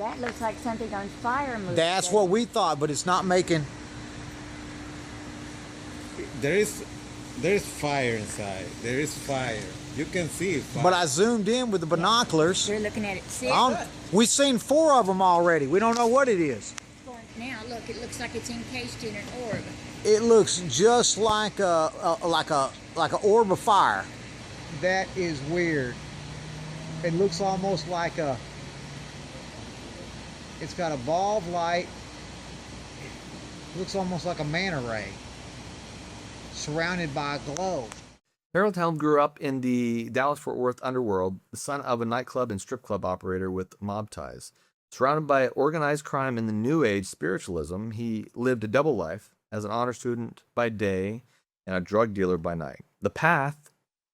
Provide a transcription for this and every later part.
That looks like something on fire movie. That's what we thought, but it's not making. There is fire inside. There is fire. You can see fire. But I zoomed in with the binoculars. We're looking at it. See We've seen 4 of them already. We don't know what it is. now look, it looks like it's encased in an orb. It looks just like a orb of fire. That is weird. It looks almost like it's got a ball of light. It looks almost like a manta ray surrounded by a glow. Harold Helm grew up in the Dallas-Fort Worth underworld, the son of a nightclub and strip club operator with mob ties. Surrounded by organized crime in the New Age spiritualism, he lived a double life as an honor student by day and a drug dealer by night. The path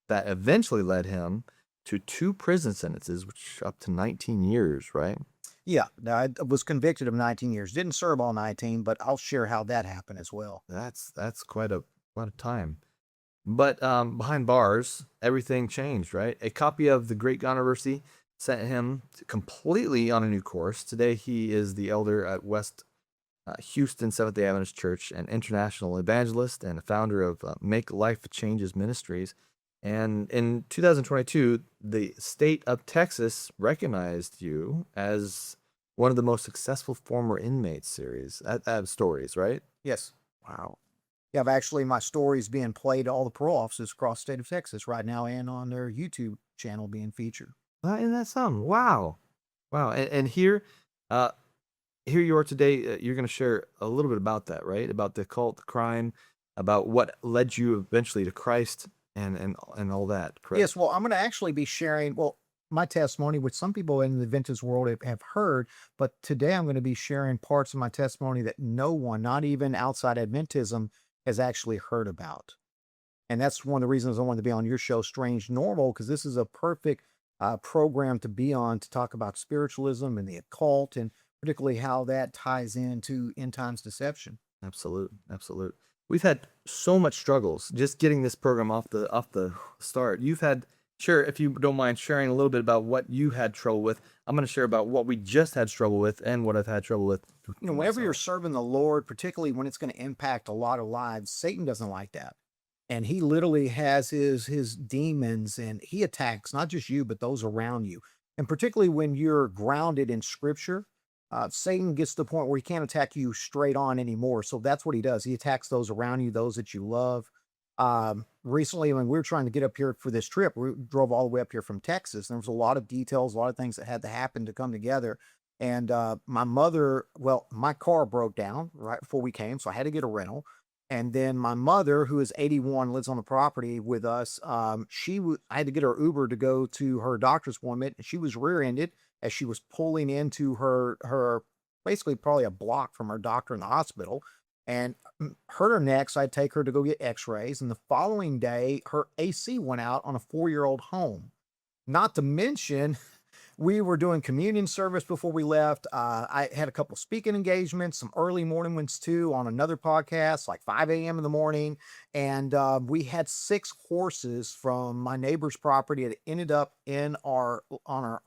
that eventually led him to 2 prison sentences, which up to 19 years, right? Yeah, I was convicted of 19 years. Didn't serve all 19, but I'll share how that happened as well. That's quite a time. But behind bars, everything changed, right? A copy of The Great Controversy sent him completely on a new course. Today, he is the elder at West Houston Seventh-day Adventist Church, an international evangelist and a founder of Making Life Changes Ministries. And in 2022, the state of Texas recognized you as one of the most successful former inmates stories, right? Yes. Wow. Yeah, my story's being played to all the parole officers across the state of Texas right now and on their YouTube channel being featured. Isn't that something? Wow. And here you are today. You're going to share a little bit about that, right? About the occult, the crime, about what led you eventually to Christ and all that, correct? Yes, well, I'm going to actually be sharing, my testimony, which some people in the Adventist world have heard, but today I'm going to be sharing parts of my testimony that no one, not even outside Adventism, has actually heard about. And that's one of the reasons I wanted to be on your show, Strange Normal, because this is a perfect program to be on to talk about spiritualism and the occult, and particularly how that ties into end times deception. Absolute. We've had so much struggles just getting this program off the start. You've had, sure, if you don't mind sharing a little bit about what you had trouble with. I'm going to share about what we just had trouble with and what I've had trouble with. Whenever you're serving the Lord, particularly when it's going to impact a lot of lives, Satan doesn't like that. And he literally has his demons, and he attacks not just you, but those around you. And particularly when you're grounded in Scripture, Satan gets to the point where he can't attack you straight on anymore. So that's what he does. He attacks those around you, those that you love. Recently, when we were trying to get up here for this trip, we drove all the way up here from Texas. There was a lot of details, a lot of things that had to happen to come together. And my car broke down right before we came, so I had to get a rental. And then my mother, who is 81, lives on the property with us. I had to get her Uber to go to her doctor's appointment, and she was rear-ended as she was pulling into her basically probably a block from her doctor in the hospital, and hurt her neck. So I'd take her to go get x-rays. And the following day, her AC went out on a 4-year-old home. Not to mention, we were doing communion service before we left. I had a couple of speaking engagements, some early morning ones too, on another podcast, like 5 a.m. in the morning. And we had 6 horses from my neighbor's property that ended up on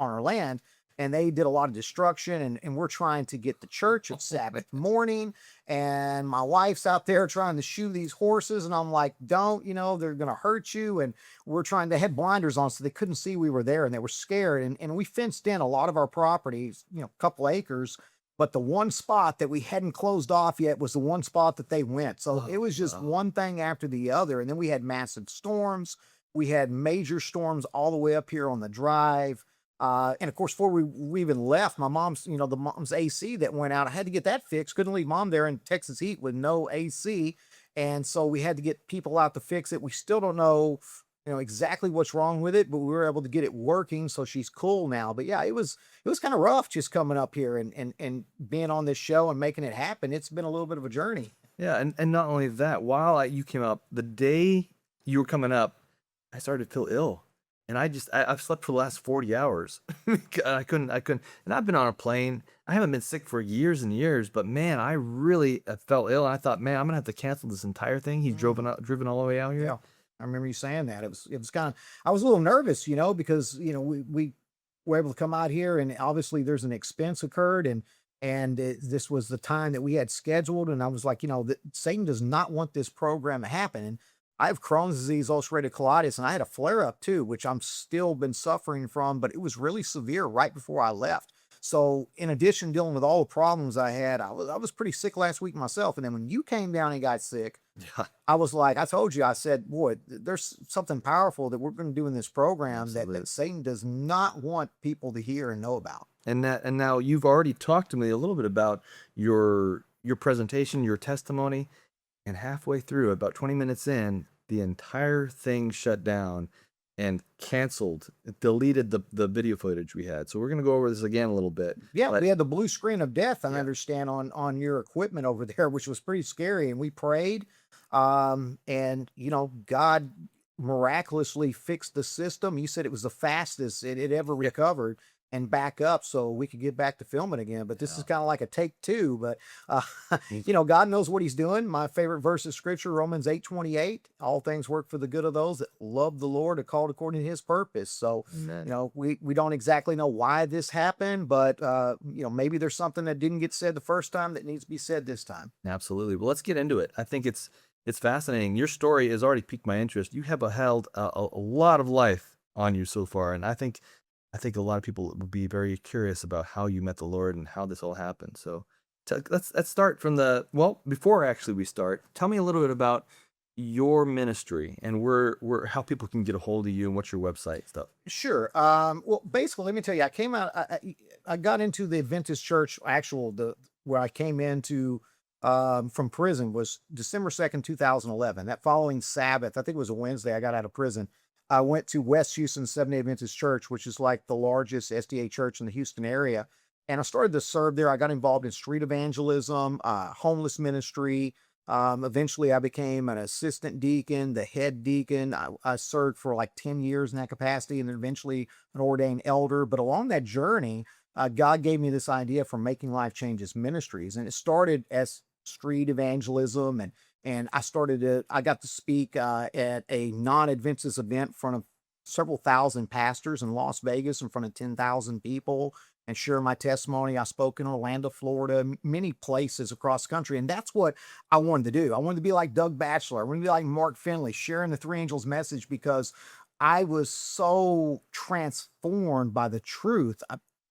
our land. And they did a lot of destruction, and we're trying to get to church at Sabbath morning. And my wife's out there trying to shoe these horses. And I'm like, don't, they're going to hurt you. And they had blinders on, so they couldn't see we were there, and they were scared. And we fenced in a lot of our properties, a couple acres. But the one spot that we hadn't closed off yet was the one spot that they went. So it was just one thing after the other. And then we had massive storms. We had major storms all the way up here on the drive. And of course, before we even left, my mom's, the mom's AC that went out, I had to get that fixed. Couldn't leave mom there in Texas heat with no AC. And so we had to get people out to fix it. We still don't know, exactly what's wrong with it, but we were able to get it working. So she's cool now. But yeah, it was kind of rough just coming up here and being on this show and making it happen. It's been a little bit of a journey. Yeah. And not only that, while you came up, the day you were coming up, I started to feel ill. And I've slept for the last 40 hours. I couldn't. And I've been on a plane. I haven't been sick for years and years, but man, I really felt ill. And I thought, man, I'm going to have to cancel this entire thing. He's driven all the way out here. Yeah. I remember you saying that. It was kind of, I was a little nervous, because, we were able to come out here, and obviously there's an expense occurred, and this was the time that we had scheduled, and I was like, Satan does not want this program to happen. And I have Crohn's disease, ulcerative colitis, and I had a flare up too, which I'm still been suffering from, but it was really severe right before I left. So in addition to dealing with all the problems I had, I was pretty sick last week myself. And then when you came down and got sick, Yeah. I was like, I told you, I said, boy, there's something powerful that we're going to do in this program that, Absolutely. that Satan does not want people to hear and know about. And now you've already talked to me a little bit about your presentation, your testimony, and halfway through, about 20 minutes in, the entire thing shut down and canceled. It deleted the video footage we had. So we're gonna go over this again a little bit. Yeah, But we had the blue screen of death, I Yeah. understand, on your equipment over there, which was pretty scary. And we prayed, and God miraculously fixed the system. You said it was the fastest it ever recovered and back up, so we could get back to filming again. But this is kind of like a take two. But God knows what He's doing. My favorite verse of Scripture, Romans 8:28. All things work for the good of those that love the Lord, are called according to His purpose. So Amen. we don't exactly know why this happened, but maybe there's something that didn't get said the first time that needs to be said this time. Absolutely. Well, let's get into it. I think it's fascinating. Your story has already piqued my interest. You have held a lot of life on you so far, and I think a lot of people would be very curious about how you met the Lord and how this all happened. So let's start from before actually we start, tell me a little bit about your ministry and where how people can get a hold of you and what's your website stuff. Sure. Well, basically, let me tell you, I came out. I got into the Adventist church. Where I came into from prison was December 2nd, 2011. That following Sabbath, I think it was a Wednesday, I got out of prison. I went to West Houston Seventh-day Adventist Church, which is like the largest SDA church in the Houston area. And I started to serve there. I got involved in street evangelism, homeless ministry. Eventually, I became an assistant deacon, the head deacon. I served for like 10 years in that capacity, and then eventually an ordained elder. But along that journey, God gave me this idea for Making Life Changes Ministries. And it started as street evangelism, and I got to speak at a non-Adventist event in front of several thousand pastors in Las Vegas, in front of 10,000 people, and share my testimony. I spoke in Orlando, Florida, many places across the country. And that's what I wanted to do. I wanted to be like Doug Batchelor. I wanted to be like Mark Finley, sharing the three angels message, because I was so transformed by the truth.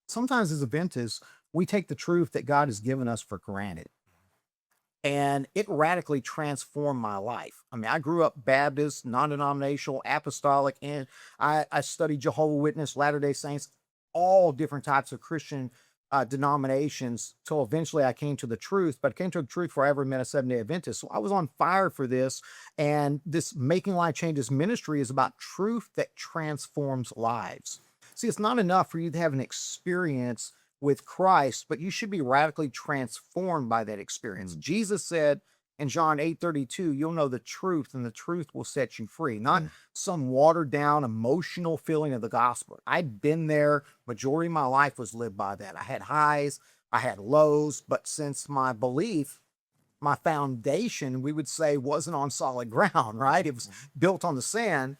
Sometimes as Adventists, we take the truth that God has given us for granted. And it radically transformed my life. I mean, I grew up Baptist, non-denominational, apostolic, and I studied Jehovah's Witness, Latter-day Saints, all different types of Christian denominations, till eventually I came to the truth. But I came to the truth before I ever met a Seventh-day Adventist. So I was on fire for this. And this Making Life Changes ministry is about truth that transforms lives. See, it's not enough for you to have an experience with Christ, but you should be radically transformed by that experience. Jesus said in John 8:32, you'll know the truth, and the truth will set you free. Not some watered down emotional feeling of the gospel. I'd been there. Majority of my life was lived by that. I had highs, I had lows, but since my belief, my foundation, we would say, wasn't on solid ground, right? It was built on the sand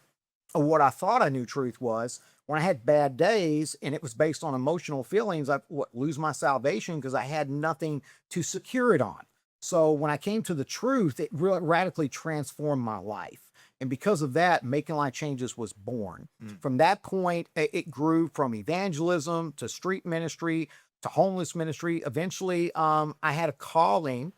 of what I thought I knew truth was. When I had bad days and it was based on emotional feelings, I lose my salvation because I had nothing to secure it on. So when I came to the truth, it really radically transformed my life. And because of that, Making Life Changes was born. From that point, it grew from evangelism to street ministry to homeless ministry. Eventually, I had a calling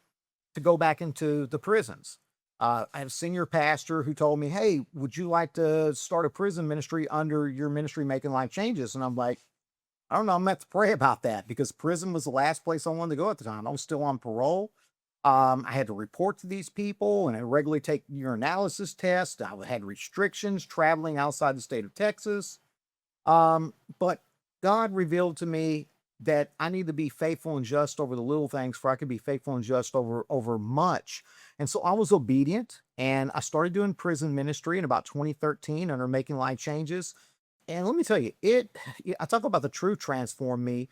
to go back into the prisons. I had a senior pastor who told me, hey, would you like to start a prison ministry under your ministry, Making Life Changes? And I'm like, I don't know. I'm going to have to pray about that, because prison was the last place I wanted to go at the time. I was still on parole. I had to report to these people, and I regularly take urinalysis tests. I had restrictions traveling outside the state of Texas. But God revealed to me that I need to be faithful and just over the little things, for I could be faithful and just over much. And so I was obedient, and I started doing prison ministry in about 2013 under Making Life Changes. And let me tell you, I talk about the truth transformed me.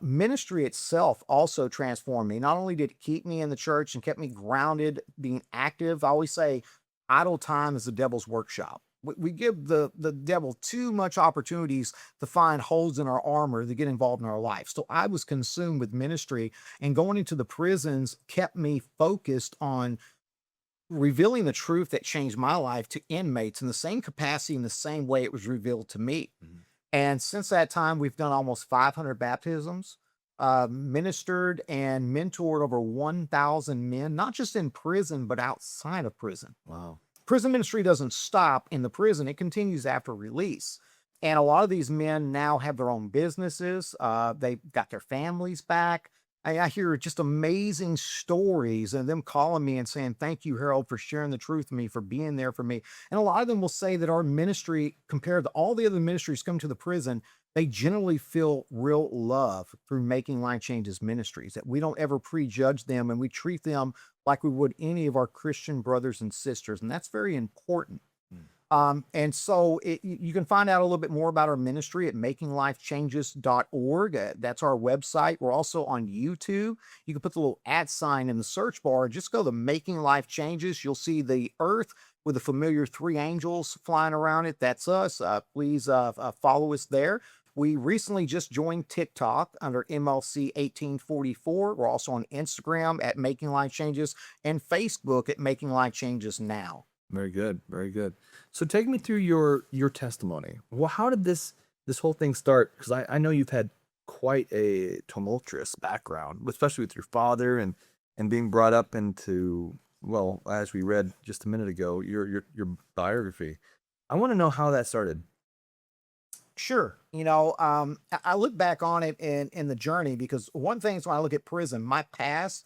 Ministry itself also transformed me. Not only did it keep me in the church and kept me grounded, being active. I always say idle time is the devil's workshop. We give the devil too much opportunities to find holes in our armor to get involved in our life. So I was consumed with ministry, and going into the prisons kept me focused on revealing the truth that changed my life to inmates in the same capacity, in the same way it was revealed to me. And since that time, we've done almost 500 baptisms, ministered and mentored over 1,000 men, not just in prison, but outside of prison. Wow. Prison ministry doesn't stop in the prison, it continues after release. And a lot of these men now have their own businesses, they've got their families back. I hear just amazing stories and them calling me and saying, "Thank you, Harold, for sharing the truth with me, for being there for me." And a lot of them will say that our ministry, compared to all the other ministries come to the prison, they generally feel real love through Making Life Changes Ministries, that we don't ever prejudge them and we treat them like we would any of our Christian brothers and sisters. And that's very important. And so you can find out a little bit more about our ministry at makinglifechanges.org. That's our website. We're also on YouTube. You can put the little @sign in the search bar. Just go to Making Life Changes. You'll see the earth with the familiar 3 angels flying around it. That's us. Please follow us there. We recently just joined TikTok under MLC 1844. We're also on Instagram at Making Life Changes and Facebook at Making Life Changes Now. Very good. Very good. So take me through your testimony. Well, how did this whole thing start? Because I know you've had quite a tumultuous background, especially with your father and being brought up into, well, as we read just a minute ago, your biography. I want to know how that started. Sure. I look back on it in the journey, because one thing is when I look at prison, my past,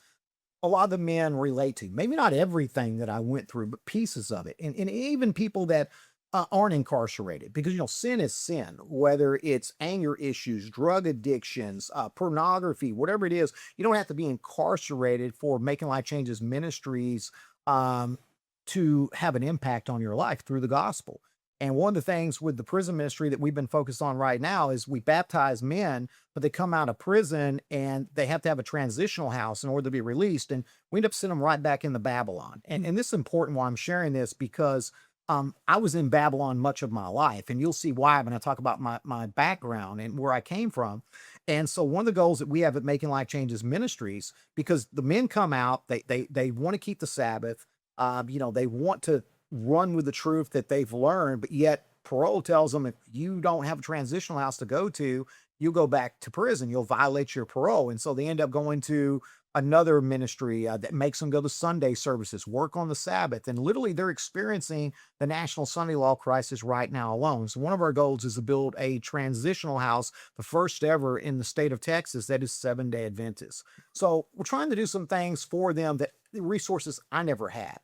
a lot of the men relate to. Maybe not everything that I went through, but pieces of it. And even people that aren't incarcerated, because, sin is sin, whether it's anger issues, drug addictions, pornography, whatever it is. You don't have to be incarcerated for Making Life Changes Ministries to have an impact on your life through the gospel. And one of the things with the prison ministry that we've been focused on right now is we baptize men, but they come out of prison and they have to have a transitional house in order to be released. And we end up sending them right back into Babylon. And this is important why I'm sharing this, because I was in Babylon much of my life. And you'll see why when I talk about my background and where I came from. And so one of the goals that we have at Making Life Changes Ministries, because the men come out, they want to keep the Sabbath, they want to run with the truth that they've learned, but yet parole tells them if you don't have a transitional house to go to, you'll go back to prison, you'll violate your parole. And so they end up going to another ministry that makes them go to Sunday services, work on the Sabbath, and literally they're experiencing the national Sunday law crisis right now alone. So one of our goals is to build a transitional house, the first ever in the state of Texas, that is Seventh-day Adventist. So we're trying to do some things for them, that resources I never had.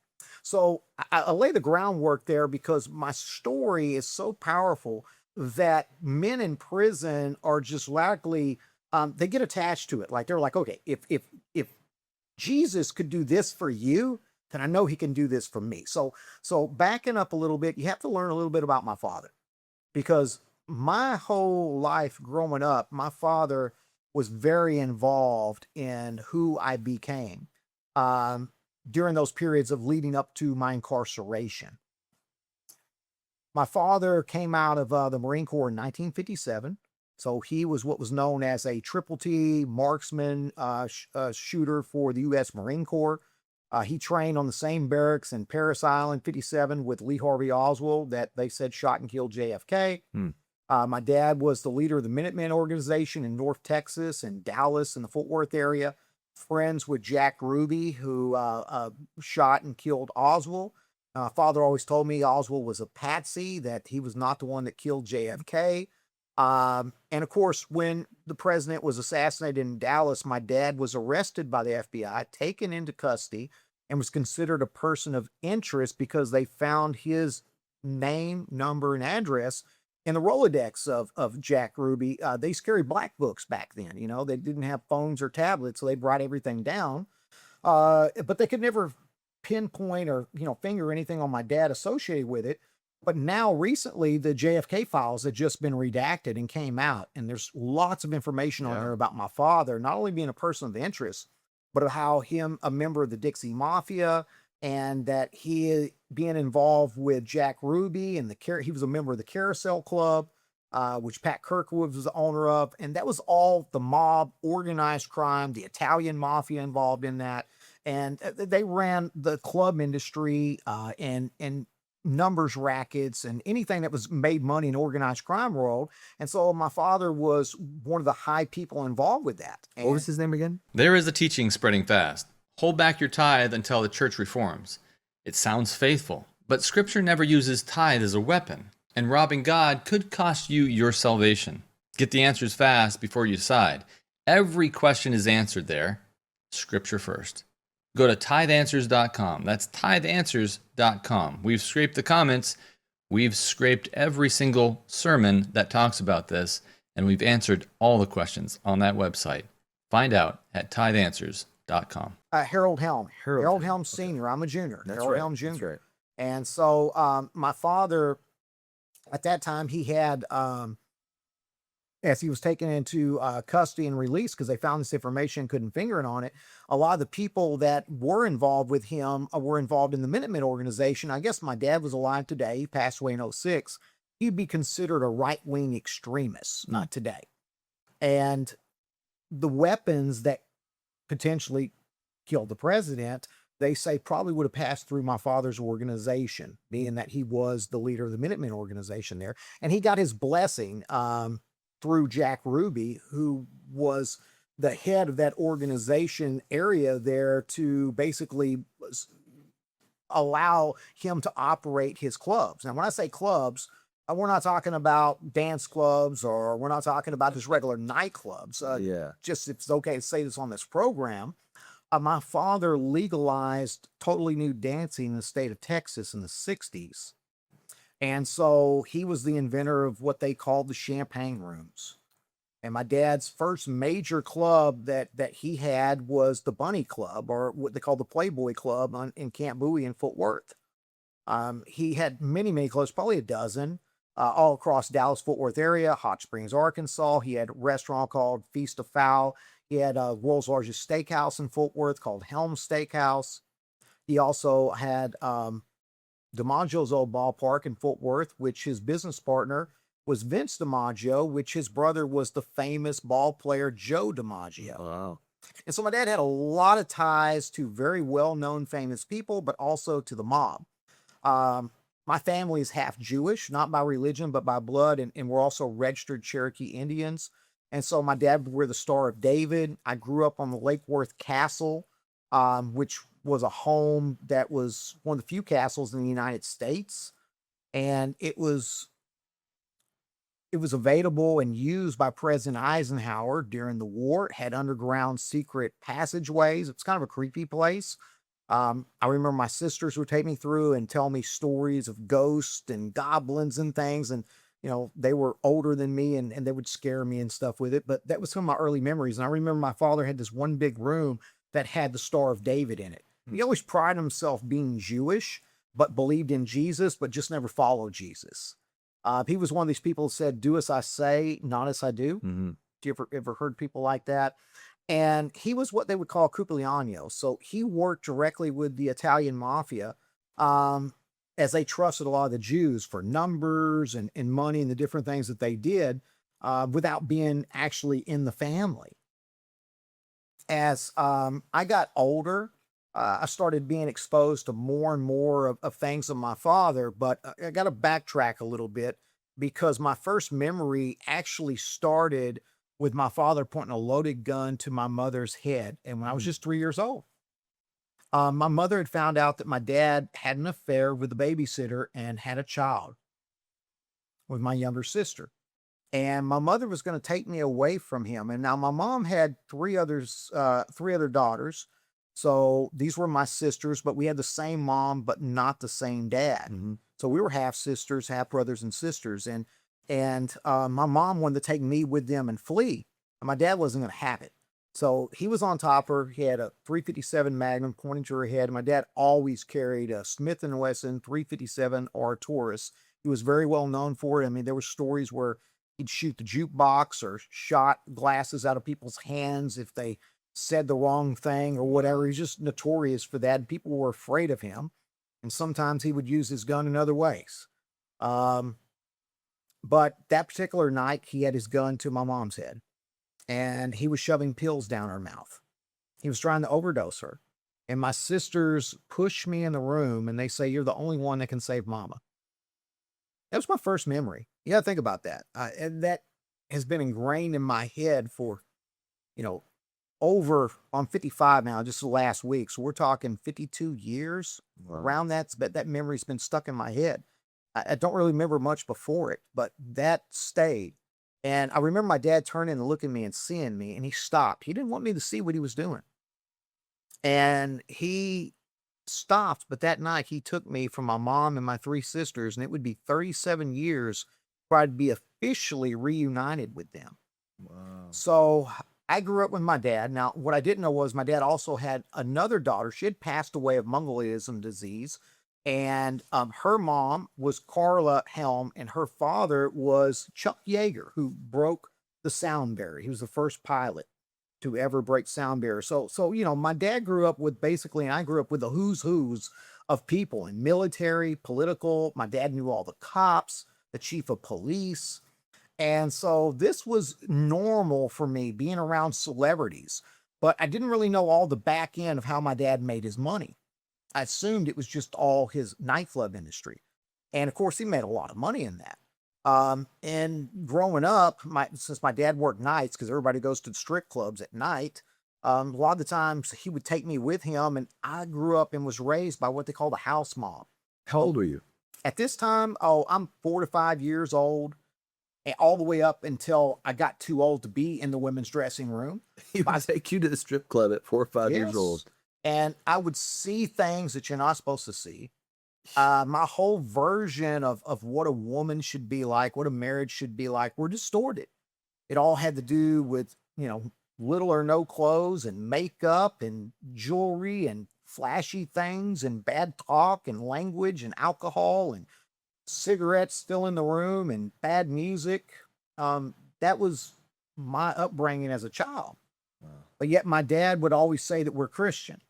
So I lay the groundwork there because my story is so powerful that men in prison are just likely, they get attached to it. Like they're like, okay, if Jesus could do this for you, then I know he can do this for me. So backing up a little bit, you have to learn a little bit about my father, because my whole life growing up, my father was very involved in who I became. During those periods of leading up to my incarceration. My father came out of the Marine Corps in 1957. So he was what was known as a Triple T marksman shooter for the U.S. Marine Corps. He trained on the same barracks in Parris Island, 57, with Lee Harvey Oswald that they said shot and killed JFK. My dad was the leader of the Minutemen organization in North Texas and Dallas and the Fort Worth area. Friends with Jack Ruby, who shot and killed Oswald. Father always told me Oswald was a patsy, that he was not the one that killed JFK. And of course, when the president was assassinated in Dallas, my dad was arrested by the FBI, taken into custody, and was considered a person of interest because they found his name, number, and address in the Rolodex of Jack Ruby. They used to carry black books back then. They didn't have phones or tablets, so they brought everything down. But they could never pinpoint or, finger anything on my dad associated with it. But now recently, the JFK files had just been redacted and came out. And there's lots of information on there about my father, not only being a person of interest, but of how him, a member of the Dixie Mafia, and that he being involved with Jack Ruby and he was a member of the Carousel Club, which Pat Kirkwood was the owner of, and that was all the mob, organized crime, the Italian mafia involved in that, and they ran the club industry and numbers rackets and anything that was made money in organized crime world. And so my father was one of the high people involved with that. And What was his name again? There is a teaching spreading fast. Hold back your tithe until the church reforms. It sounds faithful, but Scripture never uses tithe as a weapon, and robbing God could cost you your salvation. Get the answers fast before you decide. Every question is answered there. Scripture first. Go to titheanswers.com. That's titheanswers.com. We've scraped the comments. We've scraped every single sermon that talks about this, and we've answered all the questions on that website. Find out at titheanswers.com. Harold Helm. Harold Harold Helm Sr. I'm a junior. That's Harold right. Helm Jr. That's right. And so my father, at that time, he had, as he was taken into custody and released because they found this information, couldn't finger it on it, a lot of the people that were involved with him were involved in the Minutemen organization. I guess my dad was alive today. He passed away in 2006. He'd be considered a right-wing extremist, not today. And the weapons that potentially killed the president, they say probably would have passed through my father's organization, being that he was the leader of the Minutemen organization there. And he got his blessing through Jack Ruby, who was the head of that organization area there, to basically allow him to operate his clubs. Now, when I say clubs, we're not talking about dance clubs, or we're not talking about just regular nightclubs. Just if it's okay to say this on this program, my father legalized totally new dancing in the state of Texas in the 60s. And so he was the inventor of what they called the champagne rooms. And my dad's first major club that he had was the Bunny Club, or what they call the Playboy Club in Camp Bowie in Fort Worth. He had many, many clubs, probably a dozen, all across Dallas-Fort Worth area, Hot Springs, Arkansas. He had a restaurant called Feast of Fowl. He had a world's largest steakhouse in Fort Worth called Helm Steakhouse. He also had DiMaggio's old ballpark in Fort Worth, which his business partner was Vince DiMaggio, which his brother was the famous ball player Joe DiMaggio. Wow. And so my dad had a lot of ties to very well-known famous people, but also to the mob. My family is half Jewish, not by religion, but by blood, and we're also registered Cherokee Indians. And so my dad would wear the Star of David. I grew up on the Lake Worth Castle, which was a home that was one of the few castles in the United States. And it was available and used by President Eisenhower during the war. It had underground secret passageways. It's kind of a creepy place. I remember my sisters would take me through and tell me stories of ghosts and goblins and things. And, you know, they were older than me, and they would scare me and stuff with it. But that was some of my early memories. And I remember my father had this one big room that had the Star of David in it. He always prided himself being Jewish, but believed in Jesus, but just never followed Jesus. He was one of these people who said, do as I say, not as I do. Mm-hmm. Do you ever heard people like that? And he was what they would call Cupigliano. So he worked directly with the Italian Mafia, as they trusted a lot of the Jews for numbers and money and the different things that they did, without being actually in the family. As I got older, I started being exposed to more and more of things of my father, but I got to backtrack a little bit, because my first memory actually started with my father pointing a loaded gun to my mother's head. And when I was just 3 years old, my mother had found out that my dad had an affair with the babysitter and had a child with my younger sister. And my mother was going to take me away from him. And now my mom had three other daughters. So these were my sisters, but we had the same mom, but not the same dad. Mm-hmm. So we were half sisters, half brothers and sisters. And my mom wanted to take me with them and flee. And my dad wasn't going to have it. So he was on top of her. He had a .357 Magnum pointing to her head. My dad always carried a Smith & Wesson .357 or a Taurus. He was very well known for it. I mean, there were stories where he'd shoot the jukebox or shot glasses out of people's hands if they said the wrong thing or whatever. He's just notorious for that. People were afraid of him. And sometimes he would use his gun in other ways. Um, but that particular night, he had his gun to my mom's head and he was shoving pills down her mouth. He was trying to overdose her. And my sisters push me in the room and they say, "You're the only one that can save mama." That was my first memory. You got to think about that. And that has been ingrained in my head for, you know, I'm 55 now, just the last week. So we're talking 52 years around that. But that memory's been stuck in my head. I don't really remember much before it, but that stayed. And I remember my dad turning and looking at me and seeing me, and he stopped. He didn't want me to see what he was doing. And he stopped, but that night he took me from my mom and my 3 sisters, and it would be 37 years before I'd be officially reunited with them. Wow. So I grew up with my dad. Now, what I didn't know was my dad also had another daughter. She had passed away of Mongolianism disease, and her mom was Carla Helm, and her father was Chuck Yeager, who broke the sound barrier. He was the first pilot to ever break sound barrier. So my dad grew up with basically, and I grew up with the who's of people in military, political. My dad knew all the cops, the chief of police. And so this was normal for me, being around celebrities, but I didn't really know all the back end of how my dad made his money. I assumed it was just all his nightclub industry. And of course, he made a lot of money in that. And growing up, since my dad worked nights, because everybody goes to the strip clubs at night, a lot of the times he would take me with him, and I grew up and was raised by what they call the house mob. How old were you? At this time, I'm 4 to 5 years old, and all the way up until I got too old to be in the women's dressing room. He would take you to the strip club at 4 or 5 years Yes. old. And I would see things that you're not supposed to see. My whole version of what a woman should be like, what a marriage should be like, were distorted. It all had to do with, little or no clothes and makeup and jewelry and flashy things and bad talk and language and alcohol and cigarettes still in the room and bad music. That was my upbringing as a child. Wow. But yet my dad would always say that we're Christian.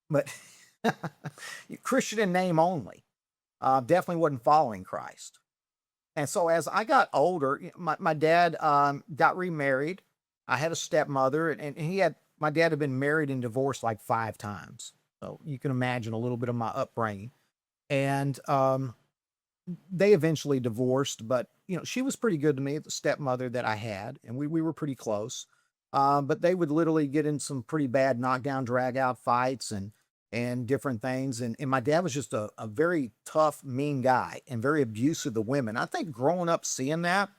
But Christian in name only. Definitely wasn't following Christ. And so as I got older, my dad got remarried. I had a stepmother, and my dad had been married and divorced like 5 times. So you can imagine a little bit of my upbringing. And they eventually divorced, but she was pretty good to me, the stepmother that I had, and we were pretty close. But they would literally get in some pretty bad knockdown, drag out fights and different things. And my dad was just a very tough, mean guy and very abusive to women. I think growing up seeing that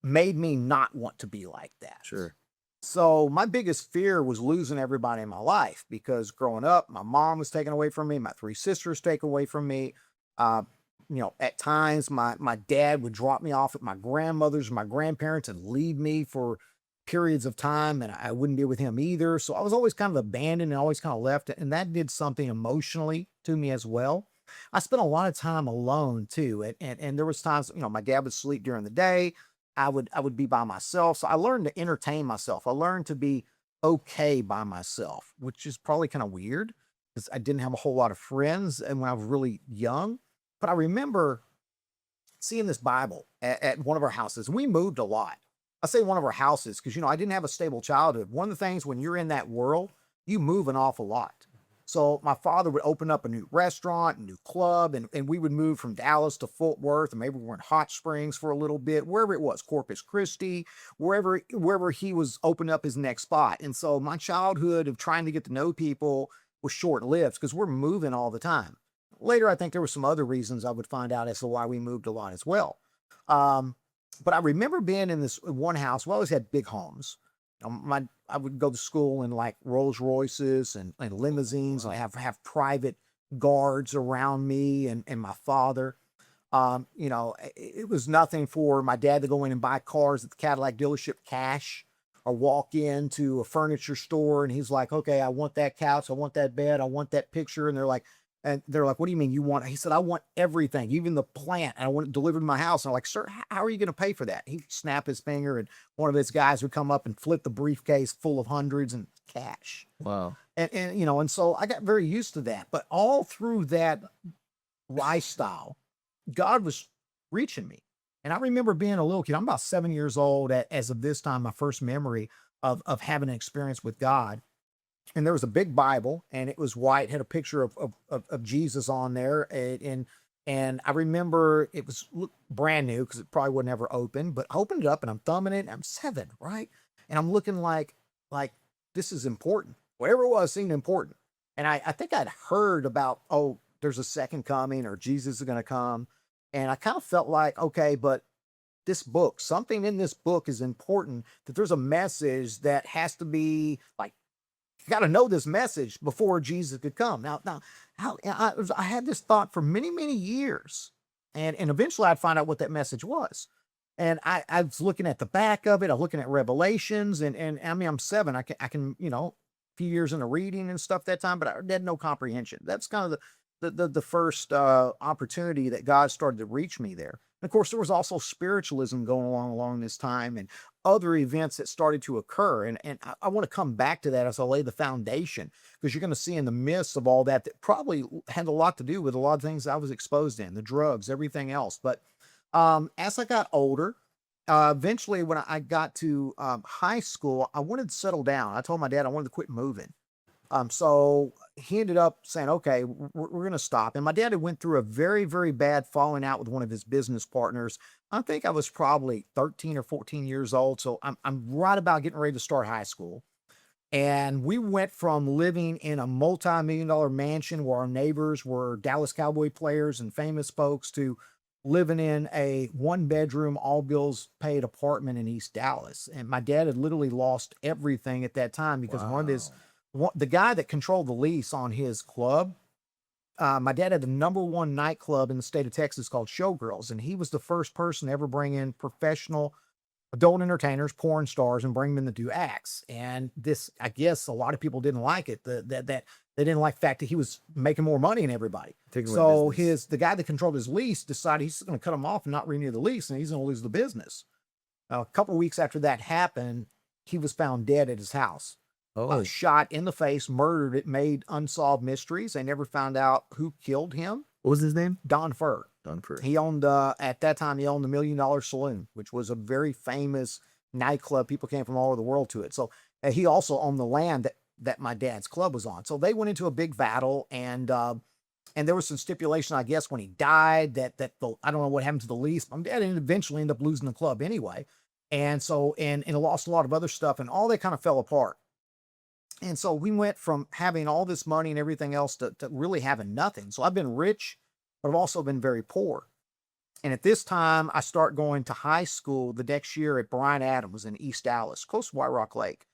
made me not want to be like that. Sure. So my biggest fear was losing everybody in my life, because growing up, my mom was taken away from me. My 3 sisters taken away from me. At times my dad would drop me off at my grandmother's, my grandparents, and leave me for periods of time, and I wouldn't be with him either. So I was always kind of abandoned and always kind of left. And that did something emotionally to me as well. I spent a lot of time alone too. And there was times, my dad would sleep during the day. I would be by myself. So I learned to entertain myself. I learned to be okay by myself, which is probably kind of weird because I didn't have a whole lot of friends and when I was really young. But I remember seeing this Bible at one of our houses. We moved a lot. I say one of our houses because, I didn't have a stable childhood. One of the things when you're in that world, you move an awful lot. So my father would open up a new restaurant, a new club, and we would move from Dallas to Fort Worth, and maybe we were in Hot Springs for a little bit, wherever it was, Corpus Christi, wherever he was opening up his next spot. And so my childhood of trying to get to know people was short-lived because we're moving all the time. Later, I think there were some other reasons I would find out as to why we moved a lot as well. But I remember being in this one house. We always had big homes. I would go to school in like Rolls Royces and limousines. I have private guards around me and my father. It was nothing for my dad to go in and buy cars at the Cadillac dealership cash, or walk into a furniture store and he's like, okay, I want that couch, I want that bed, I want that picture. And they're like, And they're like, what do you mean you want? He said, I want everything, even the plant. And I want it delivered to my house. And I'm like, sir, how are you going to pay for that? He'd snap his finger and one of his guys would come up and flip the briefcase full of hundreds and cash. Wow. And, you know, and so I got very used to that. But all through that lifestyle, God was reaching me. And I remember being a little kid, I'm about 7 years old as of this time, my first memory of having an experience with God. And there was a big Bible, and it was white, had a picture of Jesus on there. And I remember it was brand new because it probably wasn't ever open, but I opened it up and I'm thumbing it and I'm 7, right? And I'm looking like this is important. Whatever it was seemed important. And I think I'd heard about, oh, there's a second coming or Jesus is going to come. And I kind of felt like, okay, but this book, something in this book is important, that there's a message that has to be like, you got to know this message before Jesus could come. Now, I had this thought for many, many years, and eventually I'd find out what that message was. And I was looking at the back of it. I was looking at Revelations, and I mean, I'm 7. I can, you know, a few years into reading and stuff that time, but I had no comprehension. That's kind of the first opportunity that God started to reach me there. And of course, there was also spiritualism going along this time and other events that started to occur. And I want to come back to that as I lay the foundation, because you're going to see in the midst of all that probably had a lot to do with a lot of things I was exposed in, the drugs, everything else. But as I got older, eventually when I got to high school, I wanted to settle down. I told my dad I wanted to quit moving. So he ended up saying, okay, we're going to stop. And my dad had went through a very, very bad falling out with one of his business partners. I think I was probably 13 or 14 years old. So I'm right about getting ready to start high school. And we went from living in a multi-million-dollar mansion where our neighbors were Dallas Cowboy players and famous folks to living in a 1-bedroom, all bills paid apartment in East Dallas. And my dad had literally lost everything at that time because the guy that controlled the lease on his club, my dad had the #1 nightclub in the state of Texas called Showgirls. And he was the first person to ever bring in professional adult entertainers, porn stars, and bring them in to do acts. And this, I guess a lot of people didn't like it, that they didn't like the fact that he was making more money than everybody. So the guy that controlled his lease decided he's going to cut him off and not renew the lease, and he's going to lose the business. A couple of weeks after that happened, he was found dead at his house. Shot in the face, murdered. It made unsolved mysteries. They never found out who killed him. What was his name? Don Fur. Don Fur. He owned, at that time, he owned the $1 Million Saloon, which was a very famous nightclub. People came from all over the world to it. So he also owned the land that my dad's club was on. So they went into a big battle, and there was some stipulation, I guess, when he died that I don't know what happened to the lease. My dad eventually ended up losing the club anyway. And so, and it lost a lot of other stuff, and all that kind of fell apart. And so we went from having all this money and everything else to really having nothing. So I've been rich, but I've also been very poor. And at this time, I start going to high school the next year at Bryan Adams in East Dallas, close to White Rock Lake.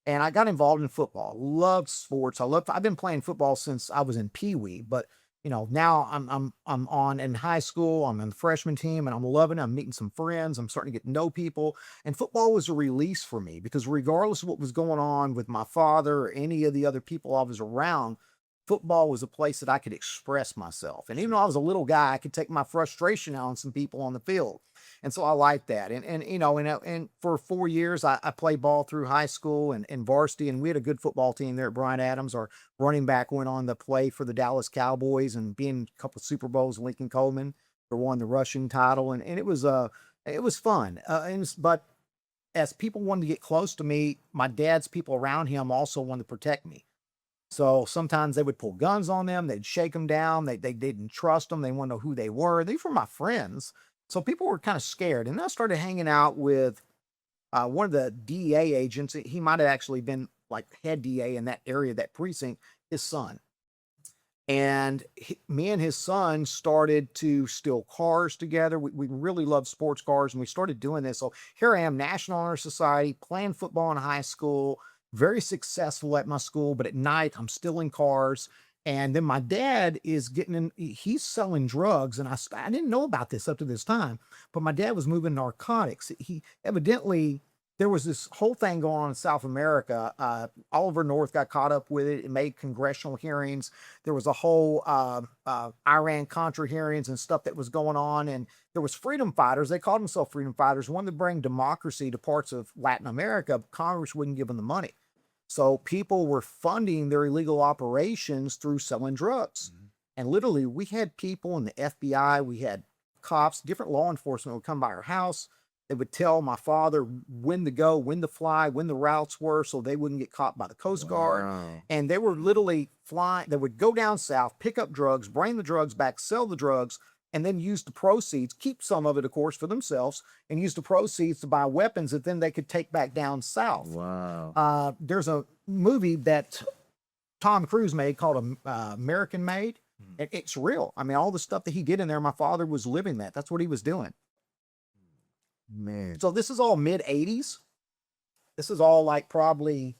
And I got involved in football. Loved sports. I've been playing football since I was in Pee Wee, but you know, now I'm on in high school. I'm on the freshman team, and I'm loving it. I'm meeting some friends. I'm starting to get to know people. And football was a release for me because regardless of what was going on with my father or any of the other people I was around, football was a place that I could express myself. And even though I was a little guy, I could take my frustration out on some people on the field. And so I liked that. And you know, and for 4 years, I played ball through high school and varsity, and we had a good football team there at Bryan Adams. Our running back went on to play for the Dallas Cowboys and be in a couple of Super Bowls, Lincoln Coleman, for won the rushing title. And it was fun. But as people wanted to get close to me, my dad's people around him also wanted to protect me. So sometimes they would pull guns on them. They'd shake them down. They didn't trust them. They wanted to know who they were. These were my friends. So people were kind of scared. And then I started hanging out with one of the DEA agents. He might have actually been like head DEA in that area, that precinct, his son. And me and his son started to steal cars together. We really loved sports cars, and we started doing this. So here I am, National Honor Society, playing football in high school, very successful at my school, but at night I'm stealing cars. And then my dad is he's selling drugs. And I didn't know about this up to this time, but my dad was moving narcotics. He evidently there was this whole thing going on in South America. Oliver North got caught up with it. It made congressional hearings. There was a whole Iran-Contra hearings and stuff that was going on. And there was freedom fighters. They called themselves freedom fighters, wanted to bring democracy to parts of Latin America. But Congress wouldn't give them the money. So people were funding their illegal operations through selling drugs. And literally, we had people in the FBI, we had cops, different law enforcement would come by our house. They would tell my father when to go, when to fly, when the routes were, so they wouldn't get caught by the Coast Guard. And they were literally flying. They would go down south, pick up drugs, bring the drugs back, sell the drugs, and then use the proceeds, keep some of it, of course, for themselves, and use the proceeds to buy weapons that then they could take back down south. Wow. There's a movie that Tom Cruise made called American Made. It's real. I mean, all the stuff that he did in there, my father was living that. That's what he was doing. Man. So this is all mid 80s. This is all like probably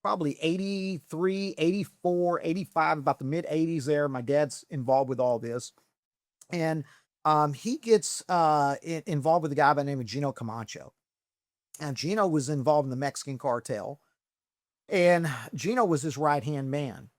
83, 84, 85, about the mid 80s there. My dad's involved with all this. And he gets involved with a guy by the name of Gino Camacho. And Gino was involved in the Mexican cartel. And Gino was his right-hand man.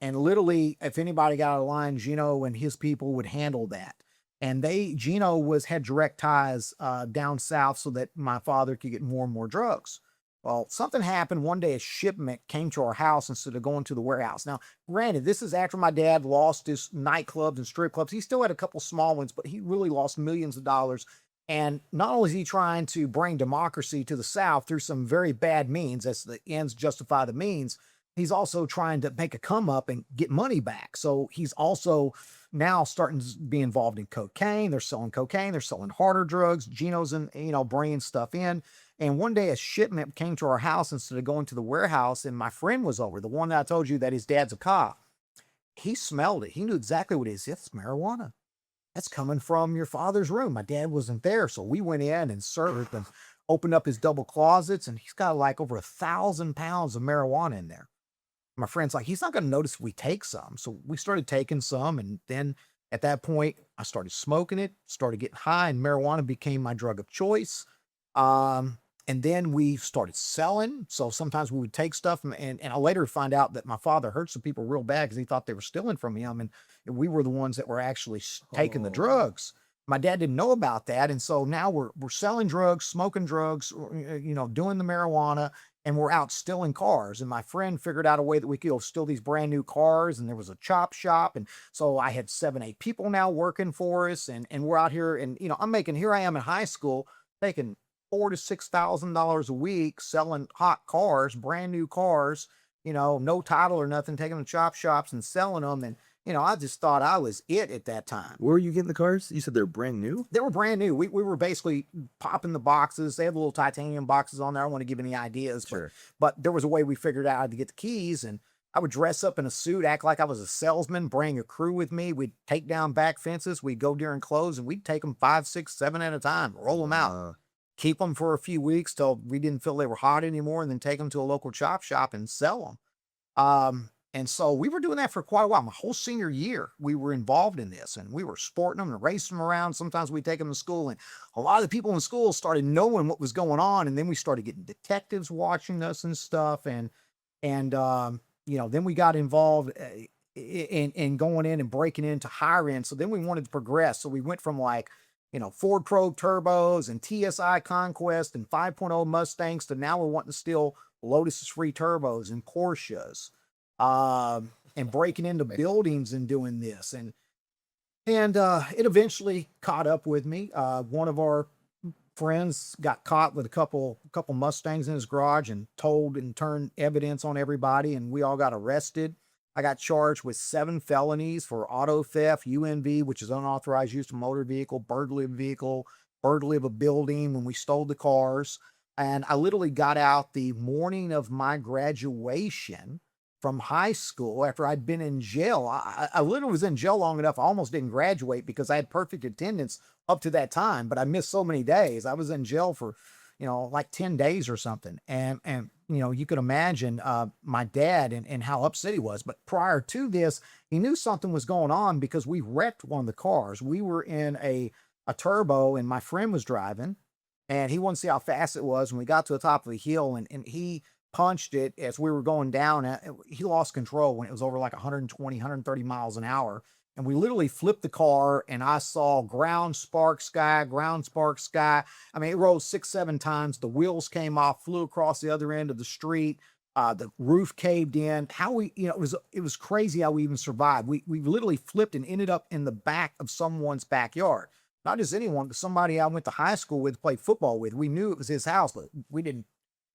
And literally, if anybody got out of line, Gino and his people would handle that. And Gino had direct ties down south so that my father could get more and more drugs. Well, something happened. One day a shipment came to our house instead of going to the warehouse. Now, granted, this is after my dad lost his nightclubs and strip clubs. He still had a couple small ones, but he really lost millions of dollars. And not only is he trying to bring democracy to the South through some very bad means, as the ends justify the means, he's also trying to make a come up and get money back. So he's also now starting to be involved in cocaine. They're selling cocaine. They're selling harder drugs. Gino's bringing stuff in. And one day a shipment came to our house instead of going to the warehouse. And my friend was over, the one that I told you that his dad's a cop. He smelled it. He knew exactly what it is. It's marijuana. That's coming from your father's room. My dad wasn't there. So we went in and searched and opened up his double closets. And he's got like over 1,000 pounds of marijuana in there. My friend's like, he's not going to notice if we take some. So we started taking some. And then at that point, I started smoking it, started getting high, and marijuana became my drug of choice. And then we started selling. So sometimes we would take stuff and I later find out that my father hurt some people real bad because he thought they were stealing from him. And we were the ones that were actually taking the drugs. My dad didn't know about that. And so now we're selling drugs, smoking drugs, doing the marijuana, and we're out stealing cars. And my friend figured out a way that we could steal these brand new cars. And there was a chop shop. And so I had 7, 8 people now working for us. And we're out here and, here I am in high school making $4,000 to $6,000 a week selling hot cars, brand new cars, no title or nothing, taking them to chop shops and selling them. And, I just thought I was it at that time. Where were you getting the cars? You said they're brand new? They were brand new. We were basically popping the boxes. They had little titanium boxes on there. I don't want to give any ideas, Sure. but there was a way we figured out how to get the keys. And I would dress up in a suit, act like I was a salesman, bring a crew with me. We'd take down back fences. We'd go during close and we'd take them 5, 6, 7 at a time, roll them out. Keep them for a few weeks till we didn't feel they were hot anymore, and then take them to a local chop shop and sell them. And so we were doing that for quite a while. My whole senior year, we were involved in this, and we were sporting them and racing them around. Sometimes we'd take them to school, and a lot of the people in school started knowing what was going on, and then we started getting detectives watching us and stuff. And then we got involved in going in and breaking into higher end. So then we wanted to progress. So we went from Ford Probe turbos and TSI Conquest and 5.0 Mustangs to now we're wanting to steal Lotus's free turbos and Porsches, and breaking into buildings and doing this. And it eventually caught up with me. One of our friends got caught with a couple Mustangs in his garage and told and turned evidence on everybody, and we all got arrested. I got charged with 7 felonies for auto theft, UNV, which is unauthorized use of motor vehicle, burglary of a building when we stole the cars. And I literally got out the morning of my graduation from high school after I'd been in jail. I literally was in jail long enough. I almost didn't graduate because I had perfect attendance up to that time, but I missed so many days. I was in jail for, like 10 days or something. And you could imagine my dad and how upset he was. But prior to this, he knew something was going on because we wrecked one of the cars. We were in a turbo and my friend was driving. and he wanted to see how fast it was. When we got to the top of the hill, and he punched it as we were going down. He lost control when it was over like 120, 130 miles an hour. And we literally flipped the car, and I saw ground, spark, sky, ground, spark, sky. I mean, it rose 6, 7 times. The wheels came off, flew across the other end of the street. The roof caved in. How we, it was crazy how we even survived. We literally flipped and ended up in the back of someone's backyard. Not just anyone, but somebody I went to high school with, played football with. We knew it was his house, but we didn't,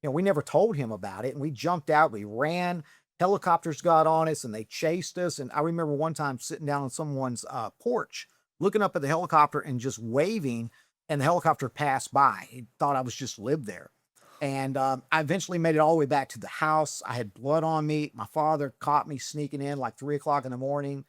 we never told him about it. And we jumped out, we ran, helicopters got on us and they chased us. And I remember one time sitting down on someone's porch, looking up at the helicopter and just waving, and the helicopter passed by. He thought I was just lived there. And I eventually made it all the way back to the house. I had blood on me. My father caught me sneaking in like 3 o'clock in the morning,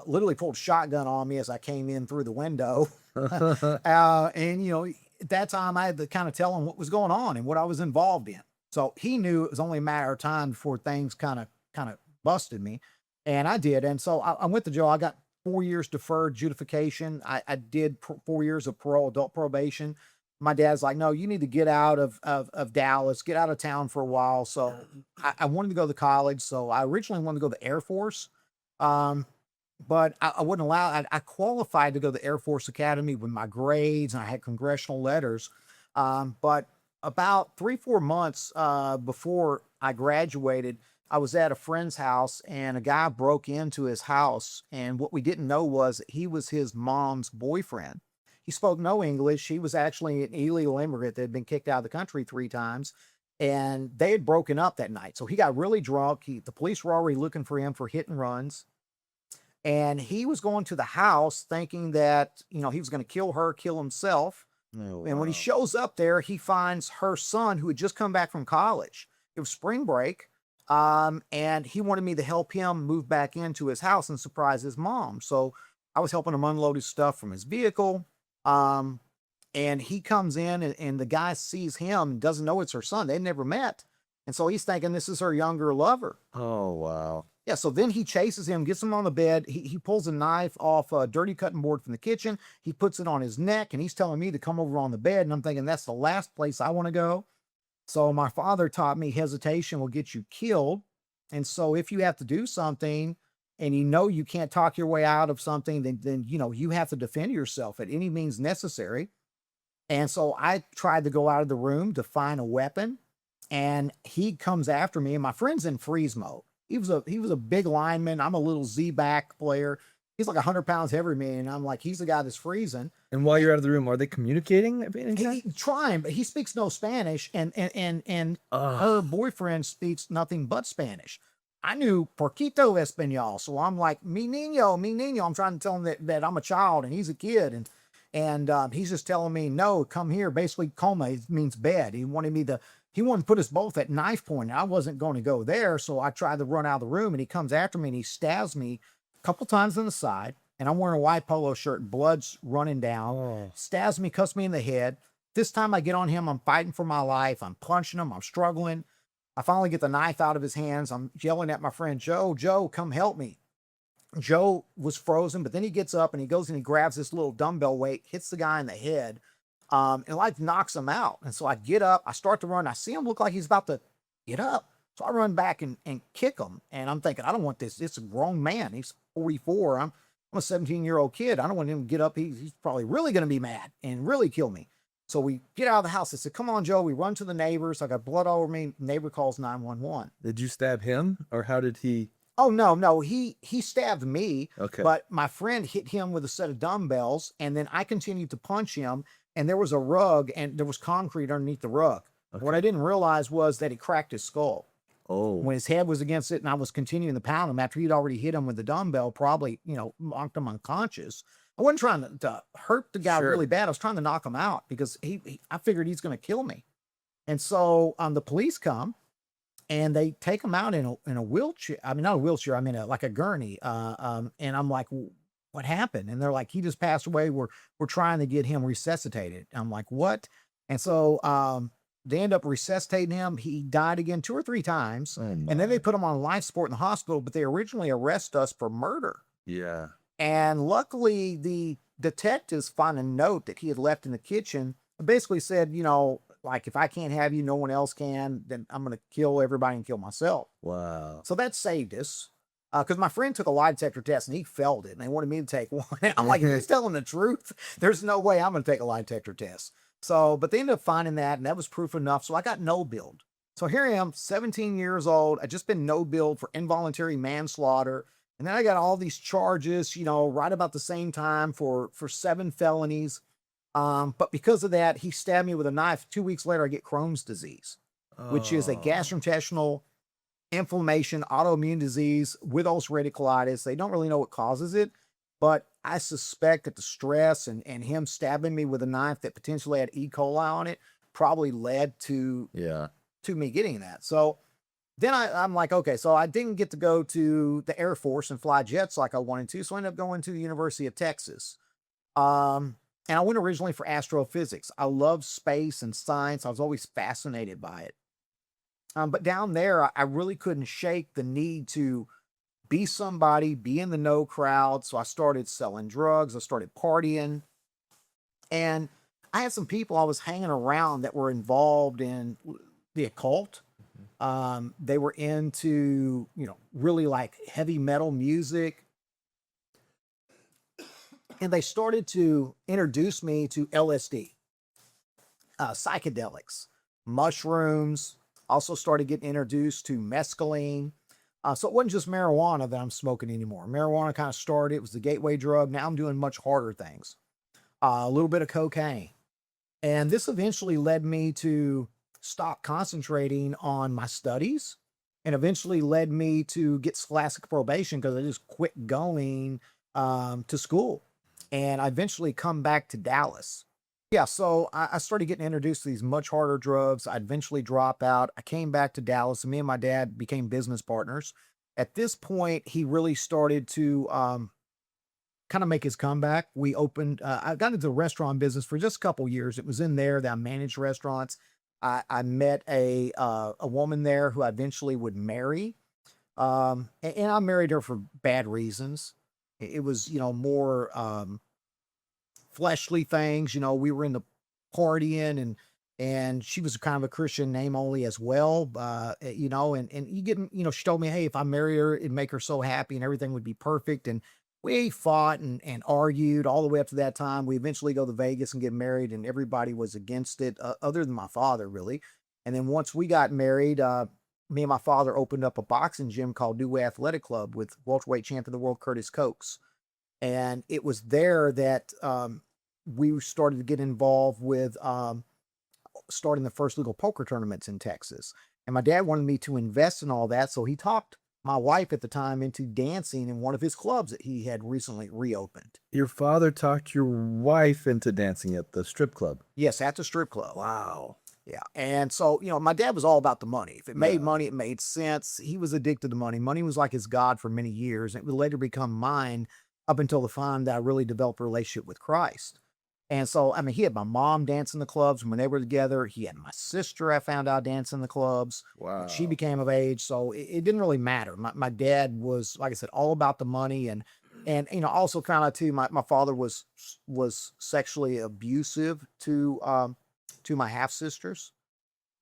literally pulled a shotgun on me as I came in through the window. And, at that time I had to kind of tell him what was going on and what I was involved in. So he knew it was only a matter of time before things kind of busted me. And I did. And so I went to jail. I got 4 years deferred adjudication. I did 4 years of parole, adult probation. My dad's like, no, you need to get out of Dallas, get out of town for a while. So I wanted to go to college. So I originally wanted to go to the Air Force. But I wouldn't allow, I qualified to go to the Air Force Academy with my grades, and I had congressional letters. But about 3-4 months before I graduated, I was at a friend's house, and a guy broke into his house. And what we didn't know was that he was his mom's boyfriend. He spoke no English. He was actually an illegal immigrant that had been kicked out of the country 3 times. And they had broken up that night. So he got really drunk. The police were already looking for him for hit and runs. And he was going to the house thinking that, he was going to kill her, kill himself. Oh, and when he wow. shows up there, he finds her son, who had just come back from college. It was spring break. And he wanted me to help him move back into his house and surprise his mom. So I was helping him unload his stuff from his vehicle. And he comes in, and the guy sees him and doesn't know it's her son. They'd never met. And so he's thinking this is her younger lover. Oh, wow. Yeah, so then he chases him, gets him on the bed. He pulls a knife off a dirty cutting board from the kitchen. He puts it on his neck, and he's telling me to come over on the bed. And I'm thinking, that's the last place I want to go. So my father taught me hesitation will get you killed. And so if you have to do something and you can't talk your way out of something, then you have to defend yourself at any means necessary. And so I tried to go out of the room to find a weapon, and he comes after me, and my friend's in freeze mode. He was a big lineman. I'm a little Z-back player. He's like 100 pounds heavier than me, and I'm like, he's the guy that's freezing. And while you're out of the room, are they communicating? He's trying, but he speaks no Spanish, and her boyfriend speaks nothing but Spanish. I knew poquito español, so I'm like, mi niño. I'm trying to tell him that I'm a child and he's a kid, and he's just telling me, no, come here. Basically, coma, it means bed. He wanted to put us both at knife point. And I wasn't going to go there, so I tried to run out of the room, and he comes after me, and he stabs me a couple times in the side, and I'm wearing a white polo shirt, and blood's running down. Stabs me, cuts me in the head. This time I get on him. I'm fighting for my life. I'm punching him. I'm struggling. I finally get the knife out of his hands. I'm yelling at my friend, Joe, come help me. Joe was frozen, but then he gets up and he goes and he grabs this little dumbbell weight, hits the guy in the head, and like knocks him out. And so I get up, I start to run. I see him look like he's about to get up. So I run back and kick him. And I'm thinking, I don't want this. It's a grown man. He's 44. I'm a 17-year-old kid. I don't want him to get up. He's probably really going to be mad and really kill me. So we get out of the house. I said, come on, Joe. We run to the neighbors. I got blood all over me. Neighbor calls 911. Did you stab him, or how did he? Oh, no. He stabbed me. Okay. But my friend hit him with a set of dumbbells, and then I continued to punch him, and there was a rug, and there was concrete underneath the rug. Okay. What I didn't realize was that he cracked his skull. Oh. When his head was against it, and I was continuing to pound him after he'd already hit him with the dumbbell, probably, knocked him unconscious. I wasn't trying to hurt the guy really bad. I was trying to knock him out because I figured he's going to kill me. And so the police come, and they take him out in a wheelchair. I mean, not a wheelchair. I mean, like a gurney. And I'm like, what happened? And they're like, he just passed away. We're trying to get him resuscitated. I'm like, what? And so they end up resuscitating him. He died again 2 or 3 times. Oh, and then they put him on life support in the hospital, but they originally arrested us for murder. Yeah. And luckily, the detectives found a note that he had left in the kitchen I basically said, you know, like if I can't have you, no one else can, then I'm going to kill everybody and kill myself. Wow. So that saved us. Because my friend took a lie detector test and he failed it, and they wanted me to take one. I'm like, if he's telling the truth, there's no way I'm going to take a lie detector test. So, but they ended up finding that, and that was proof enough. So I got no billed. So here I am, 17 years old. I just been no billed for involuntary manslaughter. And then I got all these charges, you know, right about the same time for 7 felonies. But because of that, he stabbed me with a knife. 2 weeks later, I get Crohn's disease, which is a Oh. gastrointestinal inflammation, autoimmune disease with ulcerative colitis. They don't really know what causes it, but I suspect that the stress and him stabbing me with a knife that potentially had E. coli on it probably led to Yeah. me getting that. So then I'm like, okay, so I didn't get to go to the Air Force and fly jets like I wanted to. So I ended up going to the University of Texas. And I went originally for astrophysics. I love space and science. I was always fascinated by it. But down there, I really couldn't shake the need to be somebody, be in the know crowd. So I started selling drugs. I started partying. And I had some people I was hanging around that were involved in the occult. They were into, you know, really like heavy metal music. And they started to introduce me to LSD, psychedelics, mushrooms. Also started getting introduced to mescaline. So it wasn't just marijuana that I'm smoking anymore. Marijuana kind of started, it was the gateway drug. Now I'm doing much harder things. A little bit of cocaine. And this eventually led me to stop concentrating on my studies, and eventually led me to get scholastic probation because I just quit going to school. And I eventually come back to Dallas. Yeah, so I started getting introduced to these much harder drugs. I eventually drop out. I came back to Dallas, and me and my dad became business partners. At this point, he really started to kind of make his comeback. We opened, I got into the restaurant business for just a couple years. It was in there that I managed restaurants. I met a woman there who I eventually would marry. And I married her for bad reasons. It was, you know, more fleshly things. You know, we were in the partying, and she was kind of a Christian name only as well. You know, and you get, you know, she told me, hey, if I marry her, it'd make her so happy and everything would be perfect. And we fought and argued all the way up to that time. We eventually go to Vegas and get married, and everybody was against it, other than my father, really. And then once we got married, me and my father opened up a boxing gym called New Way Athletic Club with welterweight champion of the world, Curtis Cokes. And it was there that we started to get involved with starting the first legal poker tournaments in Texas. And my dad wanted me to invest in all that. So he talked my wife at the time into dancing in one of his clubs that he had recently reopened. Your father talked your wife into dancing at the strip club. Yes, at the strip club. Wow. Yeah. And so, you know, my dad was all about the money. If it made money, it made sense. He was addicted to money. Money was like his God for many years. And it would later become mine up until the time that I really developed a relationship with Christ. And so, I mean, he had my mom dance in the clubs when they were together. He had my sister, I found out, dance in the clubs. Wow. She became of age. So it didn't really matter. My dad was, like I said, all about the money. And you know, also kind of too, my father was sexually abusive to my half sisters.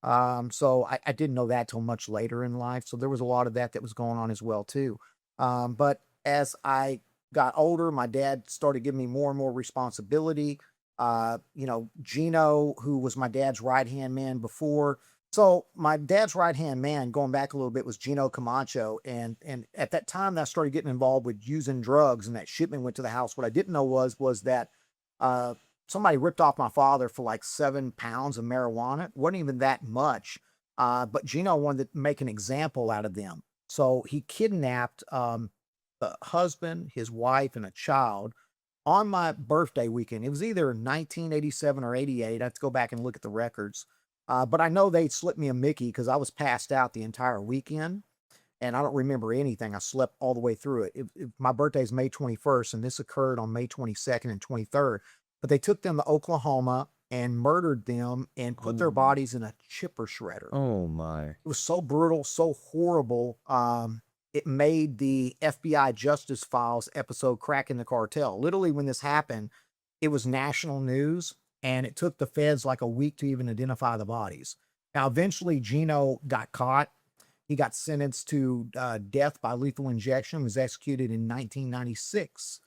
So I didn't know that till much later in life. So there was a lot of that was going on as well too. But as I got older, my dad started giving me more and more responsibility. You know, Gino, who was my dad's right-hand man before. So my dad's right-hand man, going back a little bit, was Gino Camacho. And at that time that I started getting involved with using drugs, and that shipment went to the house. What I didn't know was that somebody ripped off my father for like 7 pounds of marijuana. It wasn't even that much. But Gino wanted to make an example out of them. So he kidnapped the husband, his wife, and a child on my birthday weekend. It was either 1987 or 88. I have to go back and look at the records. But I know they slipped me a Mickey because I was passed out the entire weekend, and I don't remember anything. I slept all the way through it. My birthday is May 21st, and this occurred on May 22nd and 23rd. But they took them to Oklahoma and murdered them and put their bodies in a chipper shredder. Oh my. It was so brutal, so horrible. It made the FBI Justice Files episode Cracking the Cartel. Literally, when this happened, it was national news. And it took the feds like a week to even identify the bodies. Now, eventually, Gino got caught. He got sentenced to death by lethal injection, was executed in 1996.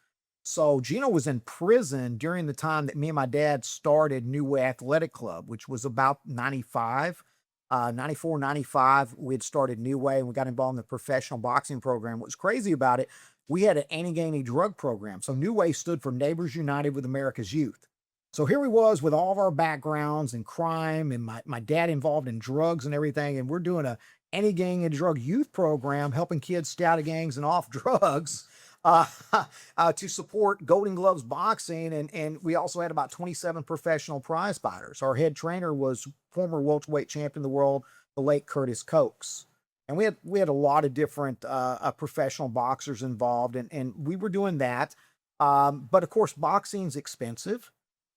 So Gino was in prison during the time that me and my dad started New Way Athletic Club, which was about 95. 94, 95, we had started New Way and we got involved in the professional boxing program. What was crazy about it, we had an anti-gang drug program. So New Way stood for Neighbors United with America's Youth. So here we was with all of our backgrounds and crime and my dad involved in drugs and everything. And we're doing a anti-gang and drug youth program, helping kids stay out of gangs and off drugs. To support Golden Gloves boxing. And we also had about 27 professional prize fighters. Our head trainer was former welterweight champion of the world, the late Curtis Cokes. And we had a lot of different professional boxers involved, and we were doing that. But of course, boxing's expensive,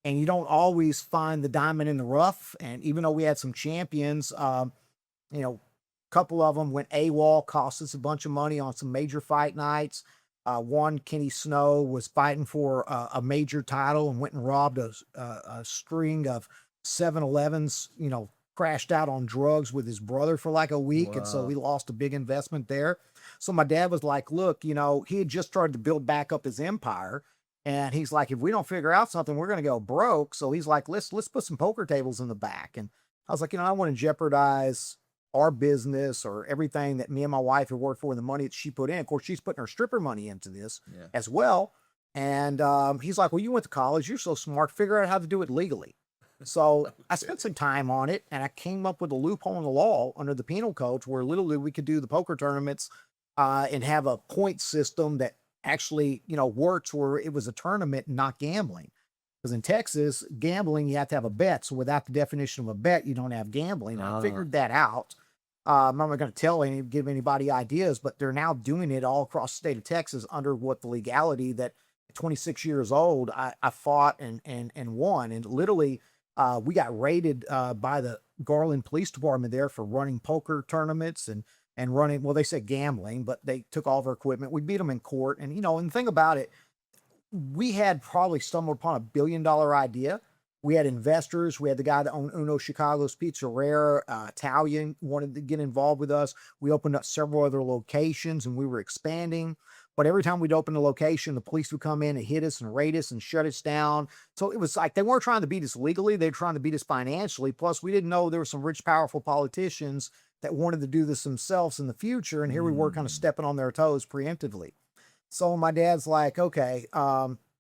and you don't always find the diamond in the rough. And even though we had some champions, a couple of them went AWOL, cost us a bunch of money on some major fight nights. One, Kenny Snow, was fighting for a major title and went and robbed a string of 7-Elevens, crashed out on drugs with his brother for like a week. Wow. And so we lost a big investment there. So my dad was like, look, he had just started to build back up his empire. And he's like, if we don't figure out something, we're going to go broke. So he's like, let's put some poker tables in the back. And I was like, I don't want to jeopardize our business or everything that me and my wife have worked for and the money that she put in. Of course, she's putting her stripper money into this as well. And he's like, well, you went to college. You're so smart. Figure out how to do it legally. So I spent some time on it, and I came up with a loophole in the law under the penal code where literally we could do the poker tournaments and have a point system that actually, works where it was a tournament, not gambling. Because in Texas, gambling, you have to have a bet. So without the definition of a bet, you don't have gambling. I figured that out. I'm not going to give anybody ideas, but they're now doing it all across the state of Texas under what the legality that at 26 years old, I fought and won. And literally, we got raided by the Garland Police Department there for running poker tournaments and running, well, they said gambling, but they took all of our equipment. We beat them in court. And, and the thing about it, we had probably stumbled upon $1 billion idea. We had investors. We had the guy that owned Uno Chicago's Pizzeria, Italian, wanted to get involved with us. We opened up several other locations and we were expanding. But every time we'd open a location, the police would come in and hit us and raid us and shut us down. So it was like they weren't trying to beat us legally. They were trying to beat us financially. Plus, we didn't know there were some rich, powerful politicians that wanted to do this themselves in the future. And here we were kind of stepping on their toes preemptively. So my dad's like, okay,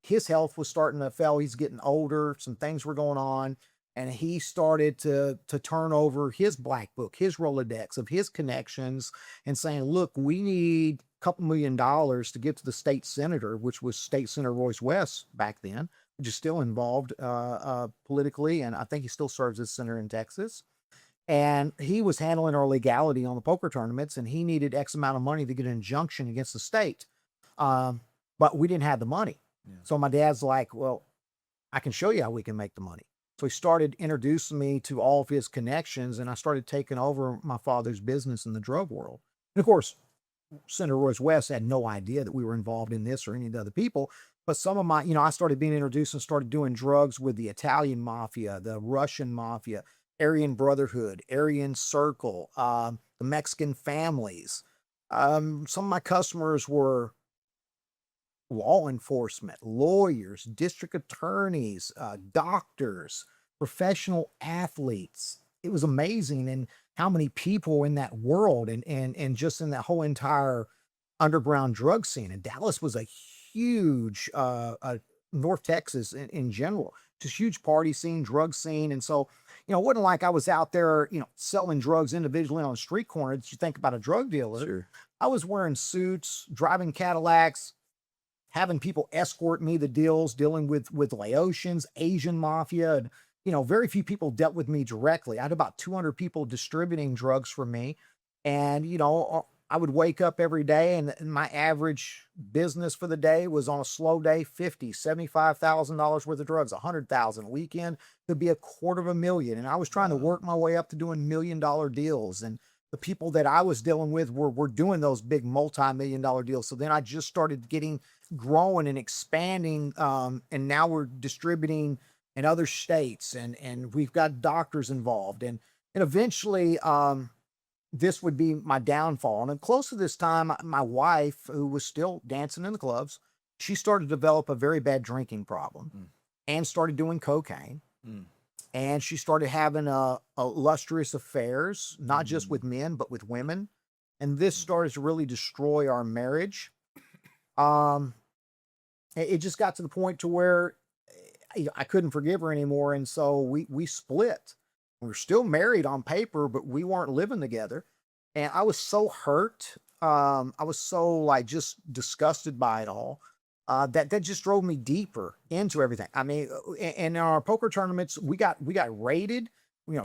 his health was starting to fail. He's getting older. Some things were going on. And he started to turn over his black book, his Rolodex of his connections and saying, look, we need a couple $1 million to get to the state senator, which was State Senator Royce West back then, which is still involved politically. And I think he still serves as senator in Texas. And he was handling our legality on the poker tournaments, and he needed X amount of money to get an injunction against the state. But we didn't have the money. Yeah. So my dad's like, well, I can show you how we can make the money. So he started introducing me to all of his connections, and I started taking over my father's business in the drug world. And of course, Senator Royce West had no idea that we were involved in this or any of the other people. But some of my, I started being introduced and started doing drugs with the Italian Mafia, the Russian Mafia, Aryan Brotherhood, Aryan Circle, the Mexican families. Some of my customers were law enforcement, lawyers, district attorneys, doctors, professional athletes. It was amazing and how many people in that world and just in that whole entire underground drug scene. And Dallas was a huge, North Texas in general, just huge party scene, drug scene. And so, it wasn't like I was out there, selling drugs individually on a street corner that you think about a drug dealer. Sure. I was wearing suits, driving Cadillacs, having people escort me the deals, dealing with Laotians, Asian Mafia. And, very few people dealt with me directly. I had about 200 people distributing drugs for me. And, I would wake up every day and my average business for the day was on a slow day, $50,000, $75,000 worth of drugs, $100,000 a weekend could be $250,000. And I was trying to work my way up to doing $1 million deals. And the people that I was dealing with were doing those big multi-million-dollar deals. So then I just started growing and expanding. And now we're distributing in other states, and we've got doctors involved, and eventually this would be my downfall. And close to this time, my wife, who was still dancing in the clubs, she started to develop a very bad drinking problem and started doing cocaine. And she started having a lustrous affairs, not just with men, but with women. And this started to really destroy our marriage. It just got to the point to where I couldn't forgive her anymore. And so we split. We were still married on paper, but we weren't living together. And I was so hurt. I was so like just disgusted by it all. That just drove me deeper into everything. I mean, and in our poker tournaments, we got raided,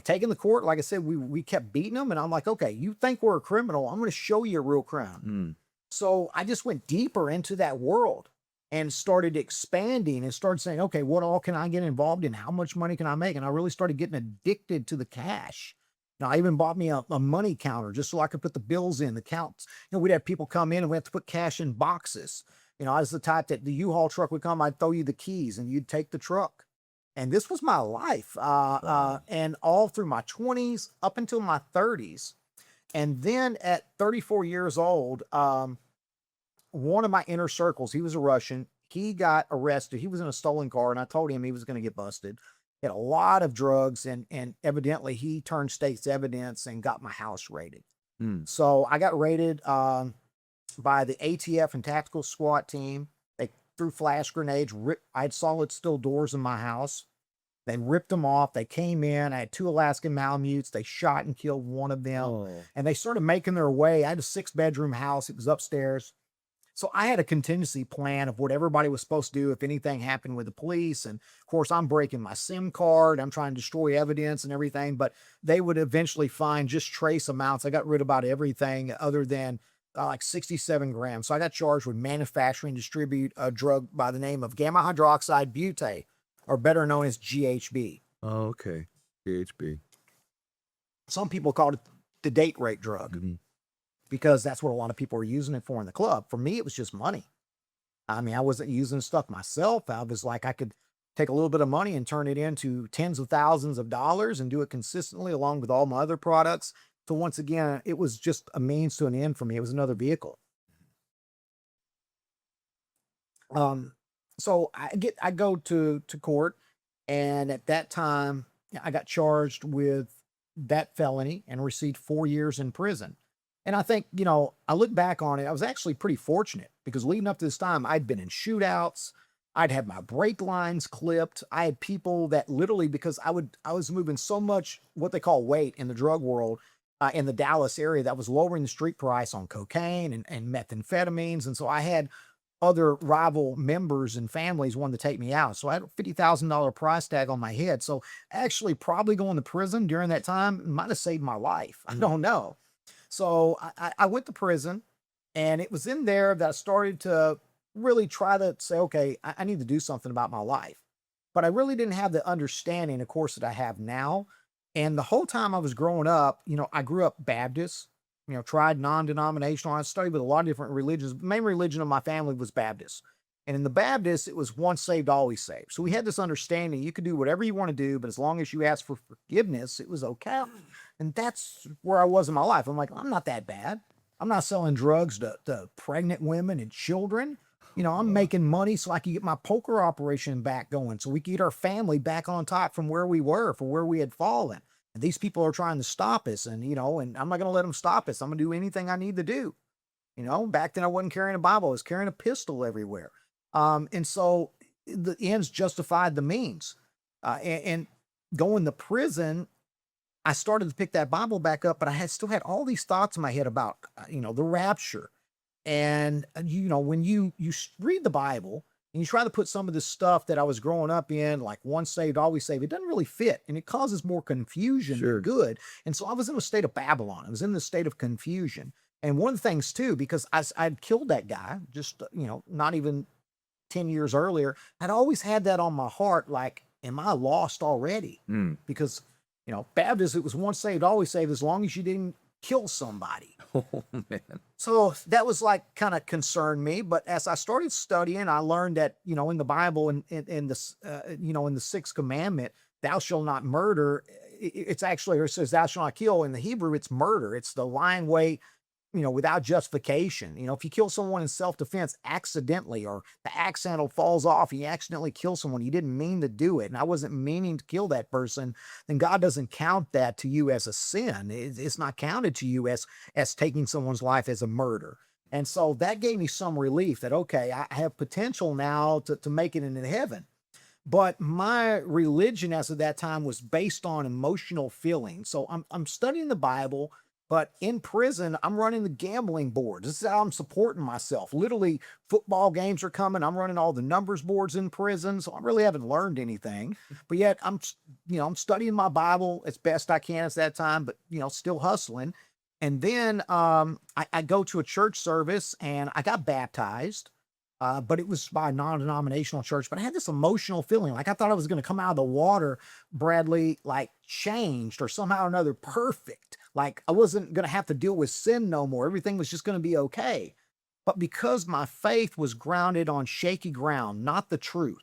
taken to court. Like I said, we kept beating them. And I'm like, okay, you think we're a criminal. I'm going to show you a real crime. So I just went deeper into that world and started expanding and started saying, okay, what all can I get involved in? How much money can I make? And I really started getting addicted to the cash. Now, I even bought me a money counter just so I could put the bills in, the counts. We'd have people come in and we have to put cash in boxes. I was the type that the U-Haul truck would come, I'd throw you the keys and you'd take the truck. And this was my life. And all through my 20s up until my 30s. And then at 34 years old, one of my inner circles, he was a Russian. He got arrested. He was in a stolen car, and I told him he was going to get busted. He had a lot of drugs, and evidently he turned state's evidence and got my house raided. So I got raided by the ATF and tactical SWAT team. They threw flash grenades. I had solid steel doors in my house. They ripped them off. They came in. I had 2 Alaskan Malamutes. They shot and killed one of them. And they started making their way. I had a 6-bedroom house. It was upstairs. So I had a contingency plan of what everybody was supposed to do if anything happened with the police. And of course, I'm breaking my SIM card. I'm trying to destroy evidence and everything, but they would eventually find just trace amounts. I got rid of about everything other than like 67 grams. So I got charged with manufacturing, distribute a drug by the name of gamma hydroxide butane, or better known as GHB. Oh, okay. GHB. Some people called it the date rape drug. Because that's what a lot of people were using it for in the club. For me, it was just money. I mean, I wasn't using stuff myself. I was like, I could take a little bit of money and turn it into tens of thousands of dollars and do it consistently along with all my other products. So once again, it was just a means to an end for me. It was another vehicle. So I go to court, and at that time I got charged with that felony and received 4 years in prison. And I think, I look back on it, I was actually pretty fortunate because leading up to this time, I'd been in shootouts. I'd had my brake lines clipped. I had people that literally, because I was moving so much what they call weight in the drug world in the Dallas area, that was lowering the street price on cocaine and methamphetamines. And so I had other rival members and families wanted to take me out. So I had a $50,000 price tag on my head. So actually probably going to prison during that time might have saved my life. I don't know. So I went to prison, and it was in there that I started to really try to say, okay, I need to do something about my life. But I really didn't have the understanding, of course, that I have now. And the whole time I was growing up, I grew up Baptist, tried non-denominational. I studied with a lot of different religions. The main religion of my family was Baptist. And in the Baptist, it was once saved, always saved. So we had this understanding you could do whatever you want to do, but as long as you ask for forgiveness, it was okay. And that's where I was in my life. I'm like, I'm not that bad. I'm not selling drugs to pregnant women and children. I'm making money so I can get my poker operation back going, so we can get our family back on top from where we were, from where we had fallen. And these people are trying to stop us, and and I'm not going to let them stop us. I'm going to do anything I need to do. Back then I wasn't carrying a Bible. I was carrying a pistol everywhere. And so the ends justified the means. And going to prison, I started to pick that Bible back up, but I still had all these thoughts in my head about, the rapture. And, when you read the Bible and you try to put some of this stuff that I was growing up in, like once saved, always saved, it doesn't really fit. And it causes more confusion than good. And so I was in a state of Babylon. I was in the state of confusion. And one of the things too, because I'd killed that guy, just, not even 10 years earlier, I'd always had that on my heart. Like, am I lost already? Because, Baptist, it was once saved, always saved. As long as you didn't kill somebody. Oh man. So that was like kind of concerned me. But as I started studying, I learned that, in the Bible and in this, in the sixth commandment, thou shalt not murder. It's actually, it says thou shalt not kill. In the Hebrew, it's murder. It's the lying way, without justification. If you kill someone in self-defense accidentally, or the accidental falls off, you accidentally kill someone, you didn't mean to do it, and I wasn't meaning to kill that person, then God doesn't count that to you as a sin. It's not counted to you as taking someone's life as a murder. And so that gave me some relief that, okay, I have potential now to make it into heaven. But my religion as of that time was based on emotional feelings. So I'm studying the Bible, but in prison, I'm running the gambling board. This is how I'm supporting myself. Literally, football games are coming. I'm running all the numbers boards in prison, so I really haven't learned anything. But yet, I'm studying my Bible as best I can at that time, but still hustling. And then I go to a church service, and I got baptized. But it was by a non-denominational church. But I had this emotional feeling, like I thought I was going to come out of the water, Bradley, like changed or somehow or another perfect. Like I wasn't going to have to deal with sin no more. Everything was just going to be okay. But because my faith was grounded on shaky ground, not the truth,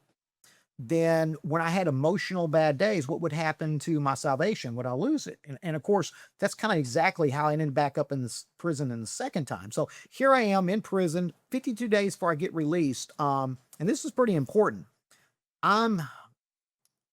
then when I had emotional bad days, what would happen to my salvation? Would I lose it? And of course, that's kind of exactly how I ended back up in this prison in the second time. So here I am in prison, 52 days before I get released. And this is pretty important. I'm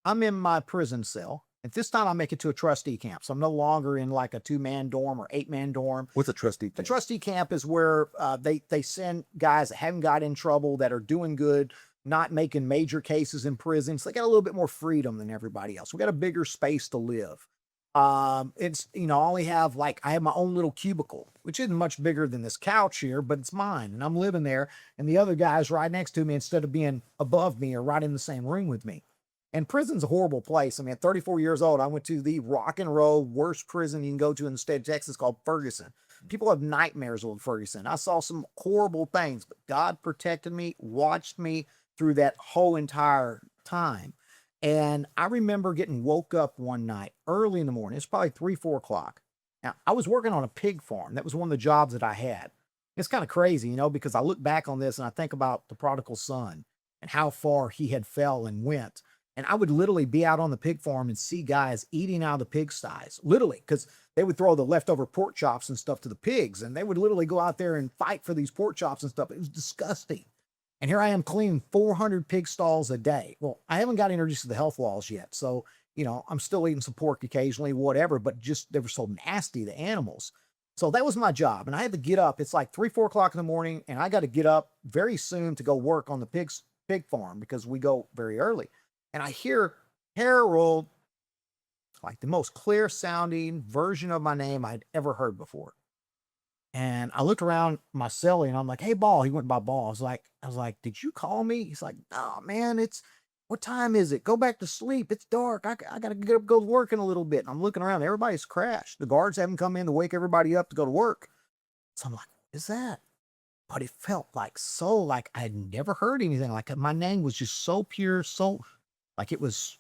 in my prison cell. At this time, I make it to a trustee camp. So I'm no longer in like a 2-man dorm or 8-man dorm. What's a trustee camp? The trustee camp is where they send guys that haven't got in trouble, that are doing good, not making major cases in prison. So they got a little bit more freedom than everybody else. We got a bigger space to live. It's, I have my own little cubicle, which isn't much bigger than this couch here, but it's mine. And I'm living there. And the other guy's right next to me instead of being above me or right in the same room with me. And prison's a horrible place. I mean, at 34 years old, I went to the rock and roll worst prison you can go to in the state of Texas, called Ferguson. People have nightmares with Ferguson. I saw some horrible things, but God protected me, watched me through that whole entire time. And I remember getting woke up one night early in the morning. It's probably 3-4 o'clock. Now, I was working on a pig farm. That was one of the jobs that I had. It's kind of crazy, because I look back on this and I think about the prodigal son and how far he had fell and went. And I would literally be out on the pig farm and see guys eating out of the pigsties, literally, because they would throw the leftover pork chops and stuff to the pigs. And they would literally go out there and fight for these pork chops and stuff. It was disgusting. And here I am cleaning 400 pig stalls a day. Well, I haven't got introduced to the health laws yet. So, I'm still eating some pork occasionally, whatever, but just they were so nasty, the animals. So that was my job. And I had to get up. It's like 3-4 o'clock in the morning. And I got to get up very soon to go work on the pig farm because we go very early. And I hear Harold, like the most clear sounding version of my name I'd ever heard before. And I looked around my cellie and I'm like, hey, Ball. He went by Ball. I was like, did you call me? He's like, no, man, what time is it? Go back to sleep. It's dark. I got to get up, go to work in a little bit. And I'm looking around. Everybody's crashed. The guards haven't come in to wake everybody up to go to work. So I'm like, what is that? But it felt like I had never heard anything. Like my name was just so pure, like it was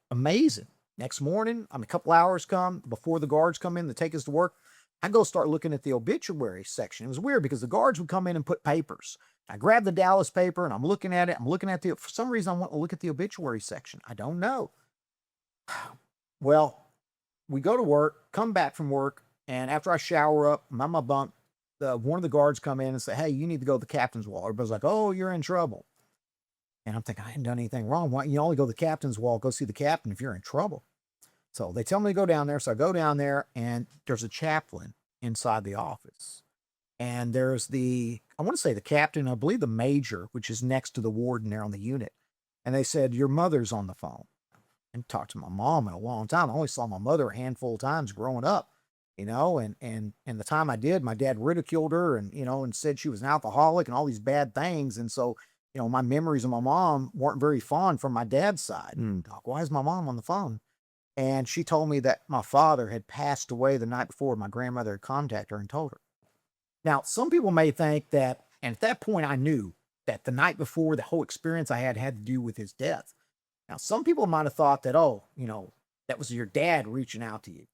amazing. Next morning, a couple hours come before the guards come in to take us to work. I go start looking at the obituary section. It was weird because the guards would come in and put papers. I grabbed the Dallas paper and I'm looking at it. For some reason, I want to look at the obituary section. I don't know. Well, we go to work, come back from work, and after I shower up, I'm on my bunk, one of the guards come in and say, hey, you need to go to the captain's wall. Everybody's like, oh, you're in trouble. And I'm thinking, I hadn't done anything wrong. Why you only go to the captain's wall, go see the captain if you're in trouble. So they tell me to go down there. So I go down there and there's a chaplain inside the office. And there's I want to say the captain, I believe the major, which is next to the warden there on the unit. And they said, your mother's on the phone. And talked to my mom in a long time. I only saw my mother a handful of times growing up, and the time I did, my dad ridiculed her and said she was an alcoholic and all these bad things. And so, my memories of my mom weren't very fond from my dad's side. Like, why is my mom on the phone? And she told me that my father had passed away the night before. My grandmother had contacted her and told her. Now, some people may think that, and at that point I knew that the night before, the whole experience I had to do with his death. Now, some people might have thought that, that was your dad reaching out to you.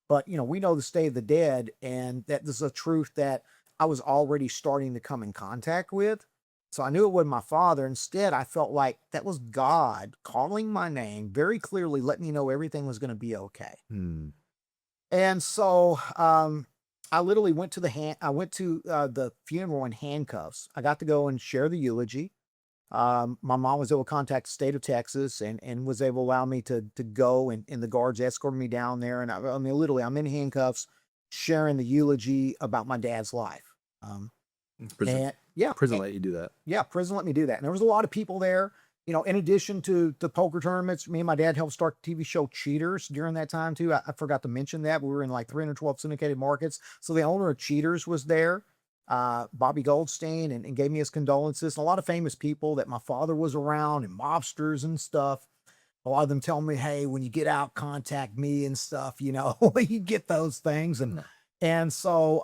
But, we know the state of the dead, and that this is a truth that I was already starting to come in contact with. So I knew it wasn't my father. Instead, I felt like that was God calling my name very clearly, letting me know everything was going to be okay. Hmm. And so I literally went to the funeral in handcuffs. I got to go and share the eulogy. My mom was able to contact the state of Texas and was able to allow me to go, and the guards escorted me down there. And I mean, literally, I'm in handcuffs sharing the eulogy about my dad's life. Prison, And yeah, prison let you do that. yeah, prison let me do that. And there was a lot of people there. In addition to the poker tournaments, me and my dad helped start the TV show Cheaters during that time too. I forgot to mention that. We were in like 312 syndicated markets. So the owner of Cheaters was there, Bobby Goldstein, and gave me his condolences. And a lot of famous people that my father was around, and mobsters and stuff. A lot of them telling me, hey, when you get out, contact me and stuff, you get those things. And so,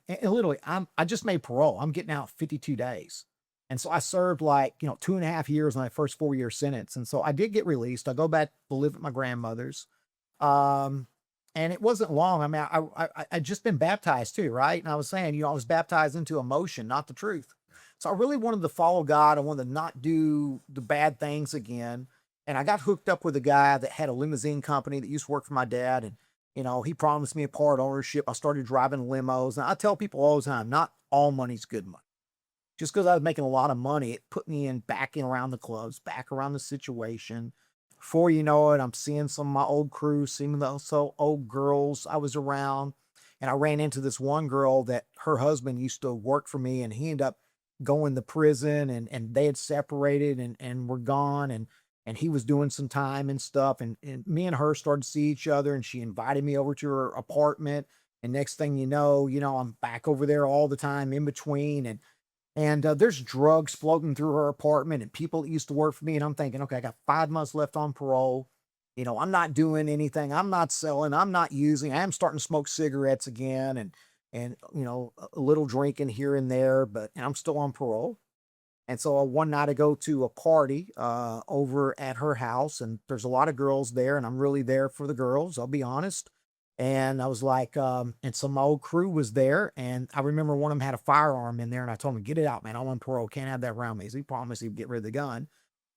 and literally, I just made parole. I'm getting out 52 days. And so I served like, 2.5 years on my first 4-year sentence. And so I did get released. I go back to live at my grandmother's. And it wasn't long. I mean, I just been baptized too, right? And I was saying, I was baptized into emotion, not the truth. So I really wanted to follow God. I wanted to not do the bad things again. And I got hooked up with a guy that had a limousine company that used to work for my dad. And, he promised me a part ownership. I started driving limos. And I tell people all the time, not all money's good money. Just because I was making a lot of money, it put me back in around the clubs, back around the situation. Before you know it, I'm seeing some of my old crew, seeing also old girls I was around. And I ran into this one girl that her husband used to work for me, and he ended up going to prison, and they had separated and were gone. And he was doing some time and stuff. And me and her started to see each other, and she invited me over to her apartment. And next thing you know, I'm back over there all the time in between. And there's drugs floating through her apartment and people that used to work for me. And I'm thinking, okay, I got 5 months left on parole. I'm not doing anything. I'm not selling. I'm not using. I am starting to smoke cigarettes again, and a little drinking here and there, but I'm still on parole. And so one night I go to a party over at her house, and there's a lot of girls there, and I'm really there for the girls, I'll be honest. And I was like, and some of my old crew was there. And I remember one of them had a firearm in there, and I told him, get it out, man. I'm on parole. Can't have that around me. So he promised he'd get rid of the gun.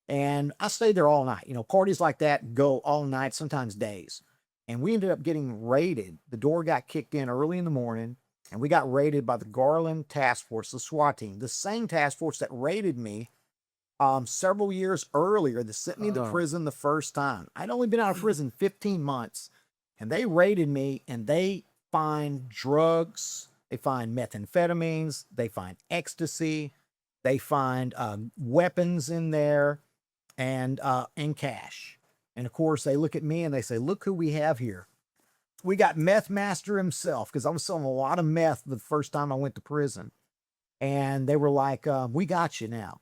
And I stayed there all night. Parties like that go all night, sometimes days. And we ended up getting raided. The door got kicked in early in the morning, and we got raided by the Garland Task Force, the SWAT team, the same task force that raided me several years earlier, that sent me to prison the first time. I'd only been out of prison 15 months. And they raided me, and they find drugs, they find methamphetamines, they find ecstasy, they find weapons in there, and cash. And of course, they look at me and they say, look who we have here. We got Meth Master himself, because I was selling a lot of meth the first time I went to prison. And they were like, we got you now.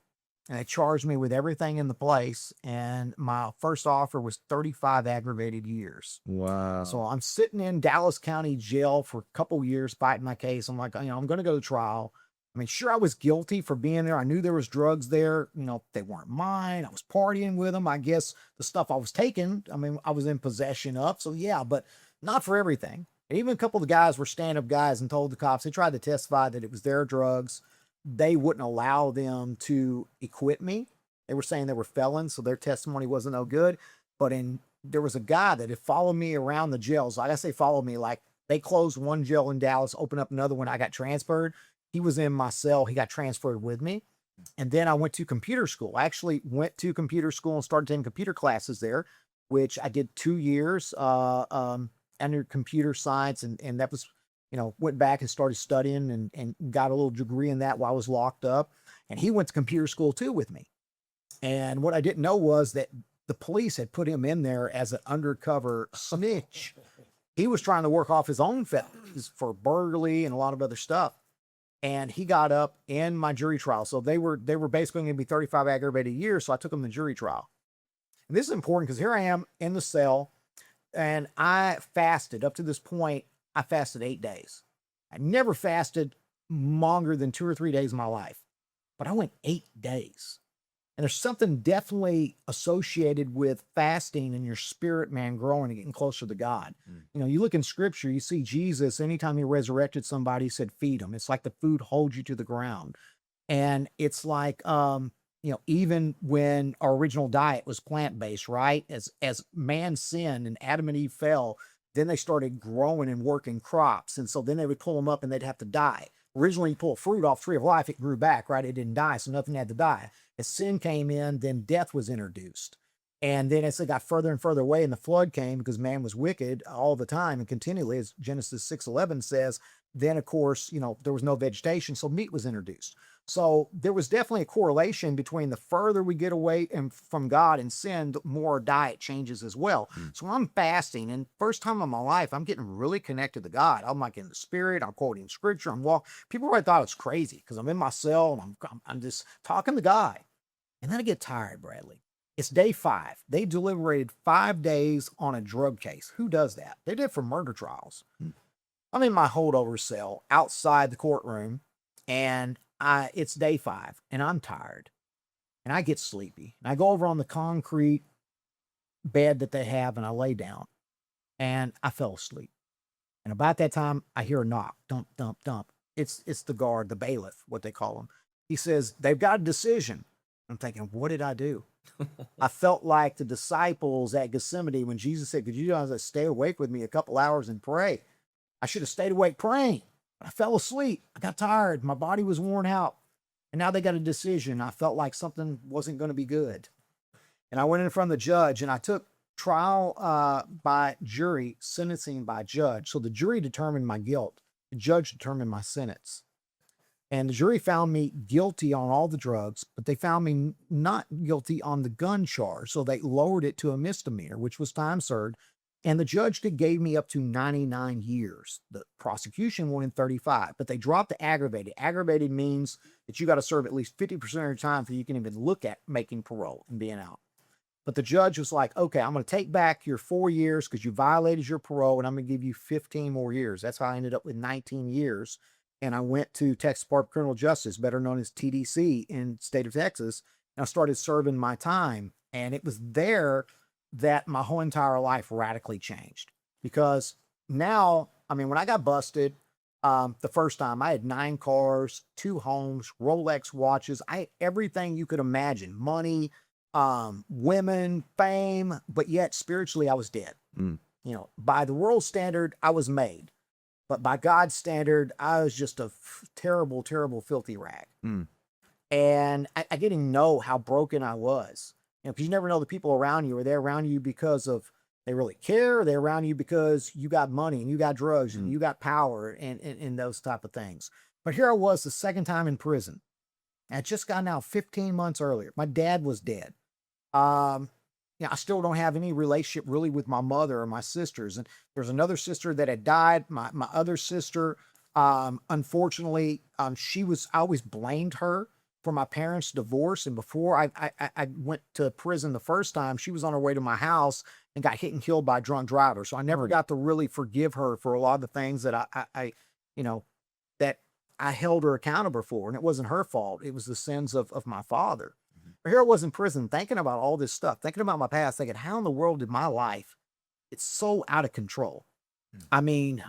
And they charged me with everything in the place. And my first offer was 35 aggravated years. Wow. So I'm sitting in Dallas County jail for a couple years fighting my case. I'm like, I'm going to go to trial. I mean, sure, I was guilty for being there. I knew there was drugs there. They weren't mine. I was partying with them. I guess the stuff I was taking, I was in possession of. So yeah, but not for everything. And even a couple of the guys were stand-up guys and told the cops, they tried to testify that it was their drugs. They wouldn't allow them to acquit me. They were saying they were felons, so their testimony wasn't no good. But there was a guy that had followed me around the jails. Like I say, followed me, like they closed one jail in Dallas, opened up another one. I got transferred. He was in my cell. He got transferred with me. And then I went to computer school. I actually went to computer school and started taking computer classes there, which I did 2 years under computer science. And that was, went back and started studying and got a little degree in that while I was locked up. And he went to computer school too with me. And what I didn't know was that the police had put him in there as an undercover snitch. He was trying to work off his own felonies for burglary and a lot of other stuff. And he got up in my jury trial. So they were basically going to be 35 aggravated years. So I took him to jury trial. And this is important because here I am in the cell, and I fasted. Up to this point, I fasted 8 days. I never fasted longer than 2 or 3 days of my life, but I went 8 days. And there's something definitely associated with fasting and your spirit man growing and getting closer to God. You know, you look in scripture, you see Jesus, anytime he resurrected somebody, he said, feed them. It's like the food holds you to the ground. And it's like, you know, even when our original diet was plant-based, right? As man sinned and Adam and Eve fell, then they started growing and working crops. And so then they would pull them up and they'd have to die. Originally, you pull a fruit off tree of life, it grew back, right? It didn't die, so nothing had to die. As sin came in, then death was introduced. And then as it got further and further away and the flood came, because man was wicked all the time and continually, as Genesis 6:11 says, then of course, you know, there was no vegetation, so meat was introduced. So there was definitely a correlation between the further we get away and from God and sin, the more our diet changes as well. So I'm fasting, and first time in my life, I'm getting really connected to God. I'm like in the spirit, I'm quoting scripture, I'm walking. People probably thought it's crazy because I'm in my cell and I'm just talking to God. And then I get tired, Bradley. It's day 5. They deliberated 5 days on a drug case. Who does that? They did for murder trials. I'm in my holdover cell outside the courtroom, and it's day 5, and I'm tired, and I get sleepy. And I go over on the concrete bed that they have, and I lay down, and I fell asleep. And about that time, I hear a knock, dump, dump, dump. It's the guard, the bailiff, what they call him. He says, they've got a decision. I'm thinking, what did I do? I felt like the disciples at Gethsemane when Jesus said, could you guys stay awake with me a couple hours and pray? I should have stayed awake praying. I fell asleep. I got tired. My body was worn out. And now they got a decision. I felt like something wasn't going to be good. And I went in front of the judge, and I took trial by jury, sentencing by judge. So the jury determined my guilt. The judge determined my sentence. And the jury found me guilty on all the drugs, but they found me not guilty on the gun charge. So they lowered it to a misdemeanor, which was time served. And the judge gave me up to 99 years. The prosecution wanted 35, but they dropped the aggravated. Aggravated means that you got to serve at least 50% of your time before you can even look at making parole and being out. But the judge was like, okay, I'm going to take back your 4 years because you violated your parole, and I'm going to give you 15 more years. That's how I ended up with 19 years. And I went to Texas Department of Criminal Justice, better known as TDC in the state of Texas, and I started serving my time. And it was there that my whole entire life radically changed, because now, I mean, when I got busted the first time, I had 9 cars, 2 homes, Rolex watches. I had everything you could imagine, money, women, fame, but yet spiritually I was dead. You know, by the world standard, I was made, but by God's standard, I was just a terrible, terrible, filthy rag. And I didn't know how broken I was. You know, because you never know the people around you. Are they around you because of they really care? Or they're around you because you got money and you got drugs and you got power and those type of things. But here I was the second time in prison. I had just gotten out 15 months earlier. My dad was dead. You know, I still don't have any relationship really with my mother or my sisters. And there's another sister that had died. My other sister, unfortunately, I always blamed her for my parents' divorce. And before I went to prison the first time, she was on her way to my house and got hit and killed by a drunk driver. So I never got to really forgive her for a lot of the things that I you know, that I held her accountable for. And it wasn't her fault. It was the sins of my father. But here I was in prison thinking about all this stuff, thinking about my past, thinking, how in the world did my life, it's so out of control. I mean,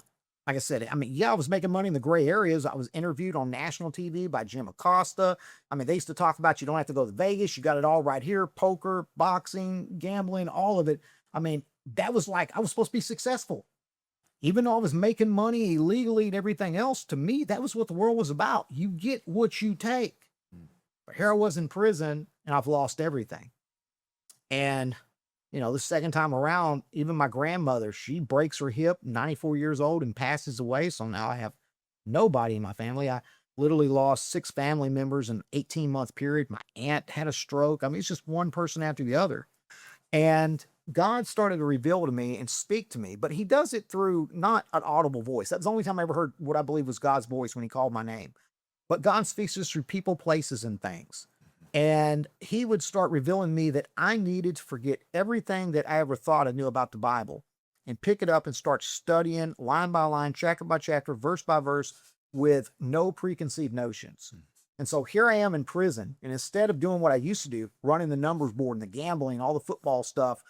like I said, yeah, I was making money in the gray areas. I was interviewed on national TV by Jim Acosta. I mean, they used to talk about you don't have to go to Vegas. You got it all right here. Poker, boxing, gambling, all of it. I mean, that was like, I was supposed to be successful. Even though I was making money illegally and everything else, to me, that was what the world was about. You get what you take. But here I was in prison, and I've lost everything. And you know, the second time around, even my grandmother, she breaks her hip, 94 years old, and passes away. So now I have nobody in my family. I literally lost 6 family members in an 18-month period. My aunt had a stroke. I mean, it's just one person after the other. And God started to reveal to me and speak to me, but he does it through not an audible voice. That's the only time I ever heard what I believe was God's voice, when he called my name. But God speaks to us through people, places, and things. And he would start revealing me that I needed to forget everything that I ever thought I knew about the Bible and pick it up and start studying line by line, chapter by chapter, verse by verse, with no preconceived notions. And so here I am in prison. And instead of doing what I used to do, running the numbers board and the gambling, all the football stuff,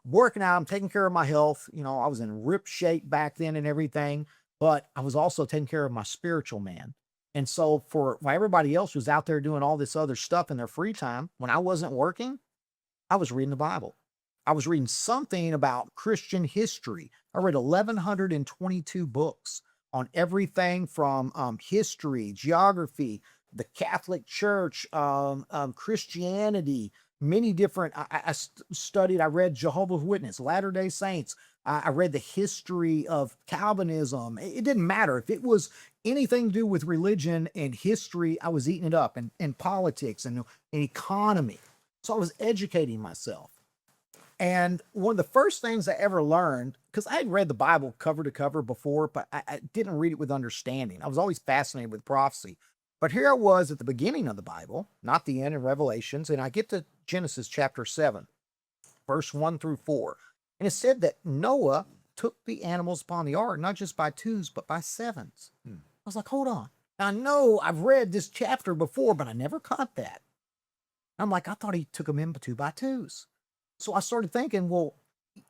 working out, I'm taking care of my health. I was in rip shape back then and everything, but I was also taking care of my spiritual man. And so while everybody else was out there doing all this other stuff in their free time, when I wasn't working, I was reading the Bible. I was reading something about Christian history. I read 1,122 books on everything from history, geography, the Catholic Church, Christianity, many different. I studied, I read Jehovah's Witness, Latter-day Saints. I read the history of Calvinism. It didn't matter. If it was anything to do with religion and history, I was eating it up, and politics and economy. So I was educating myself. And one of the first things I ever learned, because I had read the Bible cover to cover before, but I didn't read it with understanding. I was always fascinated with prophecy. But here I was at the beginning of the Bible, not the end in Revelations, and I get to Genesis chapter 7, verse 1 through 4. And it said that Noah took the animals upon the ark, not just by twos, but by sevens. I was like, hold on. Now, I know I've read this chapter before, but I never caught that. I'm like, I thought he took them in two by twos. So I started thinking, well,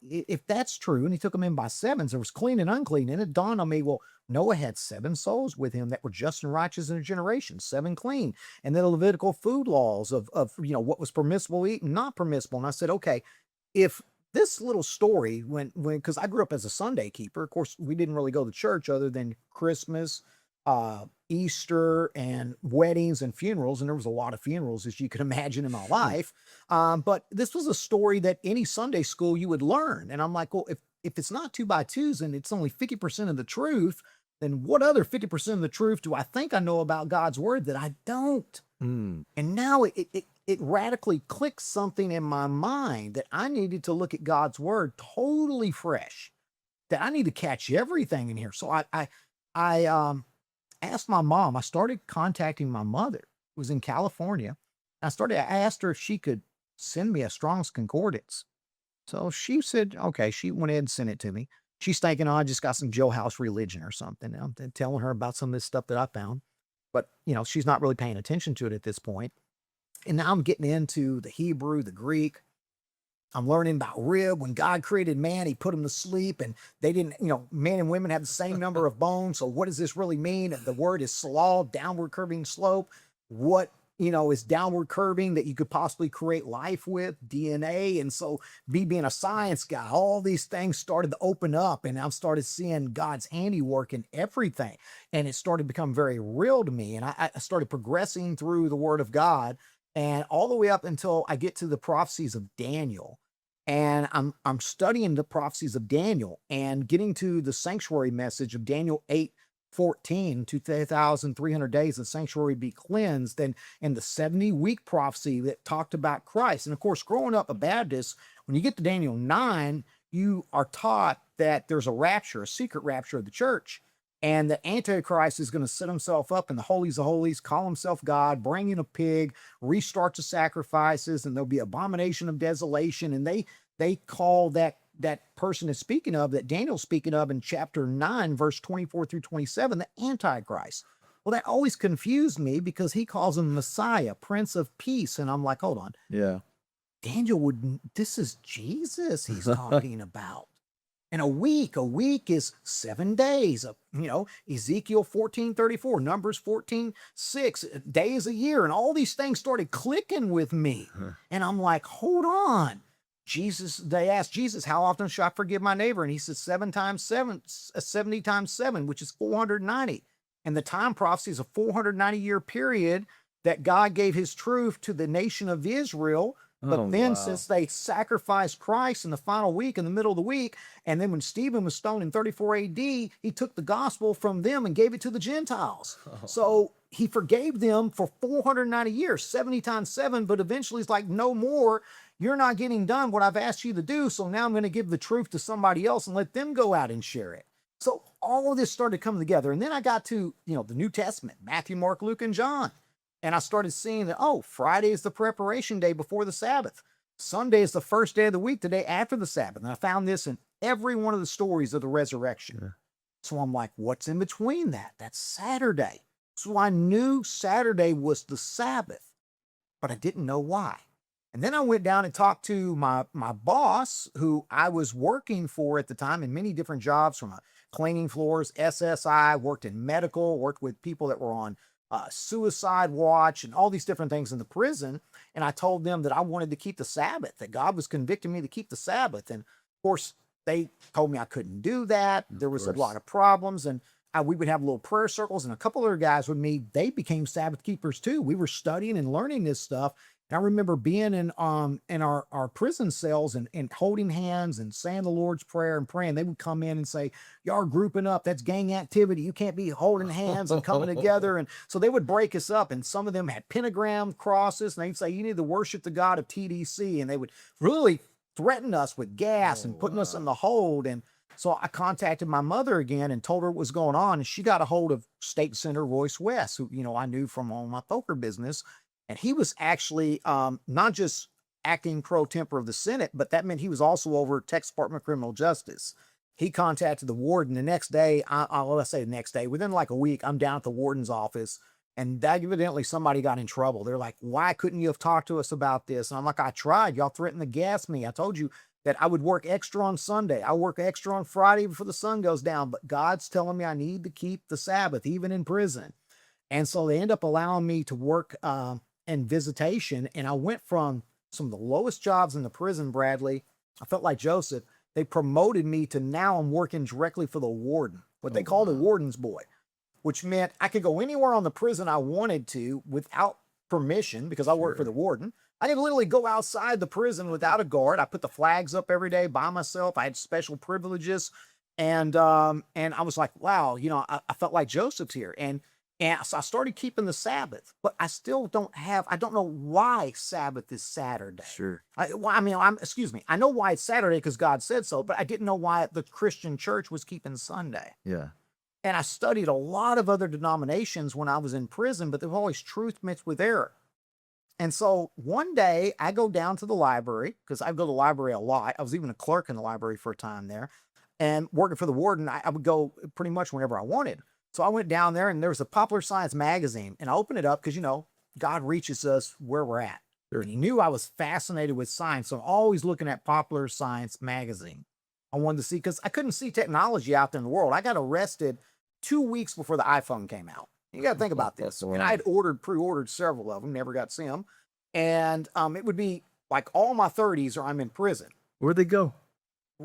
if that's true, and he took them in by sevens, there was clean and unclean. And it dawned on me, well, Noah had 7 souls with him that were just and righteous in a generation, 7 clean. And then the Levitical food laws of what was permissible to eat and not permissible. And I said, okay, if this little story, because I grew up as a Sunday keeper, of course, we didn't really go to church other than Christmas, Easter, and weddings and funerals. And there was a lot of funerals, as you can imagine, in my life. But this was a story that any Sunday school you would learn. And I'm like, well, if it's not 2 by 2s and it's only 50% of the truth, then what other 50% of the truth do I think I know about God's word that I don't? And now it radically clicked something in my mind that I needed to look at God's word totally fresh, that I need to catch everything in here. So I asked my mom. I started contacting my mother, who was in California. I asked her if she could send me a Strong's Concordance. So she said, okay. She went ahead and sent it to me. She's thinking, I just got some jailhouse religion or something. I'm telling her about some of this stuff that I found. But, she's not really paying attention to it at this point. And now I'm getting into the Hebrew, the Greek. I'm learning about rib. When God created man, he put him to sleep, and they didn't, men and women have the same number of bones. So what does this really mean? The word is salal, downward curving slope. What, is downward curving that you could possibly create life with? DNA. And so being a science guy, all these things started to open up, and I've started seeing God's handiwork in everything. And it started to become very real to me. And I started progressing through the word of God, and all the way up until I get to the prophecies of Daniel. And I'm studying the prophecies of Daniel and getting to the sanctuary message of Daniel 8:14, 2,300 days the sanctuary be cleansed, and the 70-week prophecy that talked about Christ. And of course, growing up a Baptist, when you get to Daniel 9, you are taught that there's a rapture, a secret rapture of the church. And the Antichrist is going to set himself up in the holies of holies, call himself God, bring in a pig, restart the sacrifices, and there'll be abomination of desolation. And they call that person is speaking of, that Daniel's speaking of in chapter 9, verse 24 through 27, the Antichrist. Well, that always confused me because he calls him Messiah, Prince of Peace. And I'm like, hold on. Yeah. Daniel this is Jesus he's talking about. And a week is 7 days. Ezekiel 14:34, Numbers 14:6, days a year. And all these things started clicking with me. And I'm like, hold on. They asked Jesus, how often shall I forgive my neighbor? And he said 7 times 7, 70 times 7, which is 490. And the time prophecy is a 490-year period that God gave his truth to the nation of Israel. But since they sacrificed Christ in the final week, in the middle of the week, and then when Stephen was stoned in 34 AD, he took the gospel from them and gave it to the Gentiles. So he forgave them for 490 years, 70 times 7, but eventually he's like, no more. You're not getting done what I've asked you to do, so now I'm going to give the truth to somebody else and let them go out and share it. So all of this started coming together. And then I got to, the New Testament, Matthew, Mark, Luke, and John. And I started seeing that, Friday is the preparation day before the Sabbath. Sunday is the first day of the week, the day after the Sabbath. And I found this in every one of the stories of the resurrection. So I'm like, what's in between that? That's Saturday. So I knew Saturday was the Sabbath, but I didn't know why. And then I went down and talked to my boss, who I was working for at the time in many different jobs, from cleaning floors, SSI, worked in medical, worked with people that were on suicide watch and all these different things in the prison. And I told them that I wanted to keep the Sabbath, that God was convicting me to keep the Sabbath. And of course, they told me I couldn't do that. There was a lot of problems. And we would have little prayer circles, and a couple other guys with me, they became Sabbath keepers too. We were studying and learning this stuff. And I remember being in our prison cells and holding hands and saying the Lord's Prayer and praying. They would come in and say, y'all are grouping up. That's gang activity. You can't be holding hands and coming together. And so they would break us up. And some of them had pentagram crosses. And they'd say, you need to worship the God of TDC. And they would really threaten us with gas and putting us in the hold. And so I contacted my mother again and told her what was going on. And she got a hold of State Senator Royce West, who, I knew from all my poker business. And he was actually not just acting pro tempore of the Senate, but that meant he was also over Texas Department of Criminal Justice. He contacted the warden the next day. Let's say the next day, within like a week, I'm down at the warden's office, and evidently somebody got in trouble. They're like, why couldn't you have talked to us about this? And I'm like, I tried. Y'all threatened to gas me. I told you that I would work extra on Sunday. I work extra on Friday before the sun goes down, but God's telling me I need to keep the Sabbath, even in prison. And so they end up allowing me to work and visitation. And I went from some of the lowest jobs in the prison, Bradley. I felt like Joseph. They promoted me to now I'm working directly for the warden, what they call the warden's boy, which meant I could go anywhere on the prison I wanted to without permission, because I worked for the warden. I could literally go outside the prison without a guard. I put the flags up every day by myself. I had special privileges. And I was like, wow, I felt like Joseph's here. And so I started keeping the Sabbath, but I still I don't know why Sabbath is Saturday. Sure. I know why it's Saturday because God said so, but I didn't know why the Christian church was keeping Sunday. Yeah. And I studied a lot of other denominations when I was in prison, but there was always truth mixed with error. And so one day I go down to the library, because I go to the library a lot. I was even a clerk in the library for a time there, and working for the warden, I would go pretty much whenever I wanted. So I went down there, and there was a Popular Science magazine, and I opened it up because, God reaches us where we're at. Sure. And he knew I was fascinated with science, so I'm always looking at Popular Science magazine. I wanted to see, because I couldn't see technology out there in the world. I got arrested 2 weeks before the iPhone came out. You got to think about this. And I had pre-ordered several of them, never got to see them. And it would be like all my 30s or I'm in prison. Where'd they go?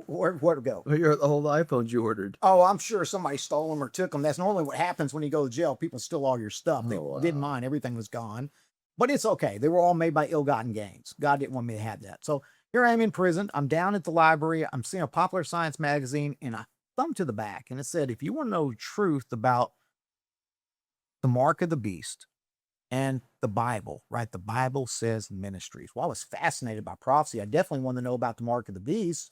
Where'd it go? The whole iPhones you ordered. Oh, I'm sure somebody stole them or took them. That's normally what happens when you go to jail. People steal all your stuff. They didn't mind. Everything was gone. But it's okay. They were all made by ill-gotten gains. God didn't want me to have that. So here I am in prison. I'm down at the library. I'm seeing a Popular Science magazine, and I thumbed to the back, and it said, if you want to know truth about the mark of the beast and the Bible, right? The Bible says ministries. Well, I was fascinated by prophecy. I definitely wanted to know about the mark of the beast.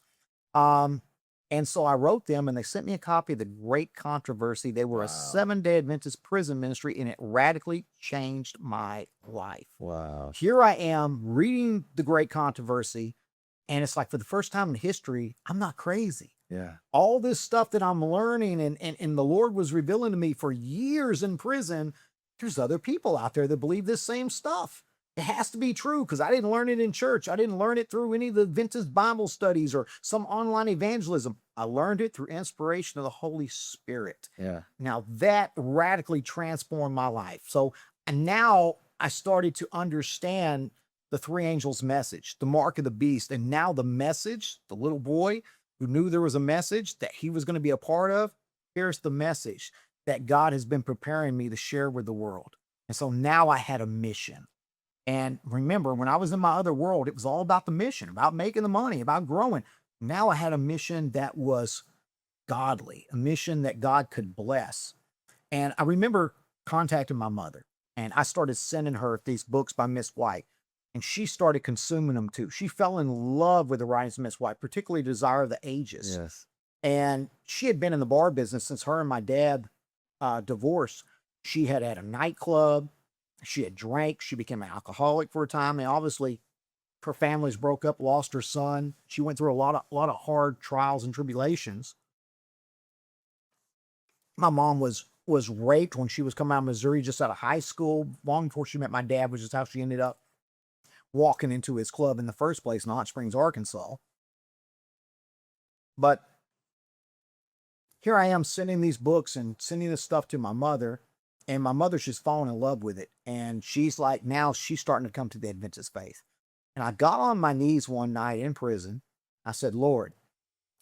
And so I wrote them, and they sent me a copy of The Great Controversy. They were a 7-day Adventist prison ministry, and it radically changed my life. Wow. Here I am reading The Great Controversy, and it's like, for the first time in history, I'm not crazy. Yeah. All this stuff that I'm learning and the Lord was revealing to me for years in prison, there's other people out there that believe this same stuff. It has to be true, because I didn't learn it in church. I didn't learn it through any of the Adventist Bible studies or some online evangelism. I learned it through inspiration of the Holy Spirit. Yeah. Now that radically transformed my life. So, and now I started to understand the three angels' message, the mark of the beast, and now the message, the little boy who knew there was a message that he was going to be a part of. Here's the message that God has been preparing me to share with the world. And so now I had a mission. And remember, when I was in my other world, it was all about the mission, about making the money, about growing. Now I had a mission that was godly, a mission that God could bless. And I remember contacting my mother, and I started sending her these books by Miss White, and she started consuming them too. She fell in love with the writings of Miss White, particularly Desire of the Ages. Yes. And she had been in the bar business since her and my dad divorced. She had a nightclub. She had drank. She became an alcoholic for a time. And obviously her families broke up, lost her son. She went through a lot of hard trials and tribulations. My mom was was raped when she was coming out of Missouri, just out of high school, long before she met my dad, which is how she ended up walking into his club in the first place in Hot Springs, Arkansas. But here I am sending these books and sending this stuff to my mother, and my mother's just falling in love with it. And she's like, now she's starting to come to the Adventist faith. And I got on my knees one night in prison. I said, Lord,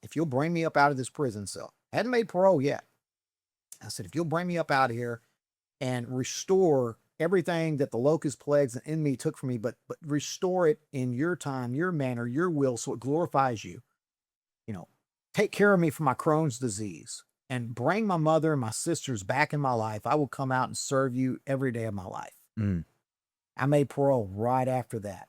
if you'll bring me up out of this prison cell, I hadn't made parole yet. I said, if you'll bring me up out of here and restore everything that the locust plagues and enemy took from me, but restore it in your time, your manner, your will, so it glorifies you. You know, take care of me from my Crohn's disease and bring my mother and my sisters back in my life. I will come out and serve you every day of my life. I made parole right after that.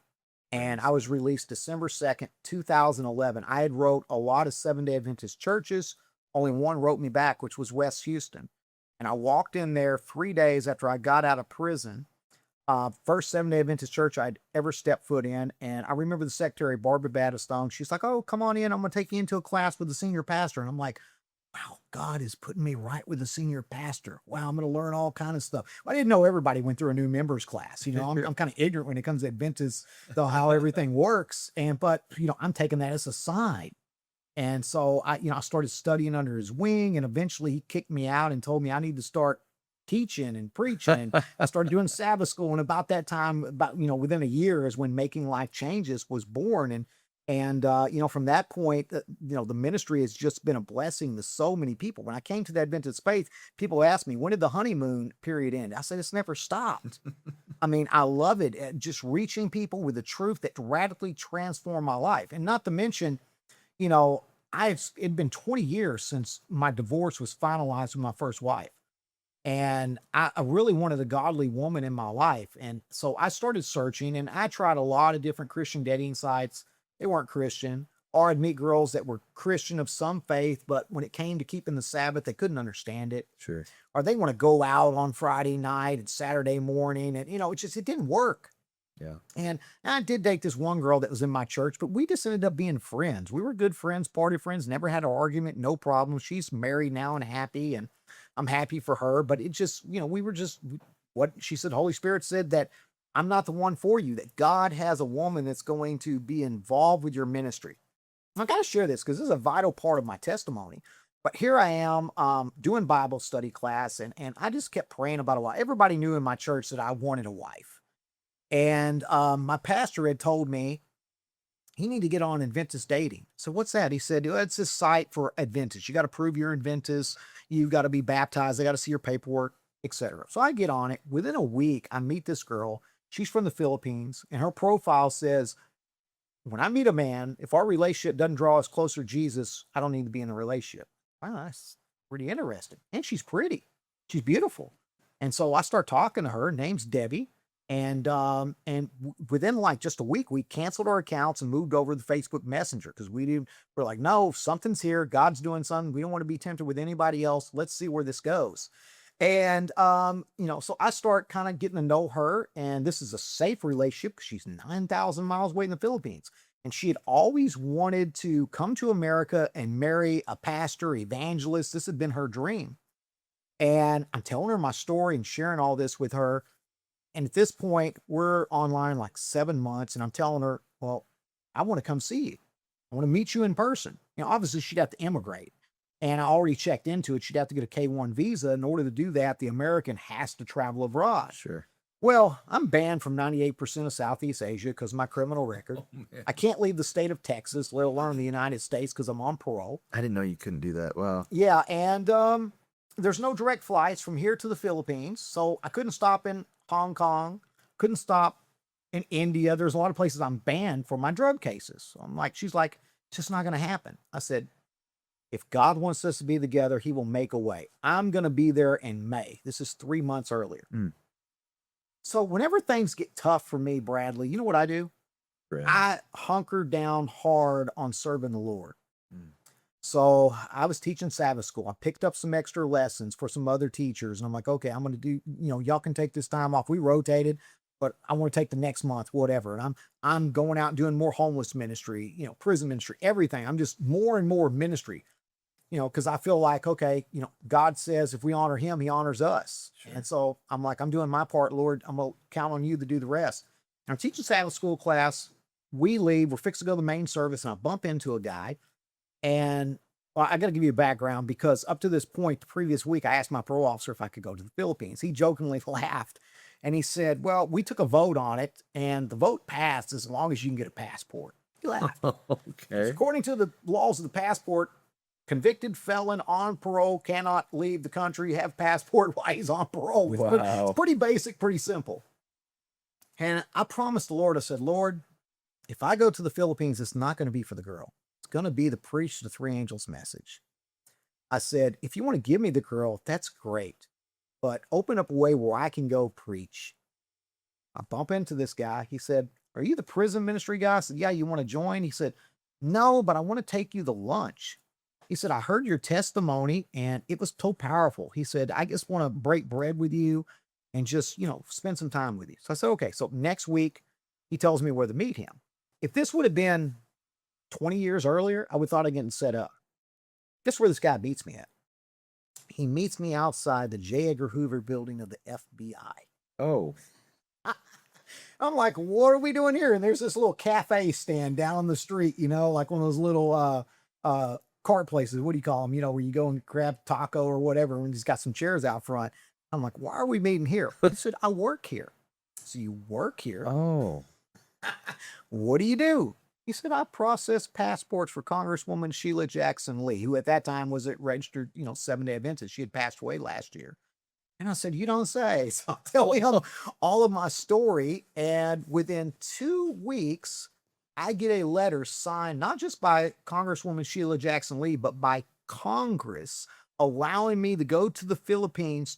And I was released December 2nd, 2011. I had wrote a lot of Seventh-day Adventist churches. Only one wrote me back, which was West Houston. And I walked in there 3 days after I got out of prison. First Seventh-day Adventist church I'd ever stepped foot in. And I remember the secretary, Barbara Battistone. She's like, oh, come on in. I'm going to take you into a class with the senior pastor. And I'm like, wow, God is putting me right with the senior pastor. Wow, I'm going to learn all kind of stuff. I didn't know everybody went through a new members class. You know, I'm kind of ignorant when it comes to Adventists, though, how everything works. But, you know, I'm taking that as a sign. And so I started studying under his wing, and eventually he kicked me out and told me I need to start teaching and preaching. And I started doing Sabbath school. And about that time, within a year is when Making Life Changes was born. And from that point, the ministry has just been a blessing to so many people. When I came to the Adventist faith, people asked me, when did the honeymoon period end? I said, it's never stopped. I mean, I love it. Just reaching people with the truth that radically transformed my life. And not to mention, it'd been 20 years since my divorce was finalized with my first wife. And I really wanted a godly woman in my life. And so I started searching, and I tried a lot of different Christian dating sites. They weren't Christian. Or I'd meet girls that were Christian of some faith, but when it came to keeping the Sabbath, they couldn't understand it. Sure. Or they want to go out on Friday night and Saturday morning. And, it didn't work. Yeah. And I did date this one girl that was in my church, but we just ended up being friends. We were good friends, party friends, never had an argument, no problem. She's married now and happy, and I'm happy for her. But it just, we were just what she said. Holy Spirit said that I'm not the one for you, that God has a woman that's going to be involved with your ministry. I've got to share this because this is a vital part of my testimony. But here I am doing Bible study class, and I just kept praying about a wife. Everybody knew in my church that I wanted a wife. And my pastor had told me he needed to get on Adventist dating. So what's that? He said, it's a site for Adventists. You got to prove you're Adventist. You've got to be baptized. They got to see your paperwork, etc. So I get on it. Within a week, I meet this girl. She's from the Philippines, and her profile says, when I meet a man, if our relationship doesn't draw us closer to Jesus, I don't need to be in a relationship. Wow, that's pretty interesting. And she's pretty. She's beautiful. And so I start talking to her. Her name's Debbie. And within like just a week, we canceled our accounts and moved over to the Facebook Messenger because we're like, no, something's here. God's doing something. We don't want to be tempted with anybody else. Let's see where this goes. And, so I start kind of getting to know her, and this is a safe relationship because she's 9,000 miles away in the Philippines. And she had always wanted to come to America and marry a pastor, evangelist. This had been her dream. And I'm telling her my story and sharing all this with her. And at this point, we're online like 7 months, and I'm telling her, well, I want to come see you. I want to meet you in person. Obviously she'd have to immigrate. And I already checked into it. She'd have to get a K-1 visa. In order to do that, the American has to travel abroad. Sure. Well, I'm banned from 98% of Southeast Asia because of my criminal record. I can't leave the state of Texas, let alone the United States, because I'm on parole. I didn't know you couldn't do that. Wow. Yeah, and there's no direct flights from here to the Philippines, so I couldn't stop in Hong Kong, couldn't stop in India. There's a lot of places I'm banned for my drug cases. So she's like, it's just not going to happen. I said, if God wants us to be together, he will make a way. I'm going to be there in May. This is 3 months earlier. So whenever things get tough for me, Bradley, you know what I do? Right. I hunker down hard on serving the Lord. So I was teaching Sabbath school. I picked up some extra lessons for some other teachers. And I'm like, okay, I'm going to do, y'all can take this time off. We rotated, but I want to take the next month, whatever. And I'm going out and doing more homeless ministry, prison ministry, everything. I'm just more and more ministry. because I feel like, okay, God says if we honor him, he honors us. And so I'm like, I'm doing my part, Lord. I'm going to count on you to do the rest. And I'm teaching Sabbath school class. We leave. We're fixing to go to the main service, and I bump into a guy. And well, I got to give you a background, because up to this point, the previous week, I asked my parole officer if I could go to the Philippines. He jokingly laughed, and he said, well, we took a vote on it, and the vote passed as long as you can get a passport. He laughed. Okay. According to the laws of the passport, convicted felon on parole cannot leave the country, have passport while he's on parole. Wow. It's pretty basic, pretty simple. And I promised the Lord, I said, Lord, if I go to the Philippines, it's not going to be for the girl. It's going to be the preach the three angels message. I said, if you want to give me the girl, that's great, but open up a way where I can go preach. I bump into this guy. He said, are you the prison ministry guy? I said, yeah, you want to join? He said, no, but I want to take you to lunch. He said, I heard your testimony and it was so powerful. He said, I just want to break bread with you and just, spend some time with you. So I said, okay. So next week, he tells me where to meet him. If this would have been 20 years earlier, I would have thought of getting set up. Guess where this guy meets me at? He meets me outside the J. Edgar Hoover building of the FBI. Oh, I'm like, what are we doing here? And there's this little cafe stand down the street, like one of those little cart places. What do you call them? Where you go and grab taco or whatever, and he's got some chairs out front. I'm like, why are we meeting here? He said, I work here. So you work here? oh, What do you do? He said, I process passports for Congresswoman Sheila Jackson Lee, who at that time was a registered, Seventh-day Adventist. She had passed away last year. And I said, you don't say. So I'll tell him all of my story. And within 2 weeks, I get a letter signed, not just by Congresswoman Sheila Jackson Lee, but by Congress, allowing me to go to the Philippines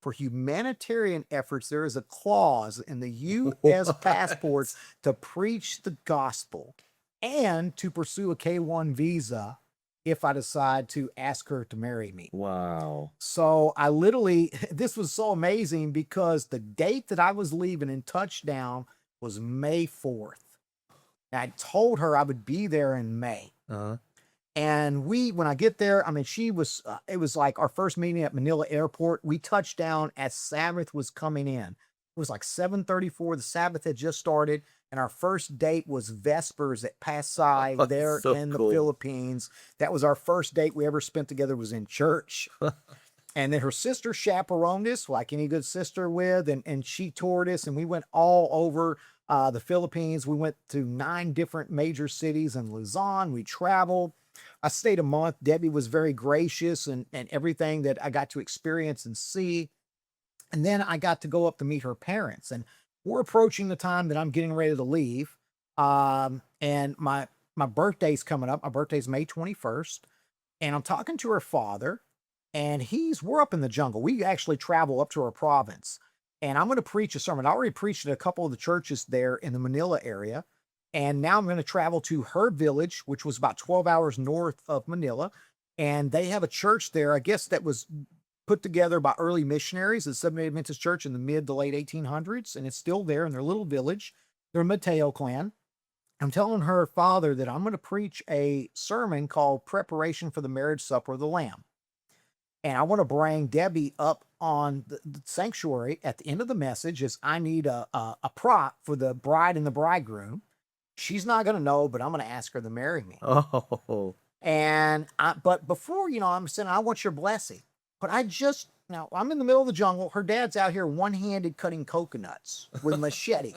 for humanitarian efforts. There is a clause in the U.S. passports to preach the gospel and to pursue a K-1 visa if I decide to ask her to marry me. wow. So this was so amazing because the date that I was leaving in touchdown was May 4th. And I told her I would be there in May. Uh-huh. And when I get there, it was like our first meeting at Manila Airport. We touched down as Sabbath was coming in. It was like 7:34. The Sabbath had just started. And our first date was Vespers at Pasay there So in the cool. Philippines. That was our first date we ever spent together, was in church. And then her sister chaperoned us, like any good sister would, and she toured us, and we went all over the Philippines. We went to 9 different major cities in Luzon. We traveled. I stayed a month. Debbie was very gracious and everything that I got to experience and see. And then I got to go up to meet her parents. And we're approaching the time that I'm getting ready to leave. And my birthday's coming up. My birthday's May 21st. And I'm talking to her father. And we're up in the jungle. We actually travel up to our province. And I'm going to preach a sermon. I already preached at a couple of the churches there in the Manila area. And now I'm going to travel to her village, which was about 12 hours north of Manila. And they have a church there, I guess, that was put together by early missionaries, the Seventh-day Adventist Church in the mid to late 1800s. And it's still there in their little village. They're a Mateo clan. I'm telling her father that I'm going to preach a sermon called Preparation for the Marriage Supper of the Lamb. And I want to bring Debbie up on the sanctuary at the end of the message, as I need a prop for the bride and the bridegroom. She's not going to know, but I'm going to ask her to marry me. Oh, But before, I'm saying, I want your blessing. But I'm in the middle of the jungle. Her dad's out here one-handed cutting coconuts with a machete.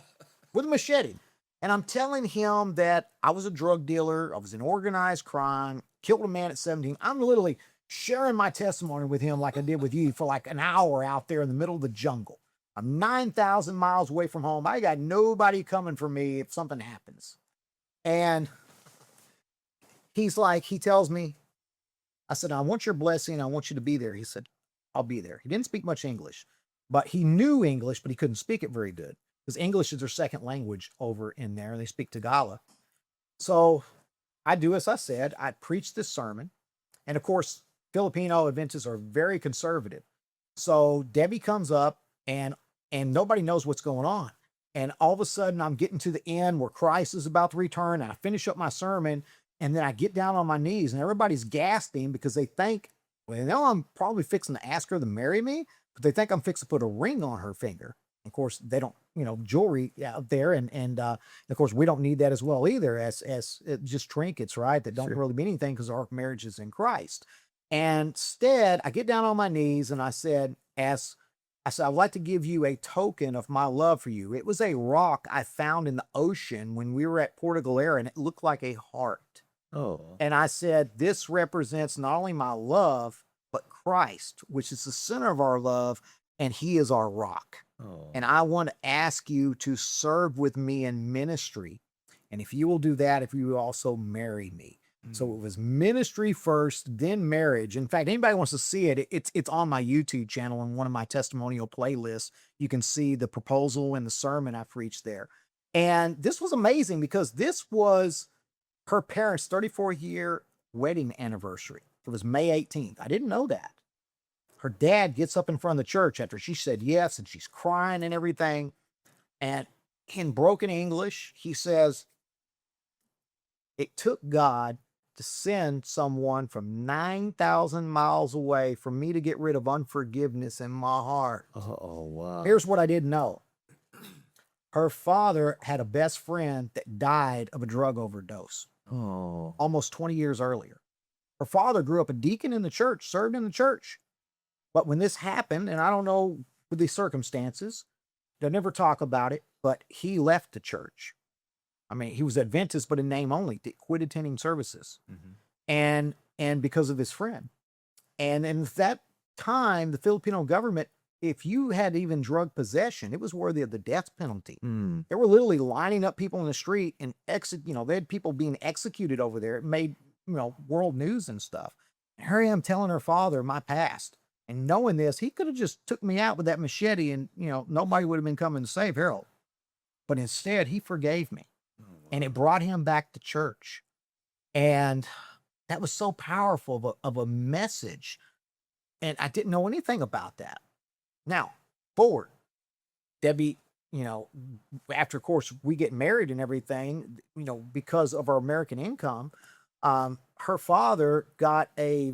And I'm telling him that I was a drug dealer. I was in organized crime, killed a man at 17. I'm literally sharing my testimony with him like I did with you for like an hour out there in the middle of the jungle. I'm 9,000 miles away from home. I got nobody coming for me if something happens. And he tells me, I said, I want your blessing. I want you to be there. He said, I'll be there. He didn't speak much English, but he knew English, but he couldn't speak it very good because English is their second language over in there. And they speak Tagalog. So I do as I said. I preached this sermon. And of course, Filipino Adventists are very conservative. So Debbie comes up and nobody knows what's going on. And all of a sudden I'm getting to the end where Christ is about to return. And I finish up my sermon And then I get down on my knees and everybody's gasping because they think, well, they know I'm probably fixing to ask her to marry me, but they think I'm fixing to put a ring on her finger. Of course, they don't, jewelry out there. And of course, we don't need that as well either as just trinkets, right? That don't really mean anything because our marriage is in Christ. And instead, I get down on my knees and I said, I'd like to give you a token of my love for you. It was a rock I found in the ocean when we were at Puerto Galera, and it looked like a heart. Oh. And I said, this represents not only my love, but Christ, which is the center of our love, and he is our rock. Oh. And I want to ask you to serve with me in ministry. And if you will do that, if you will also marry me. So it was ministry first, then marriage. In fact, anybody wants to see it, it's on my YouTube channel in one of my testimonial playlists. You can see the proposal and the sermon I preached there. And this was amazing because this was her parents' 34-year wedding anniversary. It was May 18th. I didn't know that. Her dad gets up in front of the church after she said yes, and she's crying and everything. And in broken English, he says, it took God to send someone from 9,000 miles away for me to get rid of unforgiveness in my heart. Oh, wow. Here's what I didn't know. Her father had a best friend that died of a drug overdose almost 20 years earlier. Her father grew up a deacon in the church, served in the church. But when this happened, and I don't know with the circumstances, they never talk about it, but he left the church. I mean, he was Adventist, but in name only, quit attending services. And because of his friend. And in that time, the Filipino government, if you had even drug possession, it was worthy of the death penalty. They were literally lining up people in the street and they had people being executed over there. It made, world news and stuff. And here I am telling her father my past. And knowing this, he could have just took me out with that machete and, nobody would have been coming to save Harold. But instead, he forgave me. And it brought him back to church. And that was so powerful of a message. And I didn't know anything about that. Now, forward, Debbie, after, of course, we get married and everything, because of our American income, her father got a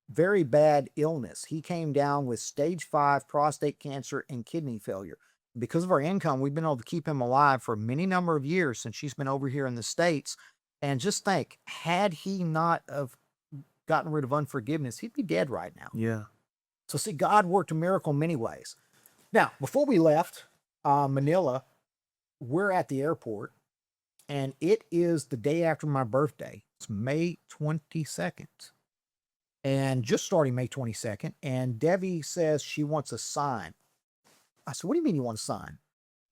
very bad illness. He came down with stage 5 prostate cancer and kidney failure. Because of our income, we've been able to keep him alive for many number of years since she's been over here in the States. And just think, had he not have gotten rid of unforgiveness, he'd be dead right now. Yeah. So see, God worked a miracle in many ways. Now, before we left Manila, we're at the airport, and it is the day after my birthday. It's May 22nd. And just starting May 22nd. And Debbie says she wants a sign. I said, what do you mean you want a sign?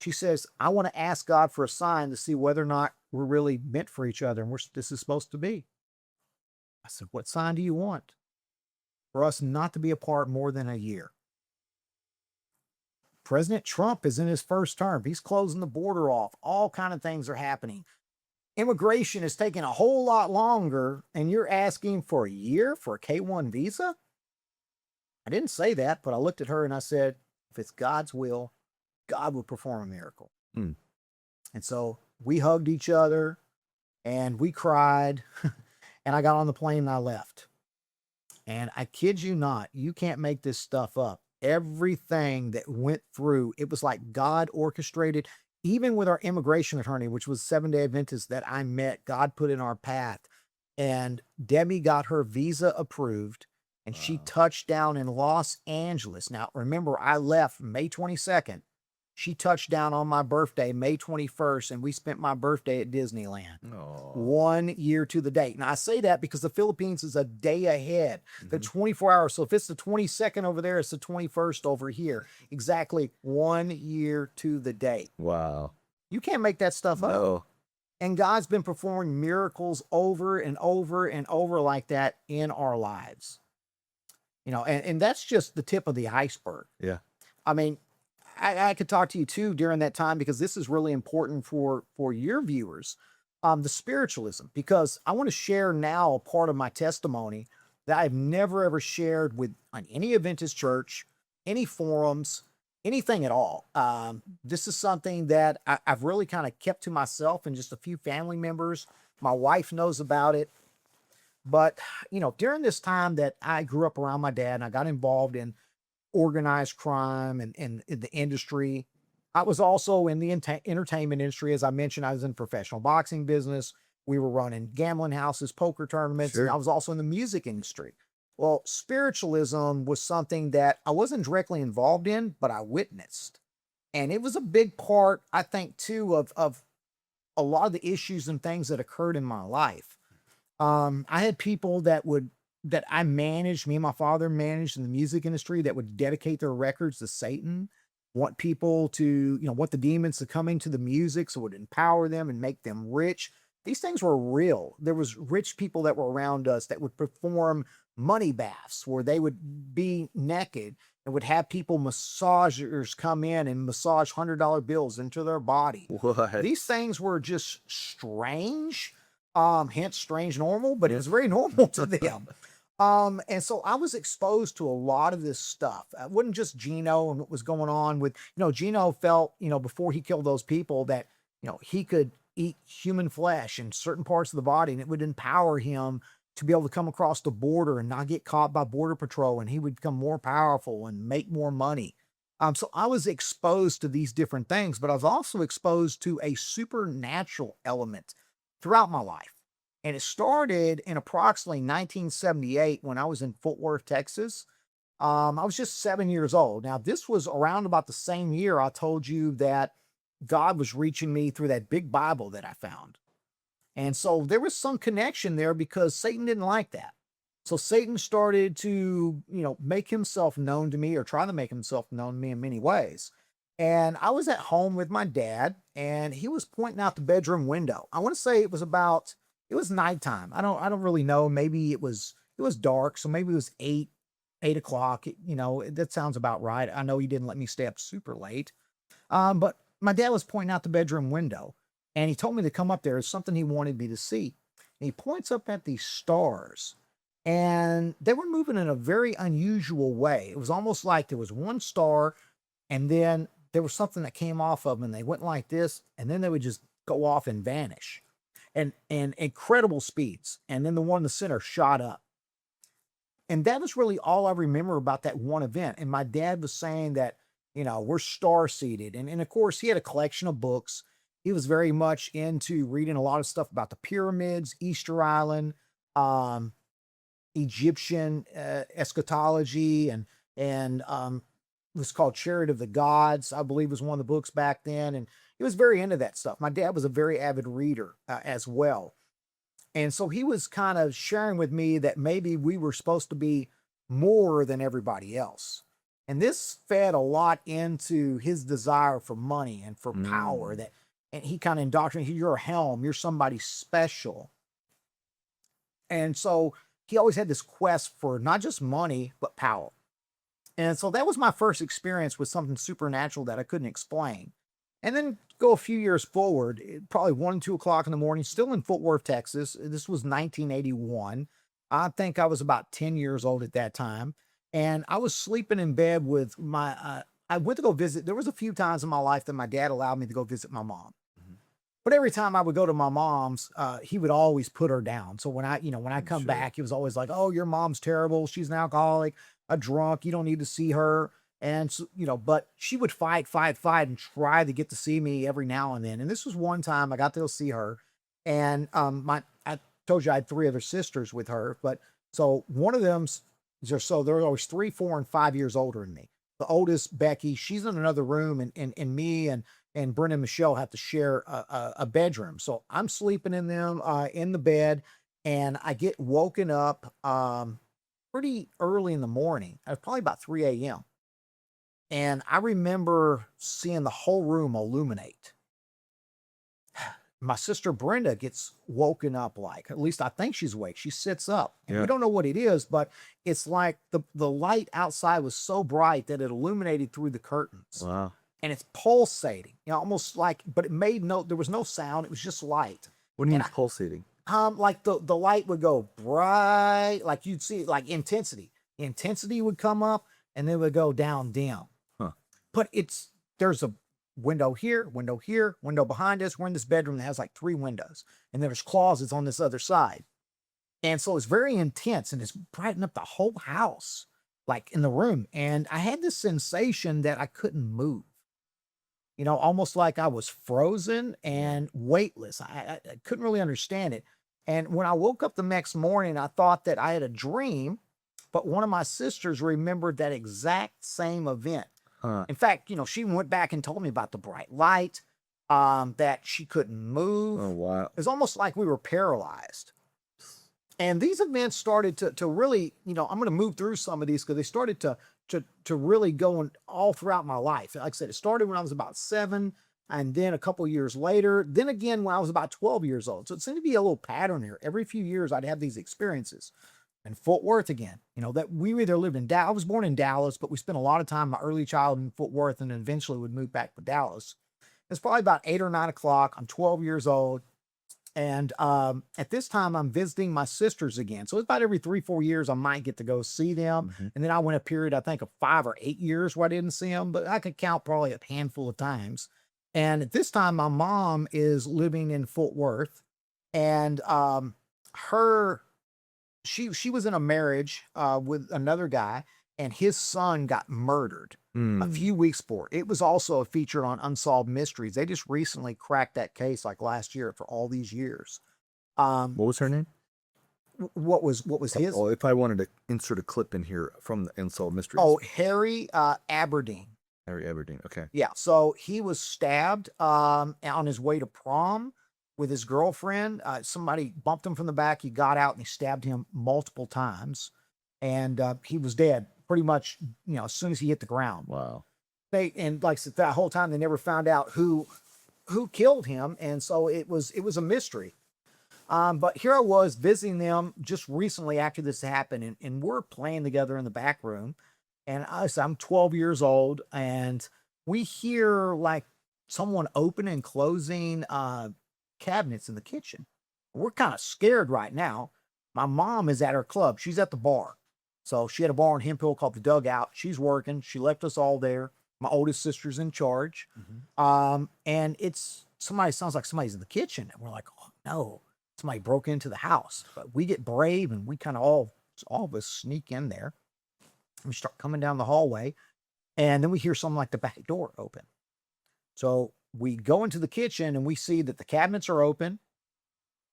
She says, I want to ask God for a sign to see whether or not we're really meant for each other and this is supposed to be. I said, what sign do you want? For us not to be apart more than a year. President Trump is in his first term. He's closing the border off. All kind of things are happening. Immigration is taking a whole lot longer, and you're asking for a year for a K-1 visa? I didn't say that, but I looked at her and I said, if it's God's will, God will perform a miracle. And so we hugged each other and we cried and I got on the plane and I left. And I kid you not, you can't make this stuff up. Everything that went through, it was like God orchestrated, even with our immigration attorney, which was Seventh-day Adventist that I met, God put in our path. And Debbie got her visa approved. And she touched down in Los Angeles. Now, remember, I left May 22nd. She touched down on my birthday, May 21st, and we spent my birthday at Disneyland. 1 year to the date. Now, I say that because the Philippines is a day ahead. They're 24 hours. So if it's the 22nd over there, it's the 21st over here. Exactly 1 year to the date. Wow. You can't make that stuff up. No. And God's been performing miracles over and over and over like that in our lives. And that's just the tip of the iceberg. Yeah. I mean, I could talk to you too during that time because this is really important for your viewers, the spiritualism, because I want to share now a part of my testimony that I've never ever shared with on any Adventist church, any forums, anything at all. This is something that I've really kind of kept to myself and just a few family members My wife knows about it. But, during this time that I grew up around my dad and I got involved in organized crime and in the industry, I was also in the entertainment industry. As I mentioned, I was in professional boxing business. We were running gambling houses, poker tournaments, and I Sure. was also in the music industry. Well, spiritualism was something that I wasn't directly involved in, but I witnessed. And it was a big part, I think, too, of a lot of the issues and things that occurred in my life. I had people that I managed, me and my father managed in the music industry that would dedicate their records to Satan, want people to, want the demons to come into the music so it would empower them and make them rich. These things were real. There was rich people that were around us that would perform money baths where they would be naked and would have people massagers come in and massage $100 bills into their body. What? These things were just strange, hence strange normal, but it was very normal to them. And so I was exposed to a lot of this stuff. It wasn't just Gino and what was going on with, Gino felt, before he killed those people that, he could eat human flesh in certain parts of the body and it would empower him to be able to come across the border and not get caught by border patrol, and he would become more powerful and make more money. So I was exposed to these different things, but I was also exposed to a supernatural element throughout my life. And it started in approximately 1978 when I was in Fort Worth, Texas. I was just 7 years old. Now, this was around about the same year I told you that God was reaching me through that big Bible that I found. And so there was some connection there because Satan didn't like that. So Satan started to, make himself known to me, or try to make himself known to me in many ways. And I was at home with my dad and he was pointing out the bedroom window. I want to say it was nighttime. I don't really know. Maybe it was dark. So maybe it was 8 o'clock. That sounds about right. I know he didn't let me stay up super late. But my dad was pointing out the bedroom window and he told me to come up there. It's something he wanted me to see. And he points up at these stars and they were moving in a very unusual way. It was almost like there was one star and then there was something that came off of them and they went like this and then they would just go off and vanish. And incredible speeds. And then the one in the center shot up. And that was really all I remember about that one event. And my dad was saying that, we're star seeded. And of course, he had a collection of books. He was very much into reading a lot of stuff about the pyramids, Easter Island, Egyptian eschatology, and it was called Chariot of the Gods, I believe was one of the books back then. And he was very into that stuff. My dad was a very avid reader as well. And so he was kind of sharing with me that maybe we were supposed to be more than everybody else. And this fed a lot into his desire for money and for power, and he kind of indoctrinated, you're a Helm, you're somebody special. And so he always had this quest for not just money, but power. And so that was my first experience with something supernatural that I couldn't explain. And then go a few years forward, probably 1 and 2 o'clock in the morning, still in Fort Worth, Texas. This was 1981. I think I was about 10 years old at that time. And I was sleeping in bed with I went to go visit. There was a few times in my life that my dad allowed me to go visit my mom. But every time I would go to my mom's, he would always put her down. So when I come back, he was always like, oh, your mom's terrible. She's an alcoholic, a drunk. You don't need to see her. And, so, but she would fight and try to get to see me every now and then. And this was one time I got to go see her. And I told you I had 3 other sisters with her. But so one of them's, so they're always 3, 4, and 5 years older than me. The oldest, Becky, she's in another room, and me and Brenda and Michelle have to share a bedroom. So I'm sleeping in them in the bed, and I get woken up pretty early in the morning. It was probably about 3 a.m. And I remember seeing the whole room illuminate. My sister Brenda gets woken up, like, at least I think she's awake. She sits up. And we don't know what it is, but it's like the light outside was so bright that it illuminated through the curtains. Wow. And it's pulsating, almost like, but there was no sound. It was just light. What do you mean pulsating? Like the light would go bright, like you'd see, like intensity. Intensity would come up and then it would go down dim. Huh. But there's a window here, window behind us. We're in this bedroom that has like 3 windows, and there's closets on this other side. And so it's very intense, and it's brightened up the whole house, like in the room. And I had this sensation that I couldn't move, almost like I was frozen and weightless. I couldn't really understand it. And when I woke up the next morning, I thought that I had a dream, but one of my sisters remembered that exact same event. Huh. In fact, she went back and told me about the bright light, that she couldn't move. Oh, wow. It was almost like we were paralyzed. And these events started to really, I'm going to move through some of these because they started to really go all throughout my life. Like I said, it started when I was about 7, and then a couple years later, then again when I was about 12 years old. So it seemed to be a little pattern here. Every few years I'd have these experiences. And Fort Worth again, that we either lived in Dallas. I was born in Dallas, but we spent a lot of time, my early childhood in Fort Worth, and then eventually would move back to Dallas. It's probably about 8 or 9 o'clock. I'm 12 years old. And at this time, I'm visiting my sisters again. So it's about every 3-4 years I might get to go see them. Mm-hmm. And then I went a period, I think, of 5 or 8 years where I didn't see them, but I could count probably a handful of times. And at this time, my mom is living in Fort Worth, and she was in a marriage with another guy, and his son got murdered a few weeks before. It was also featured on Unsolved Mysteries. They just recently cracked that case like last year for all these years. What was her name? What was his? Oh, if I wanted to insert a clip in here from the Unsolved Mysteries. Oh, Harry Aberdeen. Harry Aberdeen. Okay. Yeah. So he was stabbed on his way to prom with his girlfriend. Somebody bumped him from the back. He got out and he stabbed him multiple times, and he was dead pretty much, as soon as he hit the ground. Wow. And like I said, that whole time they never found out who killed him, and so it was a mystery. But here I was visiting them just recently after this happened, and we're playing together in the back room, and I'm 12 years old, and we hear like someone opening and closing cabinets in the kitchen. We're kind of scared right now. My mom is at her club. She's at the bar. So she had a bar in Hemphill called the Dugout. She's working. She left us all there. My oldest sister's in charge. Mm-hmm. And sounds like somebody's in the kitchen. And we're like, oh no, somebody broke into the house. But we get brave, and we kind of all of us sneak in there. We start coming down the hallway, and then we hear something like the back door open. So we go into the kitchen, and we see that the cabinets are open,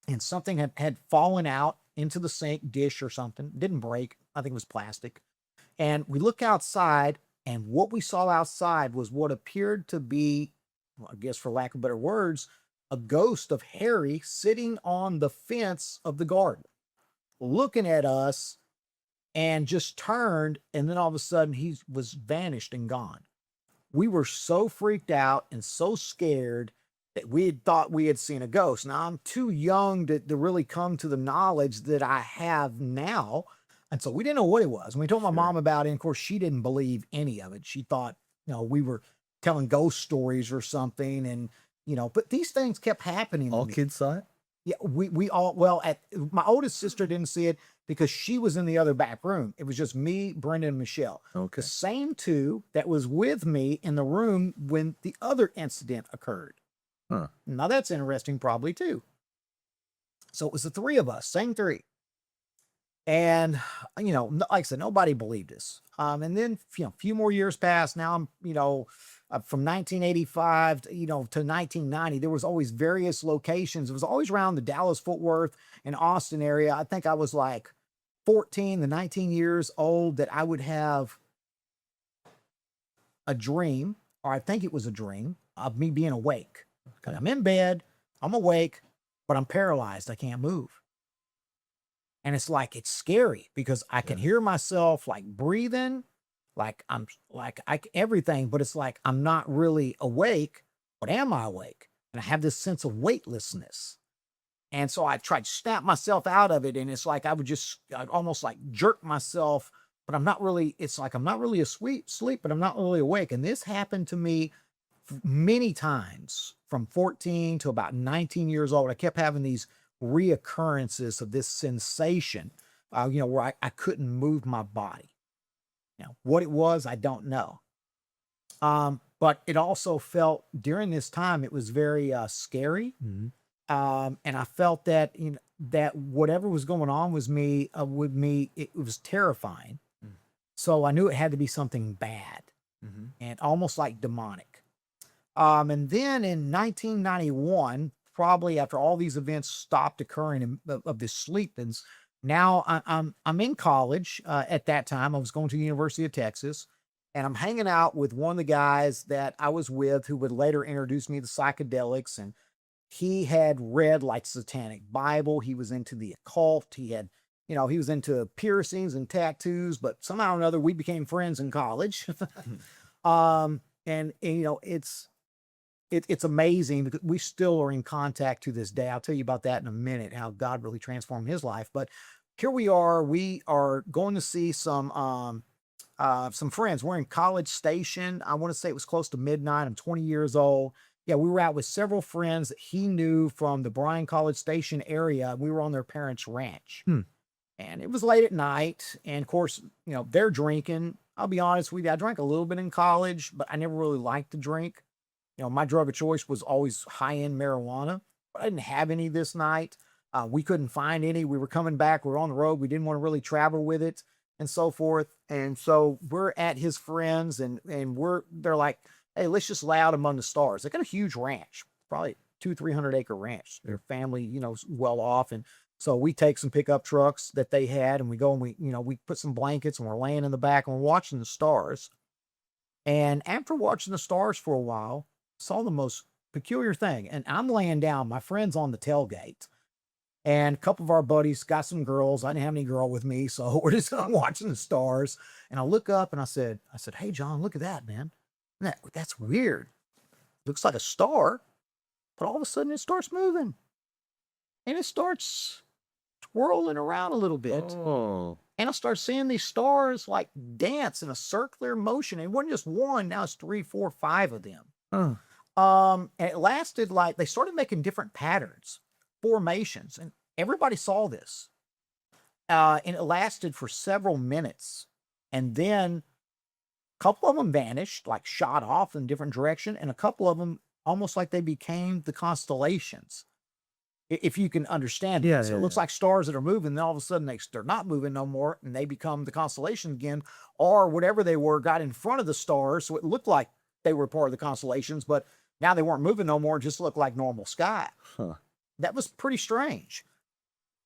and something had fallen out into the sink, dish or something. It didn't break. I think it was plastic. And we look outside, and what we saw outside was what appeared to be, I guess for lack of better words, a ghost of Harry sitting on the fence of the garden, looking at us, and just turned, and then all of a sudden he was vanished and gone. We were so freaked out and so scared that we had thought we had seen a ghost. Now, I'm too young to really come to the knowledge that I have now. And so we didn't know what it was. And we told my mom about it. And of course, she didn't believe any of it. She thought, we were telling ghost stories or something. And, but these things kept happening. All kids saw it? Yeah, we all, my oldest sister didn't see it because she was in the other back room. It was just me, Brenda, and Michelle. Okay. The same two that was with me in the room when the other incident occurred. Huh. Now that's interesting probably too. So it was the 3 of us, same 3. And, like I said, nobody believed us. And then, a few more years passed. Now I'm, from 1985 to 1990, there was always various locations. It was always around the Dallas, Fort Worth, and Austin area. I think I was like 14 to 19 years old that I would have a dream, or I think it was a dream of me being awake. Okay. I'm in bed, I'm awake, but I'm paralyzed. I can't move. And it's scary because I can hear myself like breathing, like everything, but it's like I'm not really awake, but am I awake? And I have this sense of weightlessness. And so I tried to snap myself out of it. And it's like I'd almost like jerk myself, but I'm not really asleep, but I'm not really awake. And this happened to me many times from 14 to about 19 years old. I kept having these reoccurrences of this sensation, where I couldn't move my body. What it was, I don't know. but it also felt during this time, it was very scary. Mhm. And I felt that, that whatever was going on with me, it was terrifying. So I knew it had to be something bad Mhm. and almost like demonic. And then in 1991, probably after all these events stopped occurring of this sleepings, now I'm in college. At that time, I was going to the University of Texas, and I'm hanging out with one of the guys that I was with, who would later introduce me to psychedelics. And he had read like Satanic Bible. He was into the occult. He had, he was into piercings and tattoos. But somehow or another, we became friends in college. And it's amazing because we still are in contact to this day. I'll tell you about that in a minute, how God really transformed his life. But here we are going to see some friends. We're in College Station. I want to say it was close to midnight. I'm 20 years old. Yeah, we were out with several friends that he knew from the Bryan College Station area. We were on their parents' ranch. And it was late at night. And of course, they're drinking. I'll be honest with you, I drank a little bit in college, but I never really liked to drink. My drug of choice was always high-end marijuana, but I didn't have any this night. We couldn't find any. We were coming back. We were on the road. We didn't want to really travel with it and so forth. And so we're at his friends, and they're like, hey, let's just lay out among the stars. They got a huge ranch, probably 200-300 acre ranch. Their family, well off. And so we take some pickup trucks that they had, and we go and we put some blankets, and we're laying in the back and we're watching the stars. And after watching the stars for a while, saw the most peculiar thing. And I'm laying down, my friend's on the tailgate, and a couple of our buddies got some girls. I didn't have any girl with me, so we're just watching the stars. And I look up and I said, hey, John, look at that, man. That's weird. Looks like a star, but all of a sudden it starts moving. And it starts twirling around a little bit. Oh. And I start seeing these stars like dance in a circular motion. It wasn't just one, now it's 3, 4, 5 of them. And it lasted they started making different patterns, formations, and everybody saw this. And it lasted for several minutes. And then a couple of them vanished, shot off in a different direction. And a couple of them almost like they became the constellations. If you can understand it. So it looks like stars that are moving, then all of a sudden they're not moving no more, and they become the constellation again, or whatever they were got in front of the stars. So it looked like they were part of the constellations, but now they weren't moving no more, just looked like normal sky. That was pretty strange.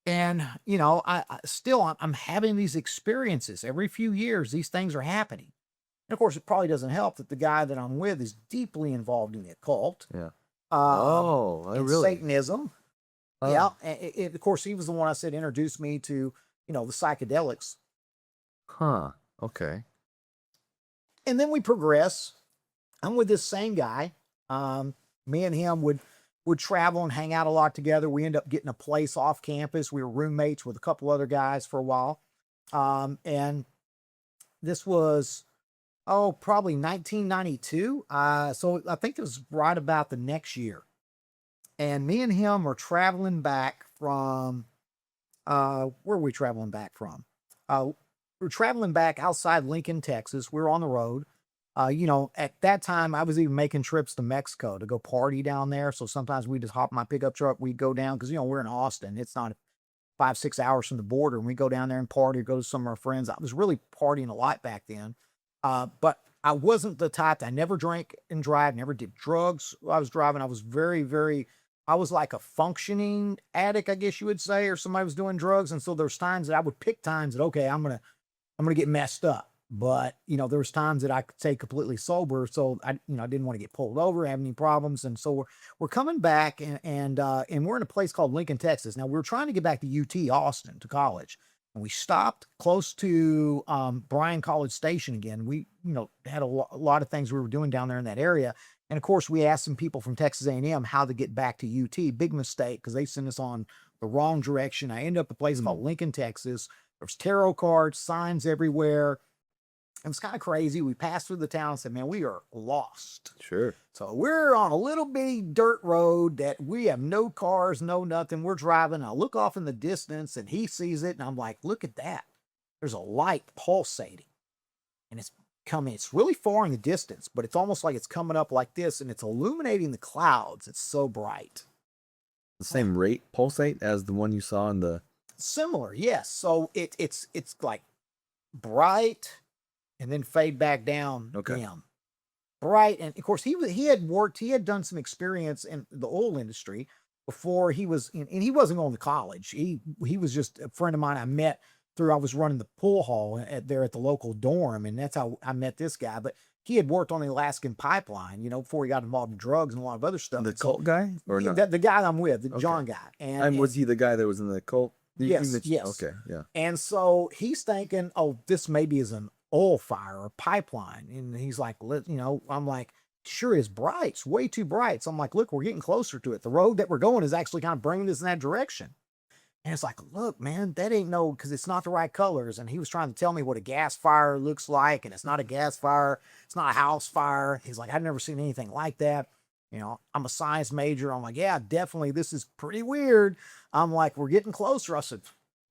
And, I'm having these experiences every few years. These things are happening. And of course, it probably doesn't help that the guy that I'm with is deeply involved in the occult. Yeah. And really? Satanism. Yeah. And of course, he was the one I said introduced me to, the psychedelics. Okay. And then we progress. I'm with this same guy. Me and him would travel and hang out a lot together. We end up getting a place off campus. We were roommates with a couple other guys for a while. And this was, probably 1992. So I think it was right about the next year. And me and him are traveling back from, where are we traveling back from? We're traveling back outside Lincoln, Texas. We're on the road. At that time, I was even making trips to Mexico to go party down there. So sometimes we just hop in my pickup truck. We'd go down because, we're in Austin. It's not 5-6 hours from the border. And we go down there and party or go to some of our friends. I was really partying a lot back then. But I wasn't the type. I never drank and drive, never did drugs while I was driving. I was I was like a functioning addict, I guess you would say, or somebody was doing drugs. And so there's times that I would pick times that, okay, I'm going to get messed up. But, there was times that I could stay completely sober. So I didn't want to get pulled over, have any problems. And so we're coming back and we're in a place called Lincoln, Texas. Now we were trying to get back to UT Austin to college, and we stopped close to Bryan College Station again. We, had a lot of things we were doing down there in that area. And of course we asked some people from Texas A&M how to get back to UT. Big mistake, because they sent us on the wrong direction. I ended up at a place called Lincoln, Texas. There's tarot cards, signs everywhere. It was kind of crazy. We passed through the town and said, man, we are lost. Sure. So we're on a little bitty dirt road that we have no cars, no nothing. We're driving. I look off in the distance and he sees it. And I'm like, look at that. There's a light pulsating. And it's coming. It's really far in the distance, but it's almost like it's coming up like this, and it's illuminating the clouds. It's so bright. The same rate pulsate as the one you saw in the. Similar, yes. So it's like bright and then fade back down, Okay. dim. Bright, and of course he had done some experience in the oil industry before he was in, and he wasn't going to college. He was just a friend of mine I met through, I was running the pool hall there at the local dorm, and that's how I met this guy. But he had worked on the Alaskan pipeline, before he got involved in drugs and a lot of other stuff. The cult guy, or not? The guy I'm with, the Okay. John guy. And was he the guy that was in the cult? Yes, yes. Okay, yeah. And so he's thinking, oh, this maybe is an oil fire or pipeline. And he's like, I'm like, sure is bright. It's way too bright. So I'm like, look, we're getting closer to it. The road that we're going is actually kind of bringing us in that direction. And it's like, look, man, that ain't because it's not the right colors. And he was trying to tell me what a gas fire looks like. And it's not a gas fire. It's not a house fire. He's like, I've never seen anything like that. I'm a science major. I'm like, yeah, definitely. This is pretty weird. I'm like, we're getting closer. I said,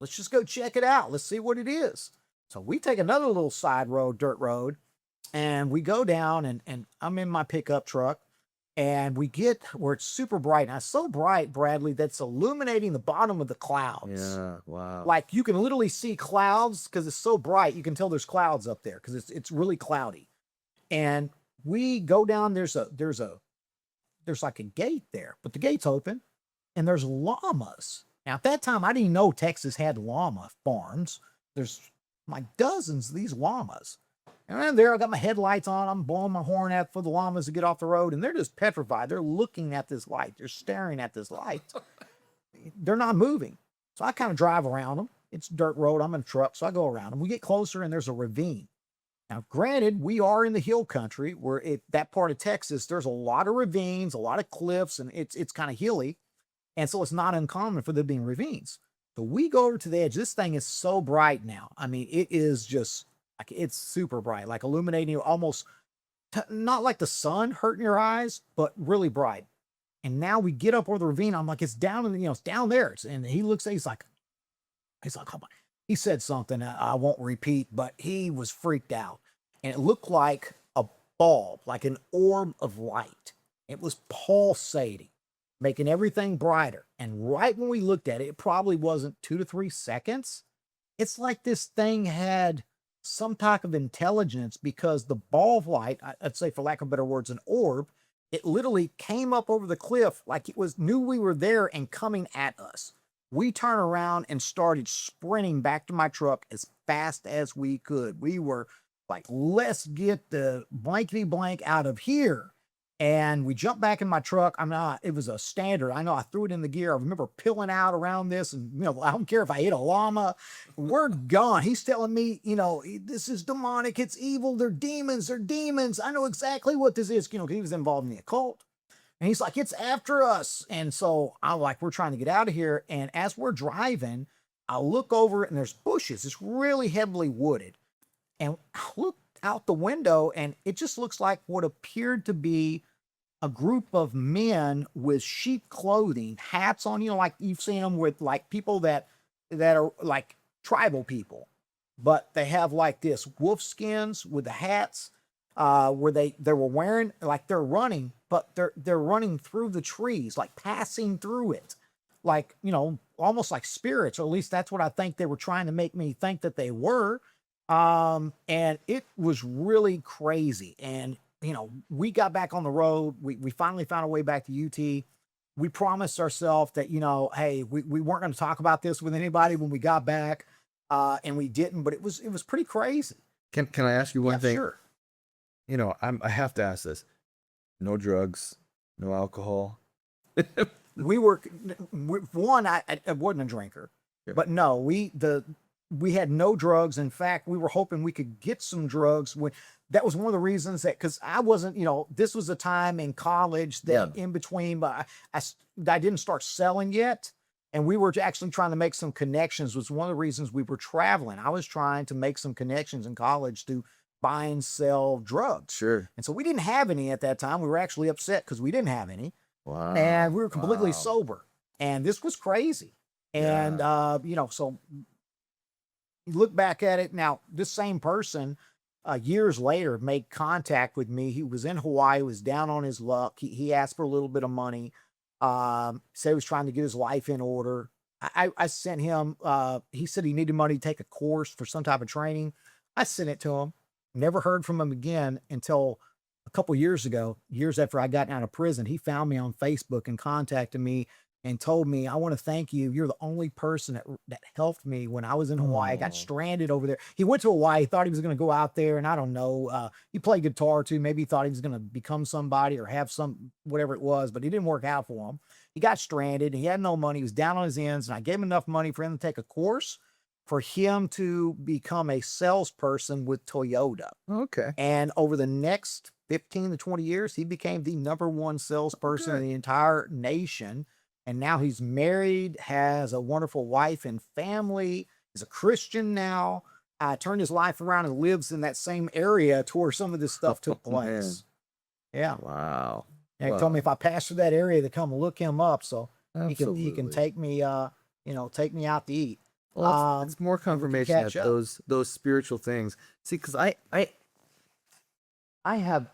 let's just go check it out. Let's see what it is. So we take another little side road, dirt road, and we go down, and I'm in my pickup truck, and we get where it's super bright. And it's so bright, Bradley, that's illuminating the bottom of the clouds. Yeah, wow. Like you can literally see clouds because it's so bright. You can tell there's clouds up there because it's really cloudy. And we go down. There's like a gate there, but the gate's open, and there's llamas. Now, at that time, I didn't know Texas had llama farms. There's like dozens of these llamas. And I'm there, I got my headlights on. I'm blowing my horn out for the llamas to get off the road, and they're just petrified. They're looking at this light. They're staring at this light. They're not moving. So I kind of drive around them. It's dirt road. I'm in a truck, so I go around them. We get closer, and there's a ravine. Now, granted, we are in the hill country where that part of Texas, there's a lot of ravines, a lot of cliffs, and it's kind of hilly. And so it's not uncommon for there being ravines. So we go over to the edge. This thing is so bright now. I mean, it is just like, it's super bright, like illuminating almost, not like the sun hurting your eyes, but really bright. And now we get up over the ravine. I'm like, it's down in it's down there. And he looks at, he's like, come on. He said something I won't repeat, but he was freaked out. And it looked like a bulb, like an orb of light. It was pulsating, making everything brighter. And right when we looked at it, it probably wasn't 2 to 3 seconds. It's like this thing had some type of intelligence, because the ball of light, I'd say for lack of better words, an orb, it literally came up over the cliff like it knew we were there and coming at us. We turned around and started sprinting back to my truck as fast as we could. We were like, let's get the blankety blank out of here. And we jumped back in my truck. It was a standard. I know I threw it in the gear. I remember peeling out around this, and I don't care if I hit a llama. We're gone. He's telling me, this is demonic. It's evil. They're demons. They're demons. I know exactly what this is. He was involved in the occult. And he's like, it's after us. And so I'm like, we're trying to get out of here. And as we're driving, I look over and there's bushes. It's really heavily wooded. And I look out the window, and it just looks like what appeared to be a group of men with sheep clothing, hats on, like you've seen them with like people that are like tribal people, but they have like this wolf skins with the hats, where they were wearing, like they're running, but they're running through the trees, like passing through it, like, almost like spirits, or at least that's what I think they were trying to make me think that they were. And it was really crazy. And we got back on the road. We finally found a way back to UT. We promised ourselves that, hey, we weren't going to talk about this with anybody when we got back. And we didn't, but it was pretty crazy. Can I ask you one thing? Sure. I have to ask this. No drugs, no alcohol. I wasn't a drinker, Yeah. but no, we had no drugs. In fact, we were hoping we could get some drugs. That was one of the reasons because I wasn't, this was a time in college that in between, but I didn't start selling yet. And we were actually trying to make some connections, was one of the reasons we were traveling. I was trying to make some connections in college to buy and sell drugs. Sure. And so we didn't have any at that time. We were actually upset because we didn't have any. Wow. And we were completely sober. And this was crazy. And, so you look back at it now, this same person years later made contact with me. He was in Hawaii, was down on his luck. He asked for a little bit of money. Said he was trying to get his life in order. I sent him, he said he needed money to take a course for some type of training. I sent it to him. Never heard from him again until a couple years ago, years after I got out of prison. He found me on Facebook and contacted me and told me, I want to thank you. You're the only person that helped me when I was in Hawaii. I got stranded over there. He went to Hawaii, thought he was going to go out there, and I don't know. He played guitar too. Maybe he thought he was going to become somebody or have some, whatever it was, but it didn't work out for him. He got stranded and he had no money. He was down on his ends, and I gave him enough money for him to take a course for him to become a salesperson with Toyota. Okay. And over the next 15 to 20 years, he became the #1 salesperson in the entire nation. And now he's married, has a wonderful wife and family, is a Christian now, turned his life around and lives in that same area to where some of this stuff took place. Yeah. Wow. And he told me if I pass through that area to come look him up, so he can take me, take me out to eat. Well, it's more confirmation that catch up. those spiritual things. See, because I have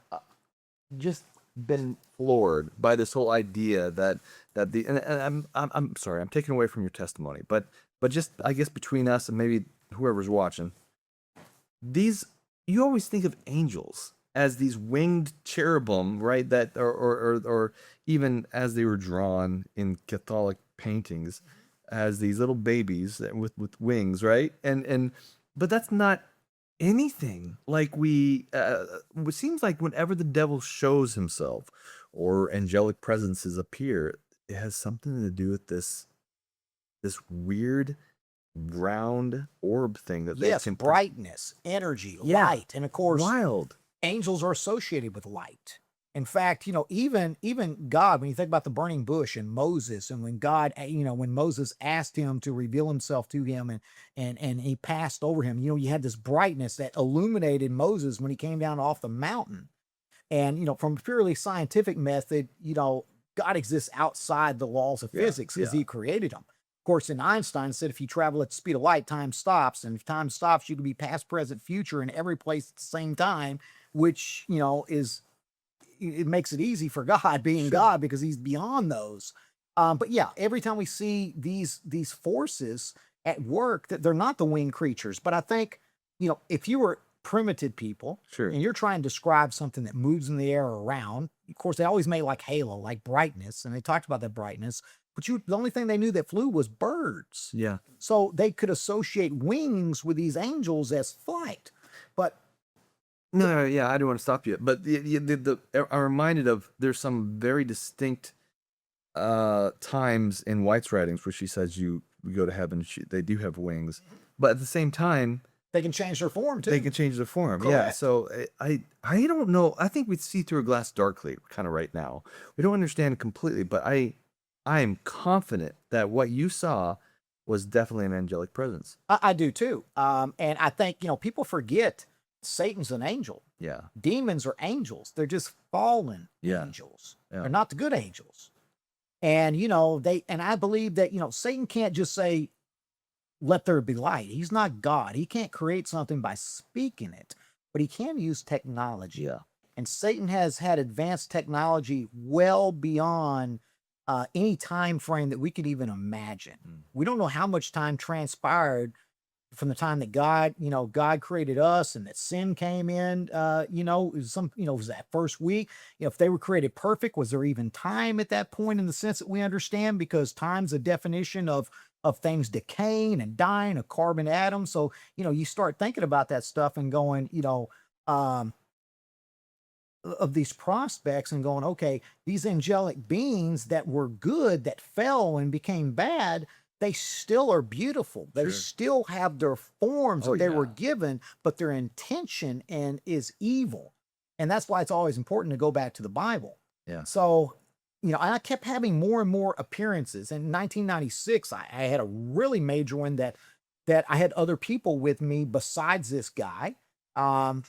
just been floored by this whole idea that and I'm sorry, I'm taking away from your testimony, but just I guess between us and maybe whoever's watching, you always think of angels as these winged cherubim, right? That or even as they were drawn in Catholic paintings as these little babies with wings, right? But that's not anything like it seems like whenever the devil shows himself or angelic presences appear, it has something to do with this weird round orb thing that they can brightness, energy, light, and of course wild angels are associated with light. In fact, even God, when you think about the burning bush and Moses, and when God, when Moses asked him to reveal himself to him and he passed over him, you had this brightness that illuminated Moses when he came down off the mountain. And, from a purely scientific method, God exists outside the laws of physics because he created them. Of course, in Einstein said if you travel at the speed of light, time stops. And if time stops, you can be past, present, future in every place at the same time, which, it makes it easy for God being God because he's beyond those. But yeah, every time we see these forces at work, that they're not the winged creatures. But I think, if you were primitive people and you're trying to describe something that moves in the air or around, of course, they always made like halo, like brightness. And they talked about that brightness, but the only thing they knew that flew was birds. Yeah. So they could associate wings with these angels as flight. But no, yeah, I don't want to stop you, but I'm reminded of there's some very distinct times in White's writings where she says we go to heaven. They do have wings, but at the same time, they can change their form too. They can change their form. Correct. Yeah. So I don't know. I think we see through a glass darkly, kind of right now. We don't understand completely, but I am confident that what you saw was definitely an angelic presence. I do too. And I think people forget. Satan's an angel. Yeah. Demons are angels. They're just fallen angels. Yeah. They're not the good angels. And, I believe that, Satan can't just say, let there be light. He's not God. He can't create something by speaking it, but he can use technology. Yeah. And Satan has had advanced technology well beyond any time frame that we could even imagine. We don't know how much time transpired from the time that God created us and that sin came in, was that first week, if they were created perfect, was there even time at that point in the sense that we understand? Because time's a definition of things decaying and dying, a carbon atom. So, you start thinking about that stuff and going, of these prospects and going, okay, these angelic beings that were good, that fell and became bad, they still are beautiful. They still have their forms that they were given, but their intention is evil. And that's why it's always important to go back to the Bible. Yeah. So, I kept having more and more appearances. In 1996, I had a really major one that I had other people with me besides this guy.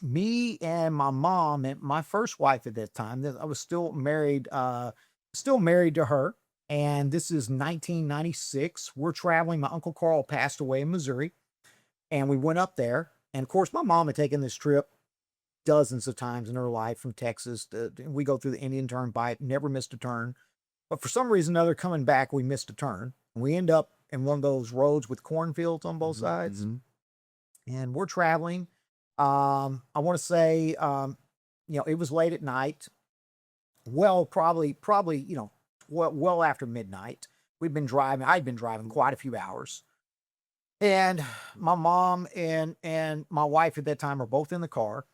Me and my mom and my first wife at that time. I was still married to her. And this is 1996. We're traveling. My Uncle Carl passed away in Missouri. And we went up there. And of course, my mom had taken this trip dozens of times in her life from Texas. We go through the Indian Turnpike, never missed a turn. But for some reason or another, coming back, we missed a turn. And we end up in one of those roads with cornfields on both sides. And we're traveling. I want to say, it was late at night. Well, probably, well after midnight. I'd been driving quite a few hours. And my mom and my wife at that time are both in the car.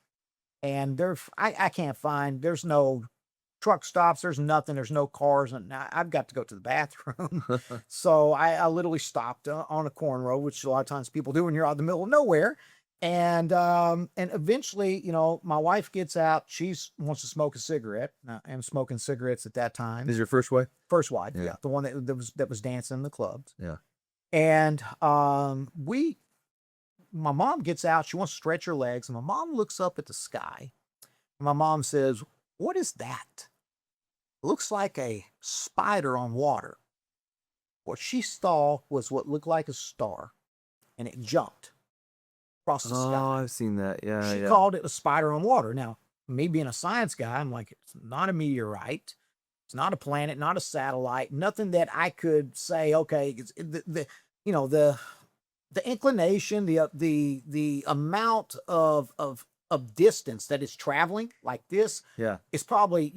And I can't there's no truck stops, there's nothing, there's no cars, and I've got to go to the bathroom. So I literally stopped on a corn road, which a lot of times people do when you're out in the middle of nowhere. And eventually, my wife gets out. She wants to smoke a cigarette. I'm smoking cigarettes at that time. This is your first wife? First wife, yeah. The one that was dancing in the clubs. Yeah. And my mom gets out. She wants to stretch her legs. And my mom looks up at the sky. And my mom says, "What is that? It looks like a spider on water." What she saw was what looked like a star. And it jumped across the sky. Oh, I've seen that. Yeah. She called it a spider on water. Now, me being a science guy, I'm like, it's not a meteorite. It's not a planet, not a satellite, nothing that I could say, okay, the inclination, the amount of distance that it's traveling like this, is probably,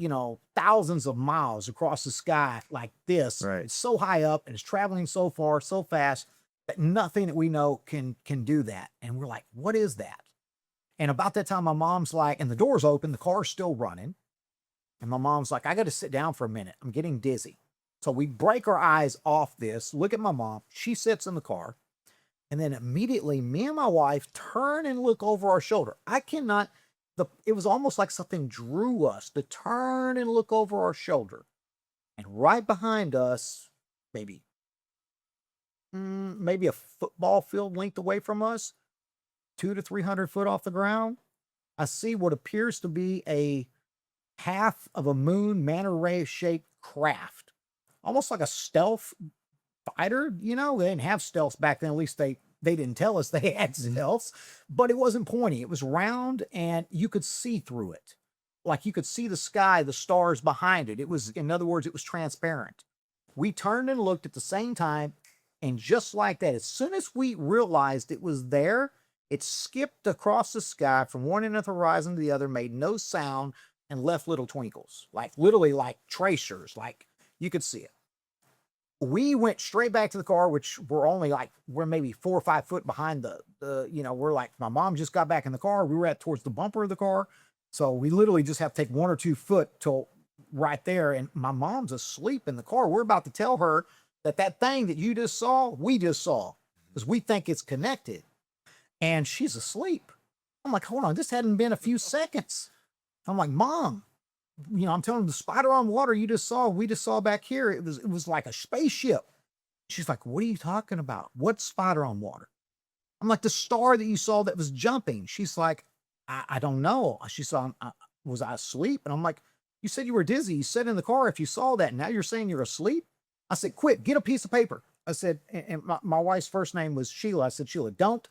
thousands of miles across the sky like this. Right. It's so high up and it's traveling so far, so fast that nothing that we know can do that. And we're like, what is that? And about that time, my mom's like, and the door's open, the car's still running. And my mom's like, "I got to sit down for a minute. I'm getting dizzy." So we break our eyes off this, look at my mom. She sits in the car. And then immediately me and my wife turn and look over our shoulder. It was almost like something drew us to turn and look over our shoulder. And right behind us, maybe a football field length away from us, 200 to 300 foot off the ground, I see what appears to be a half of a moon manta ray shaped craft, almost like a stealth fighter. They didn't have stealths back then. At least they didn't tell us they had stealths, but it wasn't pointy. It was round and you could see through it. Like you could see the sky, the stars behind it. In other words, it was transparent. We turned and looked at the same time. And just like that, as soon as we realized it was there, it skipped across the sky from one end of the horizon to the other, made no sound, and left little twinkles, like literally like tracers, like you could see it. We went straight back to the car, which we're maybe 4 or 5 foot behind we're like, my mom just got back in the car. We were towards the bumper of the car. So we literally just have to take 1 or 2 foot till right there. And my mom's asleep in the car. We're about to tell her that thing that you just saw, we just saw, because we think it's connected. And she's asleep. I'm like, hold on, this hadn't been a few seconds. I'm like, "Mom, I'm telling her the spider on water we just saw back here. It was like a spaceship." She's like, "What are you talking about? What spider on water?" I'm like, "The star that you saw that was jumping." She's like, I don't know. She saw, was I asleep? And I'm like, "You said you were dizzy. You sat in the car if you saw that. Now you're saying you're asleep?" I said, "Quick, get a piece of paper." I said, and my wife's first name was Sheila. I said, "Sheila, don't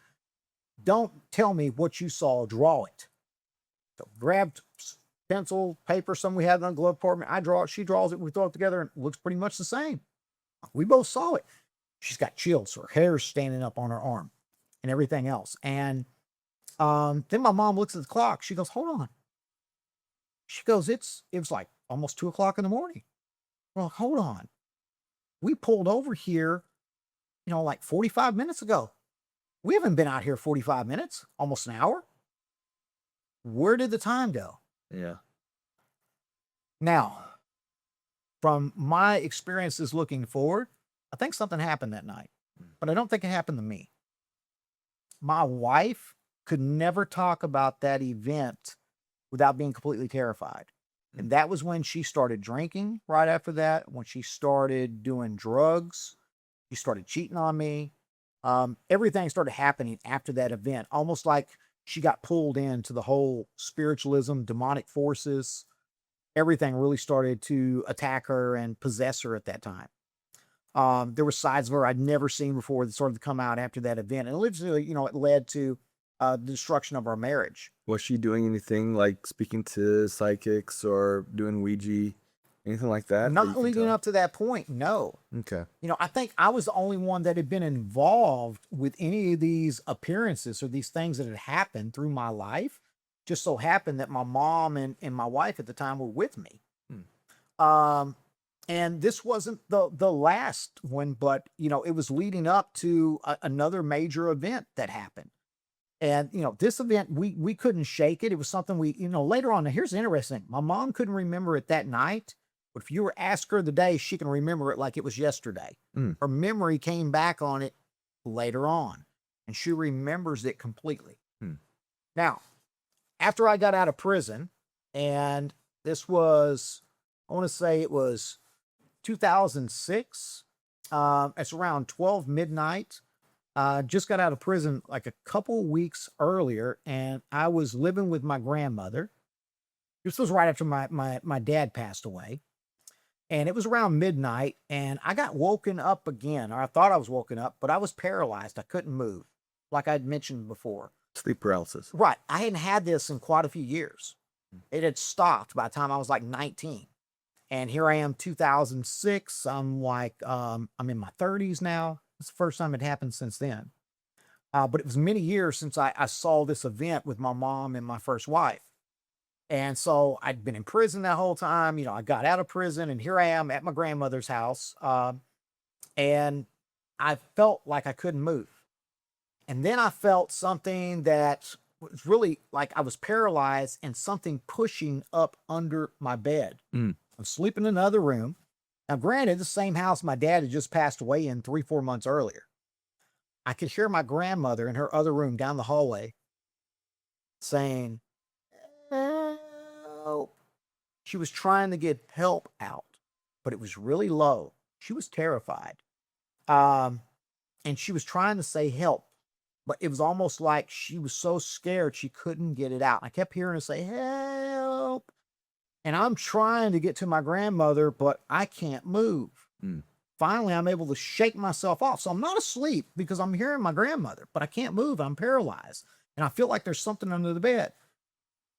tell me what you saw. Draw it." So grabbed pencil, paper, something we had in the glove compartment. I draw it. She draws it. We throw it together and it looks pretty much the same. We both saw it. She's got chills. Her hair's standing up on her arm and everything else. And then my mom looks at the clock. She goes, "Hold on." She goes, it was like almost 2:00 in the morning. Well, hold on. We pulled over here, like 45 minutes ago. We haven't been out here 45 minutes, almost an hour. Where did the time go? Yeah. Now, from my experiences looking forward, I think something happened that night, but I don't think it happened to me. My wife could never talk about that event without being completely terrified. And that was when she started drinking right after that, when she started doing drugs, she started cheating on me. Everything started happening after that event, almost like she got pulled into the whole spiritualism, demonic forces. Everything really started to attack her and possess her at that time. There were sides of her I'd never seen before that started to come out after that event. And literally, it led to the destruction of our marriage. Was she doing anything like speaking to psychics or doing Ouija, anything like that? that you Not can leading tell? up to that point, no. Okay. I think I was the only one that had been involved with any of these appearances or these things that had happened through my life. Just so happened that my mom and my wife at the time were with me. And this wasn't the last one, but it was leading up to another major event that happened. And this event, we couldn't shake it. It was something we, later on. Now here's interesting. My mom couldn't remember it that night, but if you were ask her the day, she can remember it like it was yesterday. Her memory came back on it later on, and she remembers it completely. Now, after I got out of prison, and this was, I want to say it was 2006. It's around 12 midnight. Just got out of prison like a couple weeks earlier, and I was living with my grandmother. This was right after my dad passed away. And it was around midnight, and I got woken up again, or I thought I was woken up, but I was paralyzed. I couldn't move, like I'd mentioned before. Sleep paralysis. Right. I hadn't had this in quite a few years. It had stopped by the time I was like 19. And here I am, 2006. I'm in my 30s now. It's the first time it happened since then. But it was many years since I saw this event with my mom and my first wife. And so I'd been in prison that whole time. I got out of prison, and here I am at my grandmother's house. And I felt like I couldn't move. And then I felt something that was really like I was paralyzed and something pushing up under my bed. I'm sleeping in another room. Now, granted, the same house my dad had just passed away in 3-4 months earlier. I could hear my grandmother in her other room down the hallway saying, "Help." She was trying to get help out, but it was really low. She was terrified. And she was trying to say help, but it was almost like she was so scared she couldn't get it out. I kept hearing her say, "Help." And I'm trying to get to my grandmother, but I can't move. Finally, I'm able to shake myself off. So I'm not asleep because I'm hearing my grandmother, but I can't move. I'm paralyzed. And I feel like there's something under the bed.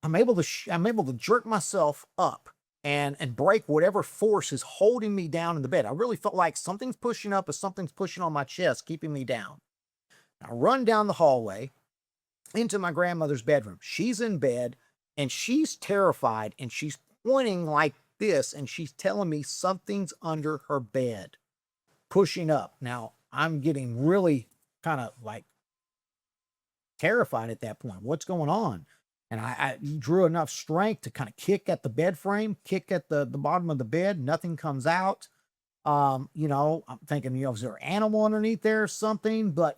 I'm able to jerk myself up and break whatever force is holding me down in the bed. I really felt like something's pushing up or something's pushing on my chest, keeping me down. I run down the hallway into my grandmother's bedroom. She's in bed and she's terrified, and she's pointing like this, and she's telling me something's under her bed, pushing up. Now, I'm getting really kind of like terrified at that point. What's going on? And I drew enough strength to kind of kick at the bed frame, kick at the bottom of the bed. Nothing comes out. I'm thinking, is there an animal underneath there or something? But,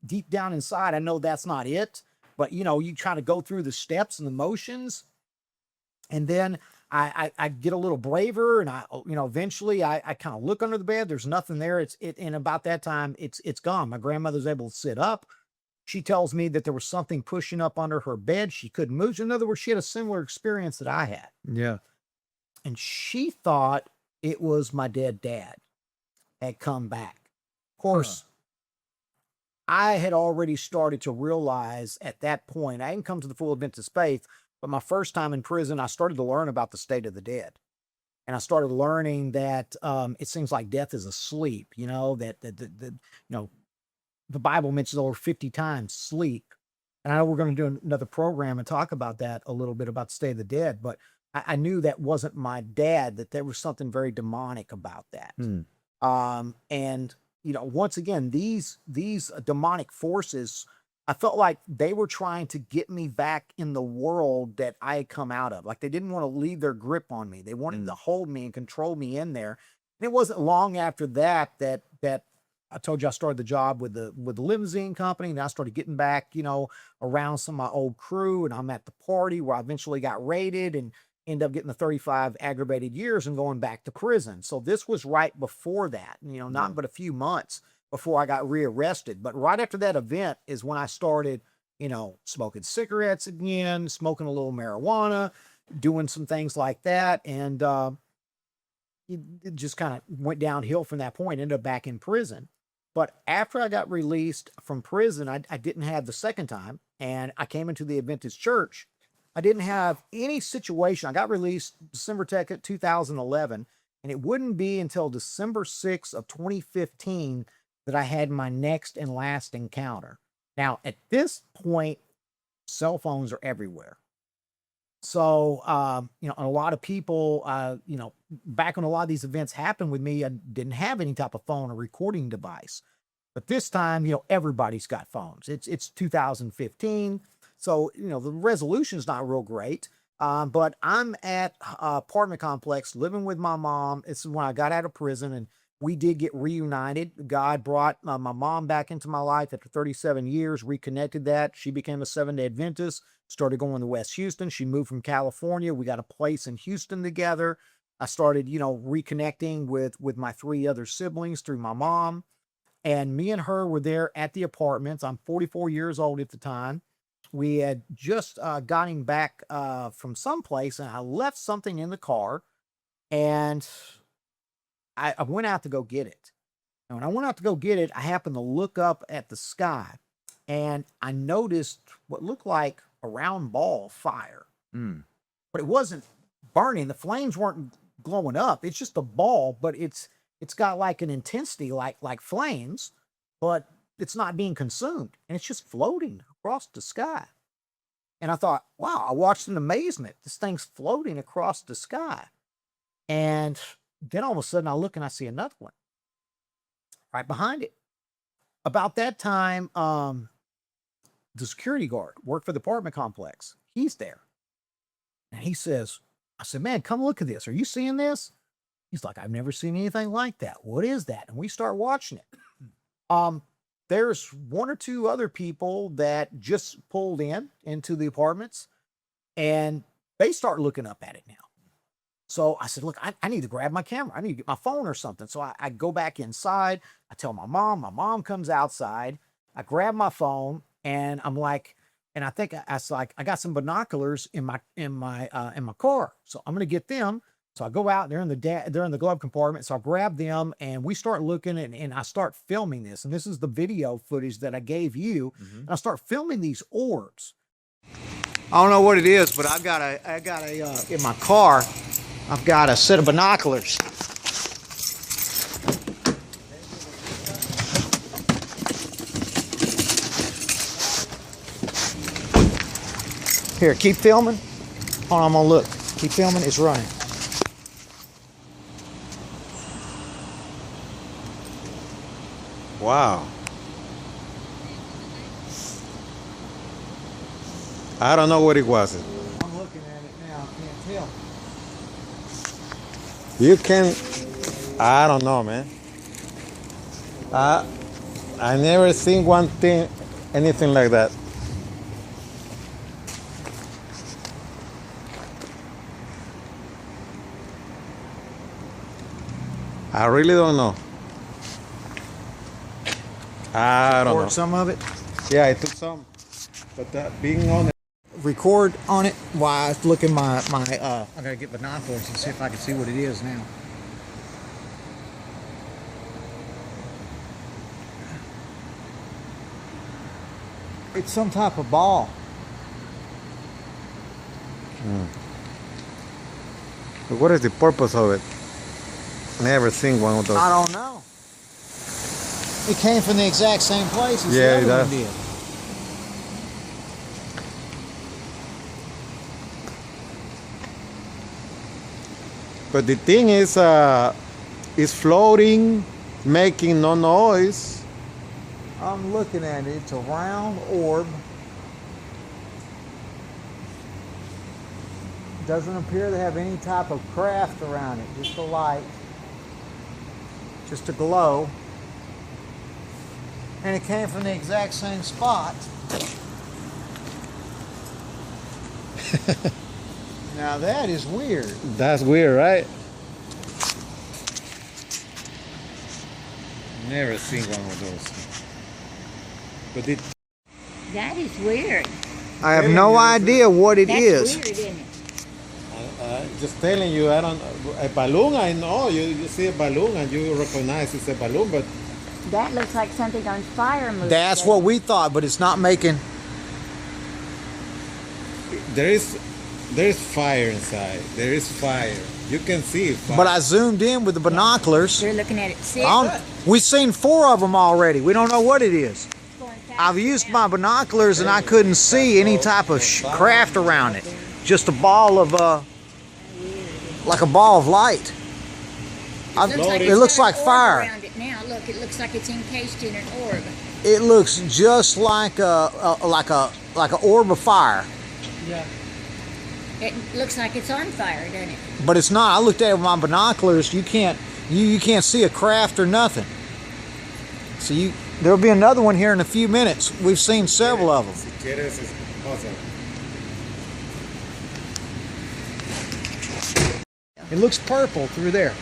deep down inside, I know that's not it. But, you try to go through the steps and the motions. And then I get a little braver, and eventually I kind of look under the bed. There's nothing there. And about that time, it's gone. My grandmother's able to sit up. She tells me that there was something pushing up under her bed. She couldn't move. In other words, she had a similar experience that I had. Yeah. And she thought it was my dead dad had come back. Of course, I had already started to realize at that point, I hadn't come to the full Adventist faith, but my first time in prison, I started to learn about the state of the dead. And I started learning that it seems like death is asleep, the Bible mentions over 50 times sleep. And I know we're going to do another program and talk about that a little bit, about the state of the dead, but I knew that wasn't my dad, that there was something very demonic about that. And once again, these demonic forces, I felt like they were trying to get me back in the world that I had come out of. Like they didn't want to leave their grip on me. They wanted to hold me and control me in there. And it wasn't long after that I told you I started the job with the limousine company, and I started getting back, around some of my old crew, and I'm at the party where I eventually got raided and ended up getting the 35 aggravated years and going back to prison. So this was right before that, not but a few months before I got rearrested. But right after that event is when I started, smoking cigarettes again, smoking a little marijuana, doing some things like that. And it just kind of went downhill from that point, ended up back in prison. But after I got released from prison, I didn't have the second time, and I came into the Adventist church. I didn't have any situation. I got released December 2nd, 2011, and it wouldn't be until December 6th of 2015 that I had my next and last encounter. Now, at this point, cell phones are everywhere. So, a lot of people, back when a lot of these events happened with me, I didn't have any type of phone or recording device. But this time, everybody's got phones. It's 2015. So, the resolution is not real great. But I'm at an apartment complex living with my mom. This is when I got out of prison, and we did get reunited. God brought my mom back into my life after 37 years, reconnected that. She became a Seventh-day Adventist, started going to West Houston. She moved from California. We got a place in Houston together. I started, reconnecting with my 3 other siblings through my mom. And me and her were there at the apartments. I'm 44 years old at the time. We had just gotten back from someplace, and I left something in the car, and I went out to go get it. And when I went out to go get it, I happened to look up at the sky, and I noticed what looked like a round ball of fire. But it wasn't burning. The flames weren't glowing up. It's just a ball, but it's got like an intensity like flames, but it's not being consumed, and it's just floating across the sky. And I thought, wow, I watched in amazement. This thing's floating across the sky. And then all of a sudden I look and I see another one right behind it. About that time, the security guard worked for the apartment complex. He's there. And he says, I said, man, come look at this. Are you seeing this? He's like, I've never seen anything like that. What is that? And we start watching it. There's 1 or 2 other people that just pulled into the apartments, and they start looking up at it now. So I said, look, I need to grab my camera. I need to get my phone or something. So I go back inside. I tell my mom comes outside. I grab my phone, and I'm like, and I think I got some binoculars in my car. So I'm going to get them. So I go out, they're in the glove compartment. So I grab them, and we start looking, and I start filming this. And this is the video footage that I gave you. And I start filming these orbs. I don't know what it is, but I got a in my car, I've got a set of binoculars. Here, keep filming. Hold on, I'm gonna look. Keep filming, it's running. Wow. I don't know what it was. I'm looking at it now, I can't tell. You can, I don't know, man. I never seen anything like that. I really don't know. I don't know. Some of it. Yeah, I took some, but being on it. Record on it while I look in my I gotta get binoculars and see if I can see what it is now. It's some type of ball. But what is the purpose of it? Never seen one of those. I don't know. It came from the exact same place as Yeah, it the other does. one did. But the thing is, it's floating, making no noise. I'm looking at it. It's a round orb. Doesn't appear to have any type of craft around it. Just a light. Just a glow. And it came from the exact same spot. Now that is weird. That's weird, right? Never seen one of those. But it. That is weird. I have no idea what it That's is. weird, isn't it? Just telling you, I don't. A balloon, I know. You see a balloon and you recognize it's a balloon, but That looks like something on fire moving. That's what we thought, but it's not making. There's fire inside. There is fire. You can see fire. But I zoomed in with the binoculars. You're looking at it. See? We've seen 4 of them already. We don't know what it is. I've used my binoculars and I couldn't see any type of craft around it. Just a ball of, like a ball of light. It looks like fire. Around it now. Look, it looks like it's encased in an orb. It looks just like like an orb of fire. Yeah. It looks like it's on fire, doesn't it? But it's not. I looked at it with my binoculars. You can't see a craft or nothing. So there'll be another one here in a few minutes. We've seen several of them. It looks purple through there.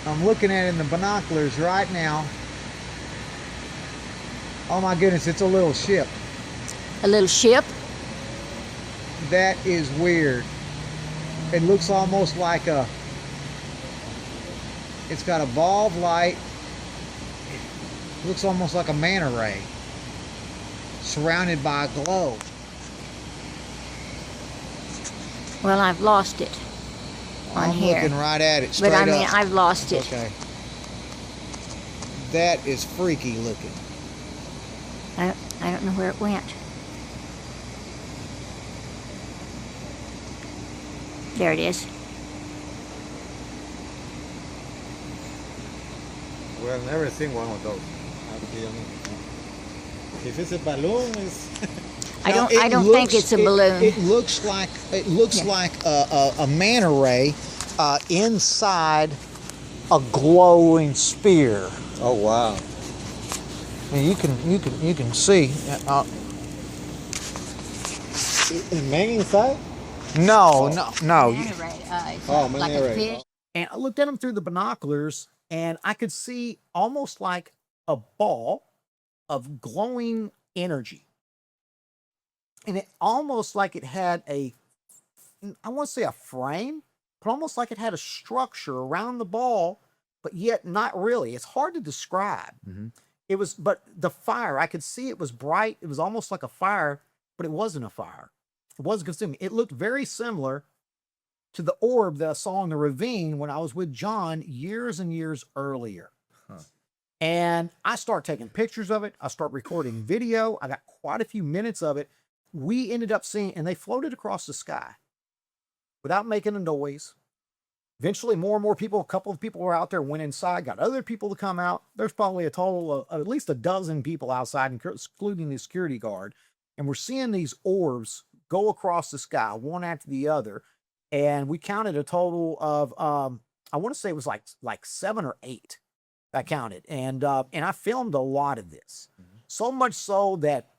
I'm looking at it in the binoculars right now. Oh my goodness, it's a little ship. A little ship? That is weird. It looks almost like it's got a ball of light. It looks almost like a manta ray. Surrounded by a glow. Well, I've lost it on I'm here. looking right at it straight But I mean, up. I've lost it. Okay. That is freaky looking. I don't know where it went. There it is. Well, I've never seen one of those. If it's a balloon, it's I don't think it's a balloon. It looks like a manta ray inside a glowing spear. oh wow. And you can see. The man inside? No. Manta ray, it's Oh, like manta a ray. fish. And I looked at them through the binoculars, and I could see almost like a ball of glowing energy. And it almost like it had I want to say a frame, but almost like it had a structure around the ball, but yet not really. It's hard to describe. Mm-hmm. It was, but the fire, I could see it was bright. It was almost like a fire, but it wasn't a fire. It wasn't consuming. It looked very similar to the orb that I saw in the ravine when I was with John years and years earlier. Huh. And I start taking pictures of it. I start recording video. I got quite a few minutes of it. We ended up seeing, and they floated across the sky without making a noise. Eventually, more and more people, a couple of people were out there, went inside, got other people to come out. There's probably a total of at least a dozen people outside, excluding the security guard. And we're seeing these orbs go across the sky, one after the other. And we counted a total of, I want to say it was like 7 or 8 I counted. And I filmed a lot of this. Mm-hmm. So much so that,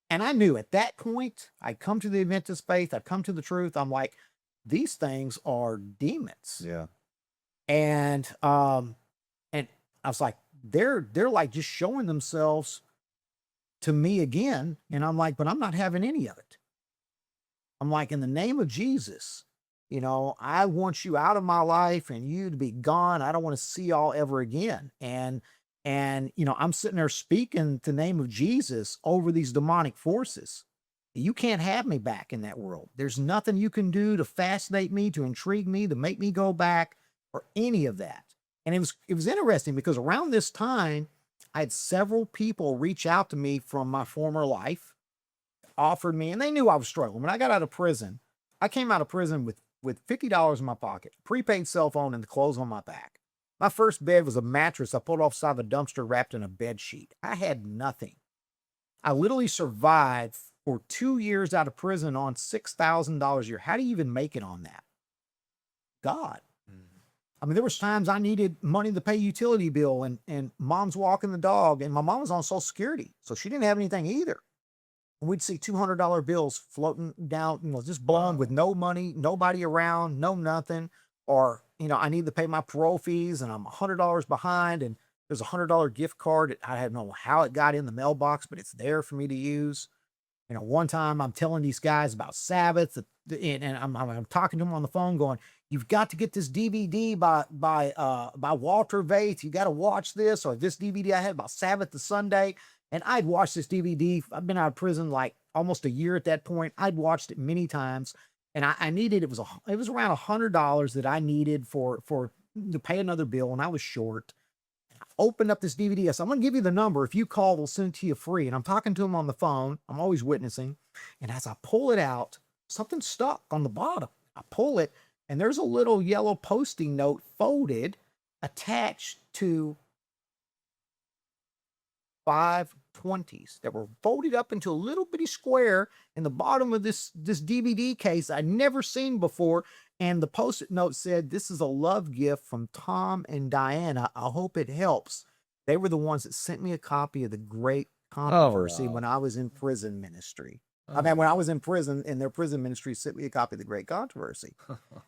and I knew at that point, I'd come to the Adventist faith, I'd come to the truth. I'm like, these things are demons. Yeah. And I was like, they're like just showing themselves to me again. And I'm like, but I'm not having any of it. I'm like, in the name of Jesus, I want you out of my life and you to be gone. I don't want to see y'all ever again. And I'm sitting there speaking the name of Jesus over these demonic forces. You can't have me back in that world. There's nothing you can do to fascinate me, to intrigue me, to make me go back, or any of that. And it was interesting because around this time, I had several people reach out to me from my former life, offered me, and they knew I was struggling. When I got out of prison, I came out of prison with $50 in my pocket, prepaid cell phone, and the clothes on my back. My first bed was a mattress I pulled off the side of a dumpster wrapped in a bed sheet. I had nothing. I literally survived for 2 years out of prison on $6,000 a year. How do you even make it on that? God. I mean, there was times I needed money to pay utility bill and mom's walking the dog, and my mom was on Social Security, so she didn't have anything either. And we'd see $200 bills floating down, just blowing with no money, nobody around, no nothing. Or, I need to pay my parole fees and I'm $100 behind, and there's a $100 gift card that I don't know how it got in the mailbox, but it's there for me to use. One time I'm telling these guys about Sabbath, and I'm talking to them on the phone going, You've got to get this DVD by Walter Vaith. You got to watch this, or this DVD I had about Sabbath to Sunday. And I'd watched this DVD. I've been out of prison like almost a year at that point. I'd watched it many times, and I needed, it was around $100 that I needed for to pay another bill, and I was short. I opened up this DVD. I said, I'm going to give you the number. If you call, we'll send it to you free. And I'm talking to him on the phone. I'm always witnessing. And as I pull it out, something stuck on the bottom. I pull it, and there's a little yellow Post-it note folded, attached to 520s that were folded up into a little bitty square in the bottom of this DVD case I'd never seen before. And the Post-it note said, "This is a love gift from Tom and Diana. I hope it helps." They were the ones that sent me a copy of The Great Controversy when I was in prison ministry. I mean, when I was in prison, in their prison ministry, sent me a copy of The Great Controversy.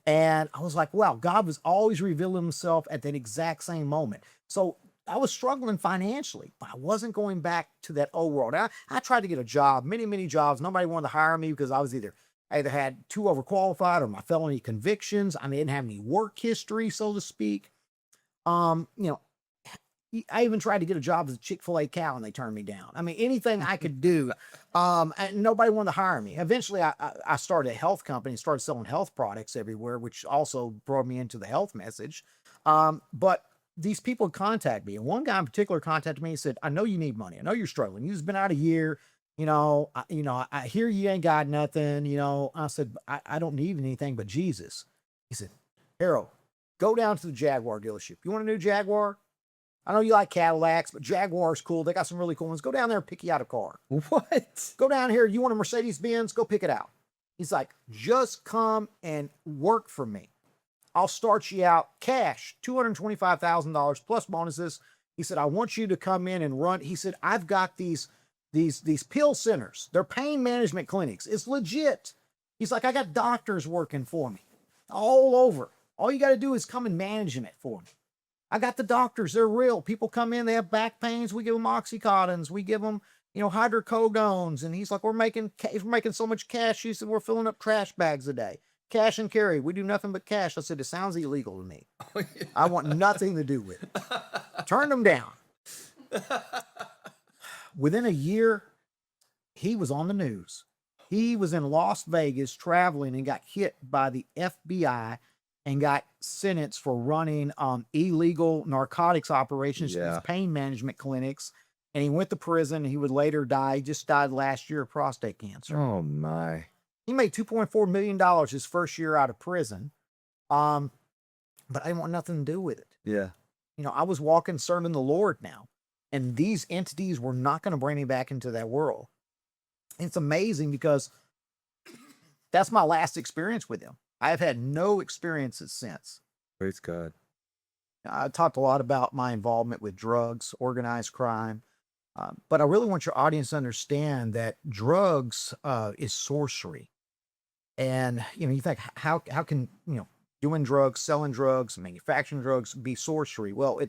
And I was like, wow, God was always revealing himself at that exact same moment. So I was struggling financially, but I wasn't going back to that old world. I tried to get a job, many jobs. Nobody wanted to hire me because I either had too overqualified or my felony convictions. I didn't have any work history, so to speak. You know, I even tried to get a job as a Chick-fil-A cow and they turned me down. I mean, anything I could do, and nobody wanted to hire me. Eventually, I started a health company and started selling health products everywhere, which also brought me into the health message. But these people contact me, and one guy in particular contacted me and said, "I know you need money. I know you're struggling. You've been out a year. I hear you ain't got nothing." I said, I don't need anything but Jesus. He said, "Harold, go down to the Jaguar dealership. You want a new Jaguar? I know you like Cadillacs, but Jaguar's cool. They got some really cool ones. Go down there and pick you out a car." What? "Go down here. You want a Mercedes Benz? Go pick it out." He's like, "Just come and work for me. I'll start you out cash, $225,000 plus bonuses." He said, "I want you to come in and run." He said, "I've got these pill centers. They're pain management clinics. It's legit." He's like, "I got doctors working for me all over. All you got to do is come and manage it for me. I got the doctors. They're real. People come in, they have back pains. We give them Oxycontins. We give them, hydrocodones." And he's like, we're making so much cash. He said, "We're filling up trash bags a day. Cash and carry. We do nothing but cash." I said, "It sounds illegal to me. I want nothing to do with it." Turned him down. Within a year, he was on the news. He was in Las Vegas traveling and got hit by the FBI and got sentenced for running illegal narcotics operations in pain management clinics. And he went to prison, and he would later die. He just died last year of prostate cancer. Oh my. He made $2.4 million his first year out of prison. But I didn't want nothing to do with it. Yeah. I was walking, serving the Lord now. And these entities were not going to bring me back into that world. And it's amazing because that's my last experience with him. I've had no experiences since. Praise God. I talked a lot about my involvement with drugs, organized crime. But I really want your audience to understand that drugs is sorcery. And, you think, how can, doing drugs, selling drugs, manufacturing drugs be sorcery? Well,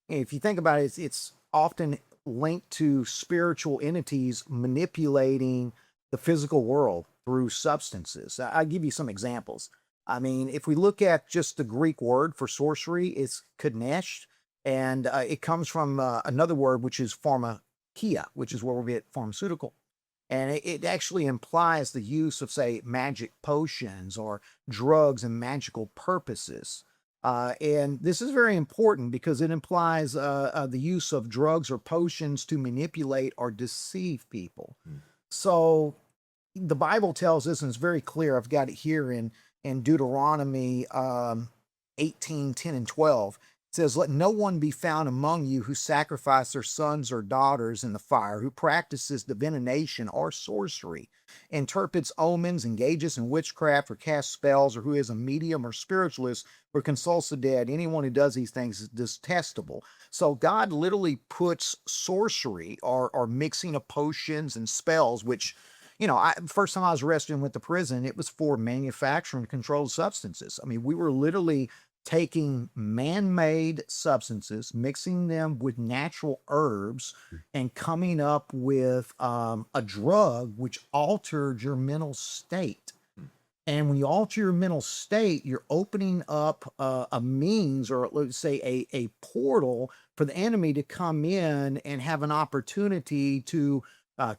if you think about it, it's often linked to spiritual entities manipulating the physical world through substances. I'll give you some examples. If we look at just the Greek word for sorcery, it's kanesh, and it comes from another word, which is pharmakia, which is where we get pharmaceutical. And it actually implies the use of, say, magic potions or drugs and magical purposes. And this is very important because it implies the use of drugs or potions to manipulate or deceive people. So the Bible tells us, and it's very clear, I've got it here in Deuteronomy 18, 10, and 12. It says, "Let no one be found among you who sacrifice their sons or daughters in the fire, who practices divination or sorcery, interprets omens, engages in witchcraft, or casts spells, or who is a medium or spiritualist, or consults the dead. Anyone who does these things is detestable." So God literally puts sorcery or mixing of potions and spells, which, first time I was arrested and went to prison, it was for manufacturing controlled substances. We were literally taking man-made substances, mixing them with natural herbs, and coming up with a drug which altered your mental state. And when you alter your mental state, you're opening up a means, or let's say a portal for the enemy to come in and have an opportunity to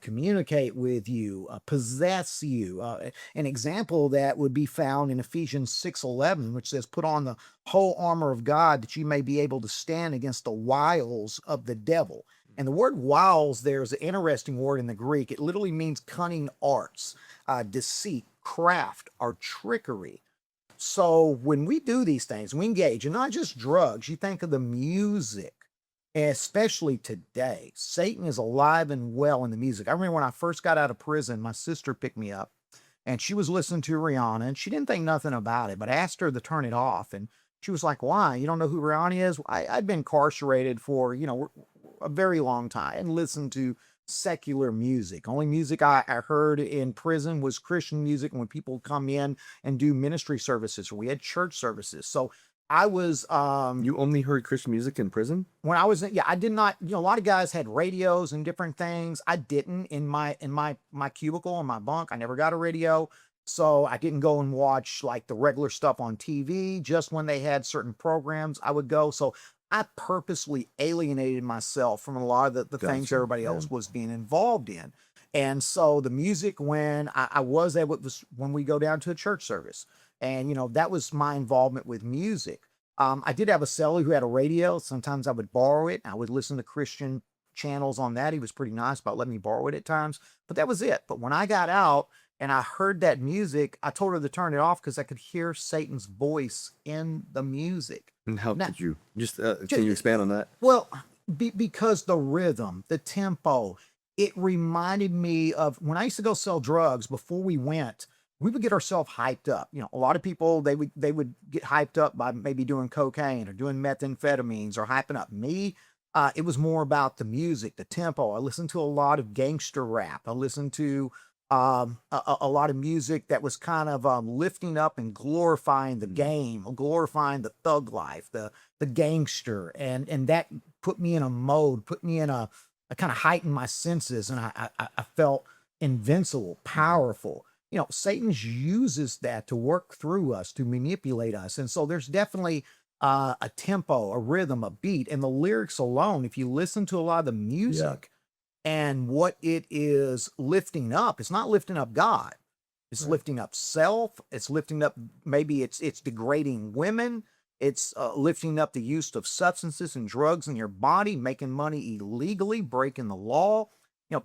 communicate with you, possess you. An example of that would be found in Ephesians 6:11, which says, "Put on the whole armor of God that you may be able to stand against the wiles of the devil." And the word wiles there is an interesting word in the Greek. It literally means cunning arts, deceit, craft, or trickery. So when we do these things, we engage, and not just drugs, you think of the music, especially today. Satan is alive and well in the music. I remember when I first got out of prison, my sister picked me up and she was listening to Rihanna and she didn't think nothing about it, but I asked her to turn it off. And she was like, "Why? You don't know who Rihanna is?" I'd been incarcerated for, a very long time and listened to secular music. Only music I heard in prison was Christian music. And when people come in and do ministry services, or we had church services. So I was You only heard Christian music in prison? when I was I did not, a lot of guys had radios and different things. I didn't in my cubicle, in my bunk. I never got a radio. So I didn't go and watch like the regular stuff on TV. Just when they had certain programs, I would go. So I purposely alienated myself from a lot of the things Gotcha. everybody else was being involved in. And so the music, when I was able, it was when we go down to a church service. And, that was my involvement with music. I did have a cellie who had a radio. Sometimes I would borrow it. I would listen to Christian channels on that. He was pretty nice about letting me borrow it at times, but that was it. But when I got out and I heard that music, I told her to turn it off because I could hear Satan's voice in the music. And how Now- could you can you expand on that? Well, because the rhythm, the tempo, it reminded me of when I used to go sell drugs. Before we went, we would get ourselves hyped up. A lot of people, they would get hyped up by maybe doing cocaine or doing methamphetamines or hyping up. Me, it was more about the music, the tempo. I listened to a lot of gangster rap. I listened to a lot of music that was kind of lifting up and glorifying the game, glorifying the thug life, the gangster, and that put me in a mode, put me in a kind of heightened my senses, and I felt invincible, powerful. Satan uses that to work through us, to manipulate us, and so there's definitely a tempo, a rhythm, a beat, and the lyrics alone. If you listen to a lot of the music. And what it is lifting up, it's not lifting up God. It's lifting up self. It's lifting up, maybe it's degrading women. It's lifting up the use of substances and drugs in your body, making money illegally, breaking the law.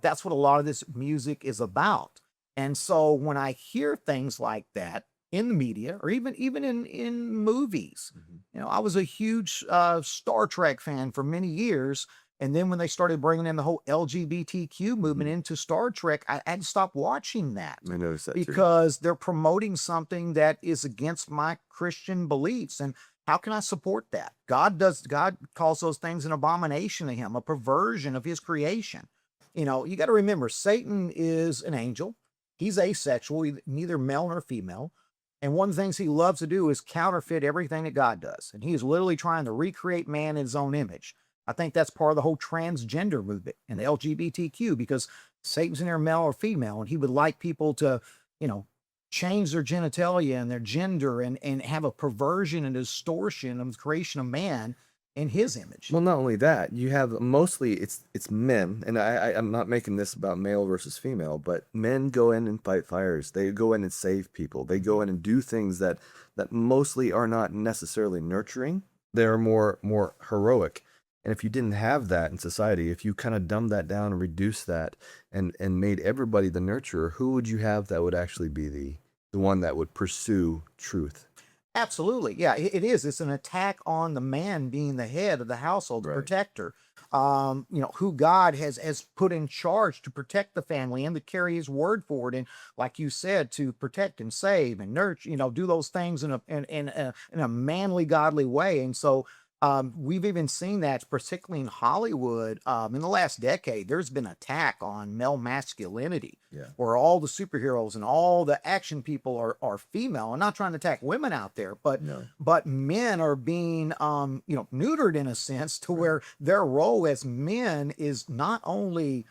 That's what a lot of this music is about. And so when I hear things like that in the media, or even in movies, I was a huge Star Trek fan for many years. And then when they started bringing in the whole LGBTQ movement into Star Trek, I had to stop watching that. I noticed that too. Because they're promoting something that is against my Christian beliefs. And how can I support that? God calls those things an abomination to him, a perversion of his creation. You got to remember, Satan is an angel. He's asexual, neither male nor female. And one of the things he loves to do is counterfeit everything that God does. And he is literally trying to recreate man in his own image. I think that's part of the whole transgender movement and the LGBTQ, because Satan's in there male or female, and he would like people to, change their genitalia and their gender and have a perversion and distortion of the creation of man in his image. Well, not only that, you have mostly it's men, and I'm not making this about male versus female, but men go in and fight fires. They go in and save people. They go in and do things that mostly are not necessarily nurturing. They're more heroic. And if you didn't have that in society, if you kind of dumbed that down and reduced that and made everybody the nurturer, who would you have that would actually be the one that would pursue truth? Absolutely. Yeah, it is. It's an attack on the man being the head of the household, the protector, who God has put in charge to protect the family and to carry his word forward. And like you said, to protect and save and nurture, do those things in a manly, godly way. And so we've even seen that, particularly in Hollywood, in the last decade. There's been an attack on male masculinity, where all the superheroes and all the action people are female. I'm not trying to attack women out there, but men are being neutered in a sense, to where their role as men is not only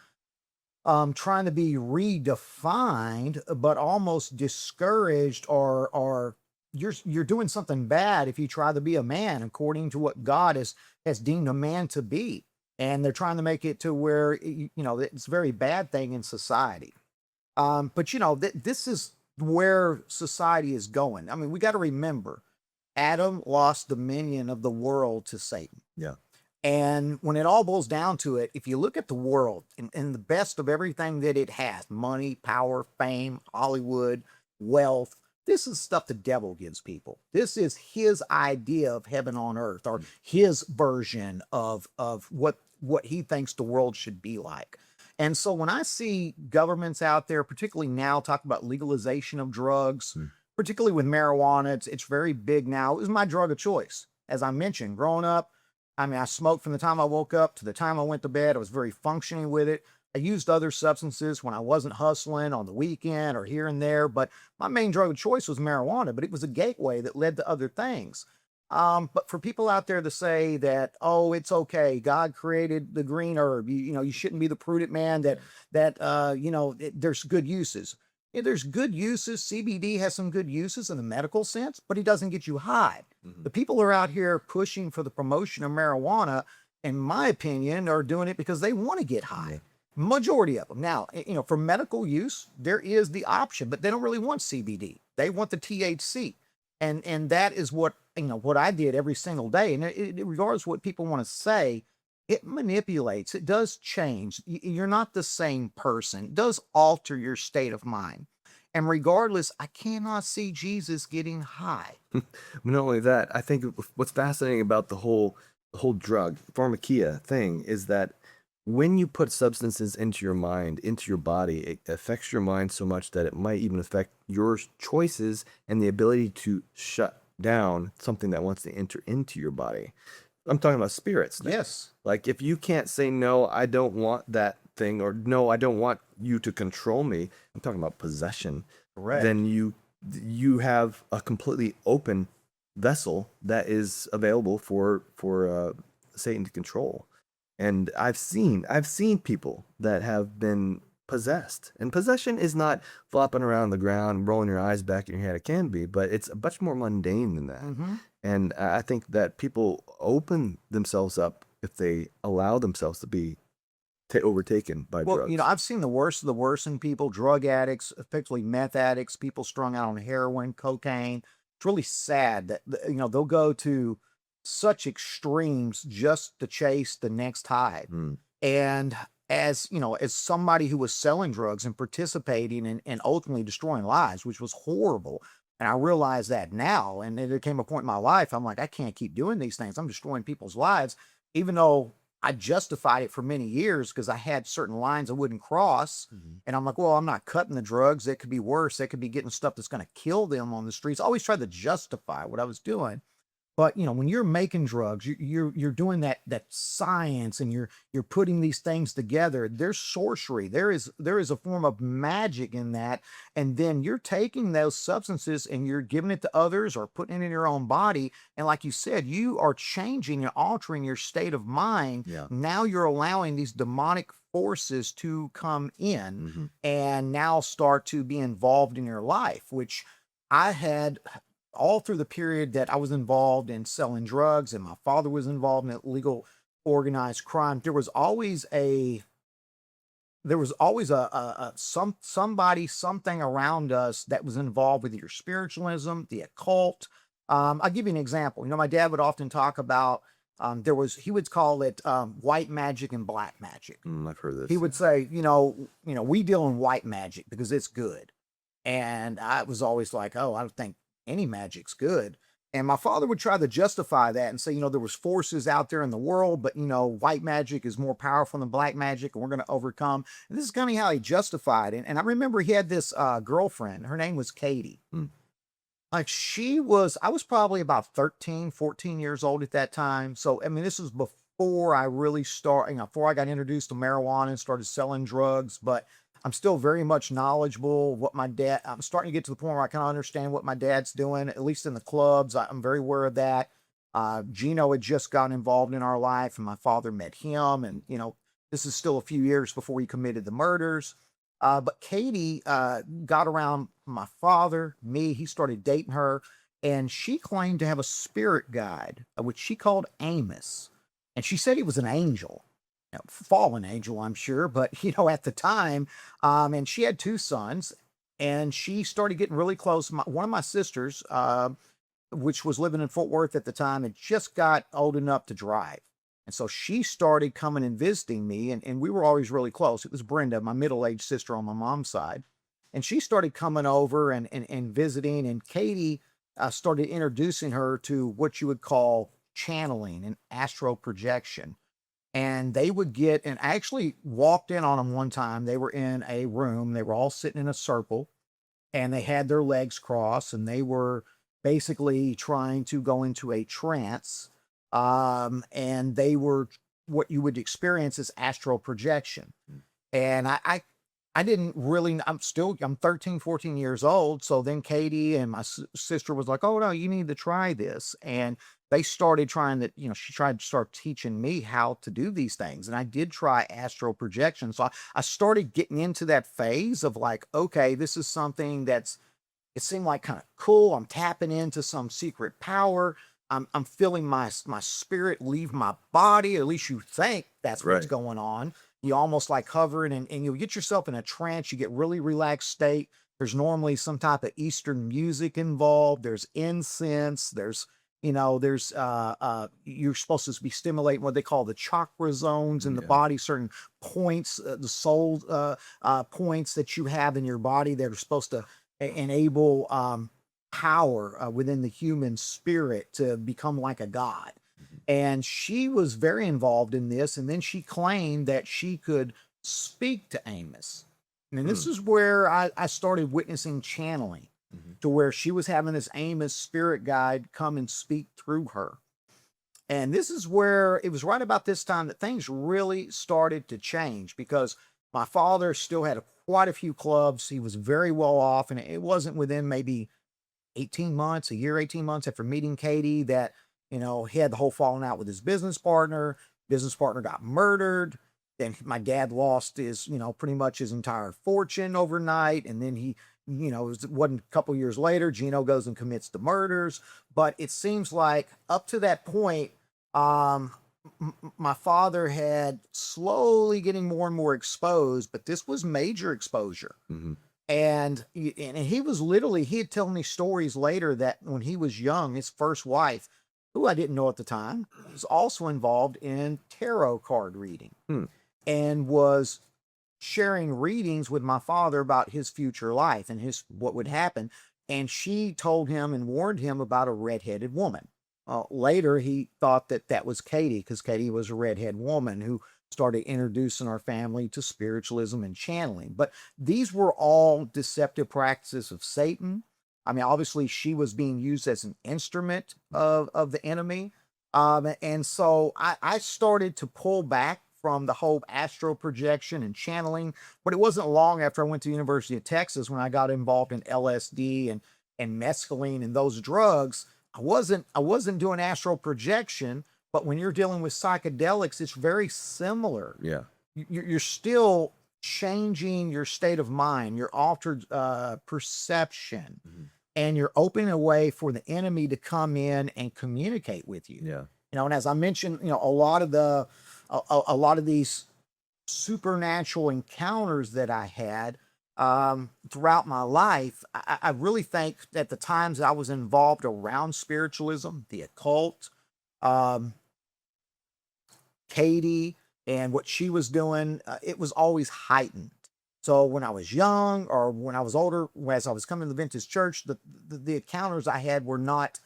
trying to be redefined, but almost discouraged, or you're doing something bad if you try to be a man according to what God has deemed a man to be. And they're trying to make it to where, it's a very bad thing in society. But this is where society is going. I mean, we got to remember, Adam lost dominion of the world to Satan. Yeah. And when it all boils down to it, if you look at the world and the best of everything that it has, money, power, fame, Hollywood, wealth, this is stuff the devil gives people. This is his idea of heaven on earth, or his version of what he thinks the world should be like. And so when I see governments out there, particularly now, talk about legalization of drugs, particularly with marijuana, it's very big now. It was my drug of choice. As I mentioned, growing up, I mean, I smoked from the time I woke up to the time I went to bed. I was very functioning with it. I used other substances when I wasn't hustling on the weekend or here and there, but my main drug of choice was marijuana, but it was a gateway that led to other things. But for people out there to say that, oh, it's okay, God created the green herb, you shouldn't be the prudent man, there's good uses. Yeah, there's good uses. CBD has some good uses in the medical sense, but it doesn't get you high. The people who are out here pushing for the promotion of marijuana, in my opinion, are doing it because they want to get high. Majority of them. Now, for medical use, there is the option, but they don't really want CBD. They want the THC. And that is what I did every single day. And regardless of what people want to say, it manipulates. It does change. You're not the same person. It does alter your state of mind. And regardless, I cannot see Jesus getting high. Not only that, I think what's fascinating about the whole drug pharmakia thing is that when you put substances into your mind, into your body, it affects your mind so much that it might even affect your choices and the ability to shut down something that wants to enter into your body. I'm talking about spirits. Yes. Like if you can't say, no, I don't want that thing, or no, I don't want you to control me. I'm talking about possession. Correct. Then you have a completely open vessel that is available for Satan to control. And I've seen people that have been possessed, and possession is not flopping around the ground, rolling your eyes back in your head. It can be, but it's much more mundane than that. And I think that people open themselves up if they allow themselves to be overtaken by drugs. Well, I've seen the worst of the worst in people, drug addicts, particularly meth addicts, people strung out on heroin, cocaine. It's really sad that, they'll go to such extremes just to chase the next high. And as somebody who was selling drugs and participating and ultimately destroying lives, which was horrible. And I realize that now, and there came a point in my life, I'm like, I can't keep doing these things. I'm destroying people's lives, even though I justified it for many years because I had certain lines I wouldn't cross. And I'm like, well, I'm not cutting the drugs. It could be worse. They could be getting stuff that's going to kill them on the streets. I always tried to justify what I was doing. But when you're making drugs, you're doing that science, and you're putting these things together. There's sorcery. There is a form of magic in that, and then you're taking those substances and you're giving it to others or putting it in your own body. And like you said, you are changing and altering your state of mind. Yeah. Now you're allowing these demonic forces to come in and now start to be involved in your life, which I had all through the period that I was involved in selling drugs and my father was involved in illegal organized crime. There was always somebody, something around us that was involved with either spiritualism, the occult. I'll give you an example. My dad would often talk about, he would call it white magic and black magic. I've heard this. He would say, we deal in white magic because it's good. And I was always like, oh, I don't think any magic's good. And my father would try to justify that and say, there was forces out there in the world, but white magic is more powerful than black magic, and we're going to overcome. And this is kind of how he justified it. And I remember he had this girlfriend. Her name was Katie. Like I was probably about 13, 14 years old at that time. So, this was before I really before I got introduced to marijuana and started selling drugs, but I'm still very much knowledgeable of what I'm starting to get to the point where I kind of understand what my dad's doing, at least in the clubs. I'm very aware of that. Gino had just gotten involved in our life, and my father met him, and, This is still a few years before he committed the murders. But Katie got around my father, me. He started dating her, and she claimed to have a spirit guide, which she called Amos. And she said he was an angel, fallen angel, I'm sure. But, at the time, and she had 2 sons, and she started getting really close. One of my sisters, which was living in Fort Worth at the time, had just got old enough to drive. And so she started coming and visiting me, and we were always really close. It was Brenda, my middle-aged sister on my mom's side. And she started coming over and visiting, and Katie started introducing her to what you would call channeling and astral projection. And they would get, and I actually walked in on them one time. They were in a room. They were all sitting in a circle, and they had their legs crossed, and they were basically trying to go into a trance. And they were what you would experience as astral projection. And I didn't really, I'm 13, 14 years old. So then Katie and my sister was like, oh no, you need to try this. And they started trying that, she tried to start teaching me how to do these things. And I did try astral projection. So I started getting into that phase of like, okay, this is something it seemed like kind of cool. I'm tapping into some secret power. I'm feeling my spirit leave my body. At least you think that's what's Right. going on. You almost like hovering, and you'll get yourself in a trance. You get really relaxed state. There's normally some type of Eastern music involved. There's incense. There's you're supposed to be stimulating what they call the chakra zones in the Yeah. body, certain points, the soul points that you have in your body that are supposed to enable power within the human spirit to become like a god. And she was very involved in this. And then she claimed that she could speak to Amos. And this is where I started witnessing channeling, to where she was having this Amos spirit guide come and speak through her. And this is where it was right about this time that things really started to change, because my father still had quite a few clubs. He was very well off. And it wasn't within maybe 18 months after meeting Katie that, he had the whole falling out with his business partner. Business partner got murdered. Then my dad lost his, pretty much his entire fortune overnight. And then he, it wasn't a couple years later, Gino goes and commits the murders. But it seems like up to that point, my father had slowly getting more and more exposed, but this was major exposure. And he was literally, he had told me stories later that when he was young, his first wife, who I didn't know at the time, was also involved in tarot card reading and was sharing readings with my father about his future life and what would happen. And she told him and warned him about a redheaded woman. Later, he thought that was Katie, because Katie was a redhead woman who started introducing our family to spiritualism and channeling. But these were all deceptive practices of Satan. I mean, obviously, she was being used as an instrument of the enemy. And so I started to pull back from the whole astral projection and channeling. But it wasn't long after I went to the University of Texas when I got involved in LSD and mescaline and those drugs. I wasn't doing astral projection, but when you're dealing with psychedelics, it's very similar. Yeah. You're still changing your state of mind, your altered perception, and you're opening a way for the enemy to come in and communicate with you. Yeah. And as I mentioned, a lot of these supernatural encounters that I had throughout my life, I really think that the times I was involved around spiritualism, the occult, Katie and what she was doing, it was always heightened. So when I was young or when I was older, as I was coming to the Adventist church, the encounters I had were not,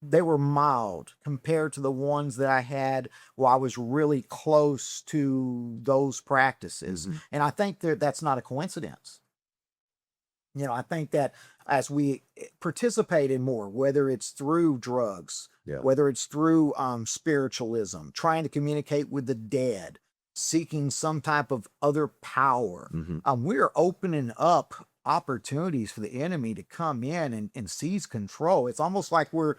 they were mild compared to the ones that I had while I was really close to those practices. And I think that's not a coincidence. I think that as we participate in more, whether it's through drugs, whether it's through spiritualism, trying to communicate with the dead, seeking some type of other power, we're opening up opportunities for the enemy to come in and seize control. It's almost like we're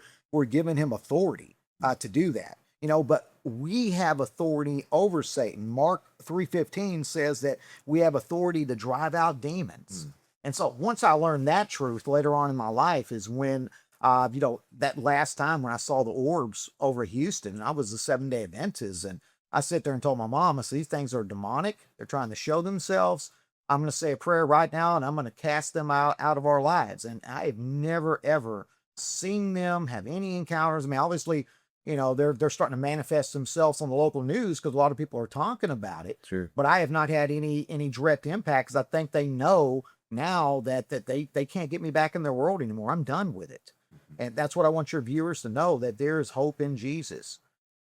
giving him authority to do that. but we have authority over Satan. Mark 3:15 says that we have authority to drive out demons. And so once I learned that truth later on in my life is when, that last time when I saw the orbs over Houston, I was a 7-day Adventist, and I sit there and told my mom, I said, these things are demonic. They're trying to show themselves. I'm going to say a prayer right now, and I'm going to cast them out of our lives. And I have never, ever seen them have any encounters. I mean, obviously, they're starting to manifest themselves on the local news because a lot of people are talking about it. Sure. But I have not had any direct impact because I think they know now that they can't get me back in their world anymore. I'm done with it. And that's what I want your viewers to know, that there is hope in Jesus.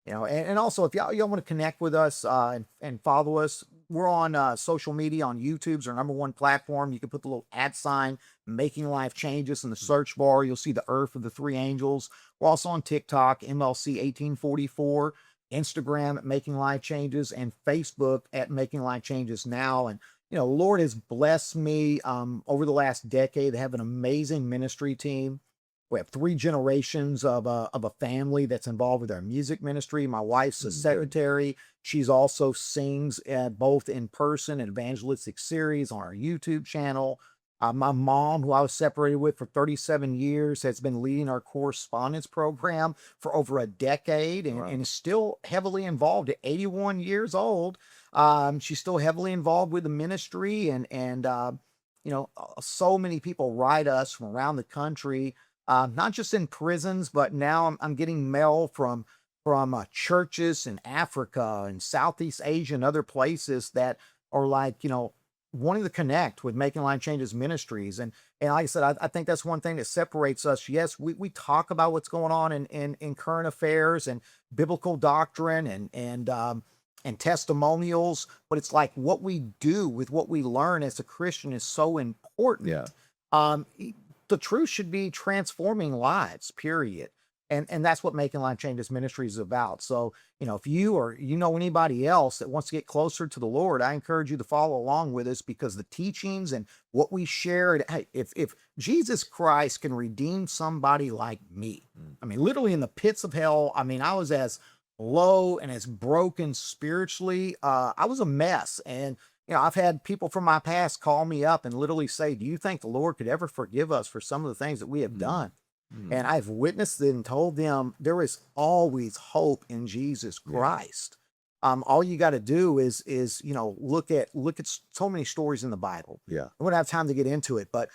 And also if y'all want to connect with us and follow us, we're on social media. On YouTube's our #1 platform. You can put the little @ Making Life Changes in the search bar. You'll see the earth of the 3 angels. We're also on TikTok, MLC 1844, Instagram at Making Life Changes, and Facebook at Making Life Changes Now. And Lord has blessed me over the last decade. They have an amazing ministry team. We have 3 generations of a family that's involved with our music ministry. My wife's a secretary. She's also sings both in person and evangelistic series on our YouTube channel. My mom, who I was separated with for 37 years, has been leading our correspondence program for over a decade and is still heavily involved at 81 years old. She's still heavily involved with the ministry and so many people write us from around the country. Not just in prisons, but now I'm getting mail from churches in Africa and Southeast Asia and other places that are like, wanting to connect with Making Life Changes Ministries. And like I said, I think that's one thing that separates us. Yes, we talk about what's going on in current affairs and biblical doctrine and testimonials, but it's like what we do with what we learn as a Christian is so important. Yeah. The truth should be transforming lives, period. And that's what Making Life Changes Ministries is about. So, if you or anybody else that wants to get closer to the Lord, I encourage you to follow along with us, because the teachings and what we share, hey, if Jesus Christ can redeem somebody like me, I mean, literally in the pits of hell, I mean, I was as low and as broken spiritually. I was a mess. And I've had people from my past call me up and literally say, do you think the Lord could ever forgive us for some of the things that we have done? And I've witnessed it and told them there is always hope in Jesus Christ. All you got to do is look at so many stories in the Bible. Yeah. I wouldn't have time to get into it, but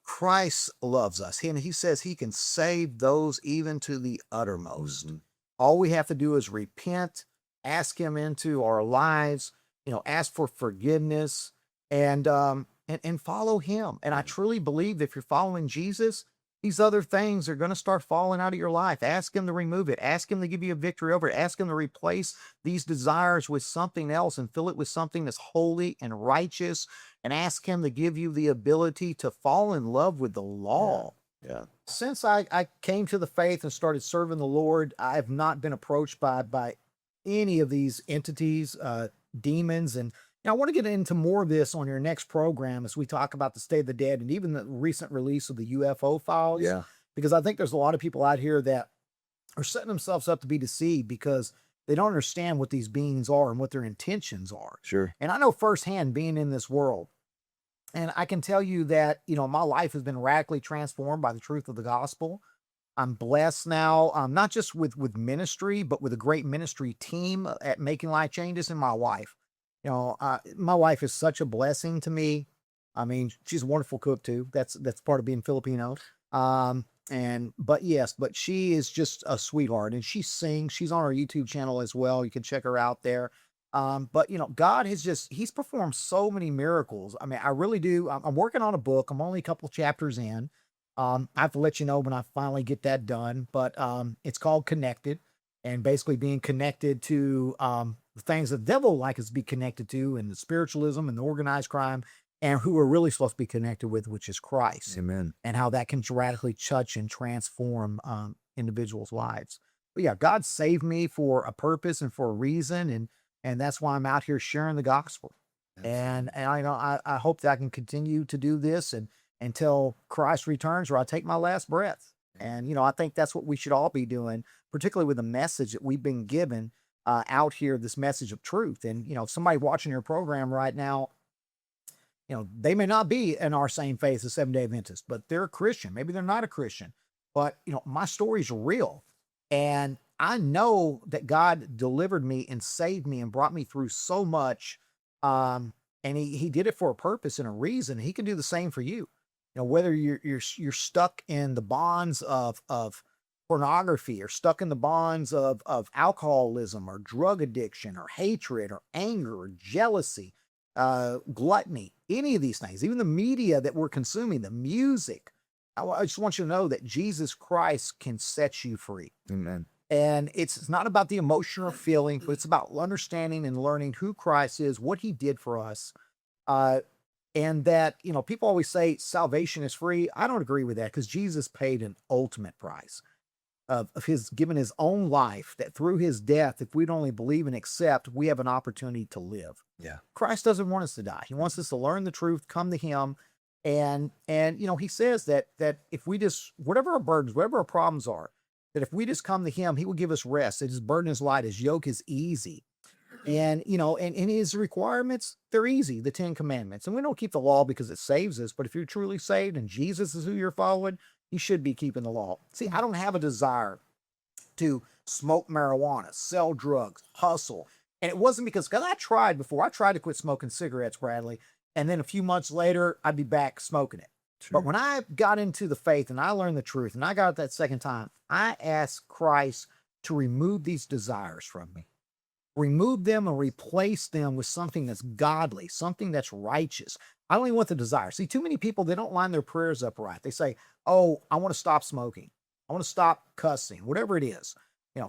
Christ loves us. And he says he can save those even to the uttermost. All we have to do is repent, ask him into our lives, ask for forgiveness and follow him. And I truly believe that if you're following Jesus, these other things are going to start falling out of your life. Ask him to remove it. Ask him to give you a victory over it. Ask him to replace these desires with something else and fill it with something that's holy and righteous. And ask him to give you the ability to fall in love with the law. Yeah. Since I came to the faith and started serving the Lord, I have not been approached by any of these entities, demons. And I want to get into more of this on your next program as we talk about the state of the dead and even the recent release of the UFO files. Yeah. Because I think there's a lot of people out here that are setting themselves up to be deceived because they don't understand what these beings are and what their intentions are. Sure. And I know firsthand being in this world. And I can tell you that, my life has been radically transformed by the truth of the gospel. I'm blessed now, not just with ministry, but with a great ministry team at Making Life Changes and my wife. My wife is such a blessing to me. I mean, she's a wonderful cook too. That's part of being Filipino. But she is just a sweetheart, and she sings. She's on our YouTube channel as well. You can check her out there. But God he's performed so many miracles. I mean, I really do. I'm working on a book. I'm only a couple chapters in. I have to let you know when I finally get that done, but, it's called Connected, and basically being connected to, the things the devil like us to be connected to, and the spiritualism and the organized crime, and who we're really supposed to be connected with, which is Christ. Amen. And how that can radically touch and transform, individuals' lives. But yeah, God saved me for a purpose and for a reason. And that's why I'm out here sharing the gospel. And I hope that I can continue to do this and until Christ returns or I take my last breath. And, I think that's what we should all be doing, particularly with the message that we've been given out here, this message of truth. And, somebody watching your program right now, they may not be in our same faith as Seventh-day Adventist, but they're a Christian. Maybe they're not a Christian, but, my story is real. And I know that God delivered me and saved me and brought me through so much. And he did it for a purpose and a reason. He can do the same for you. Whether you're stuck in the bonds of pornography, or stuck in the bonds of alcoholism or drug addiction or hatred or anger or jealousy, gluttony, any of these things, even the media that we're consuming, the music. I just want you to know that Jesus Christ can set you free. Amen. And it's not about the emotional feeling, but it's about understanding and learning who Christ is, what he did for us. And that, people always say salvation is free. I don't agree with that, because Jesus paid an ultimate price of his giving his own life, that through his death, if we'd only believe and accept, we have an opportunity to live. Yeah. Christ doesn't want us to die. He wants us to learn the truth, come to him. And he says that if we just, whatever our burdens, whatever our problems are, that if we just come to him, he will give us rest. That his burden is light, his yoke is easy. And, and his requirements, they're easy, the 10 Commandments. And we don't keep the law because it saves us, but if you're truly saved and Jesus is who you're following, you should be keeping the law. See, I don't have a desire to smoke marijuana, sell drugs, hustle. And it wasn't because I tried before. I tried to quit smoking cigarettes, Bradley, and then a few months later, I'd be back smoking it. Sure. But when I got into the faith and I learned the truth and I got it that second time, I asked Christ to remove these desires from me. Remove them and replace them with something that's godly, something that's righteous. I only want the desire. See, too many people, they don't line their prayers up right. They say, oh, I want to stop smoking. I want to stop cussing, whatever it is.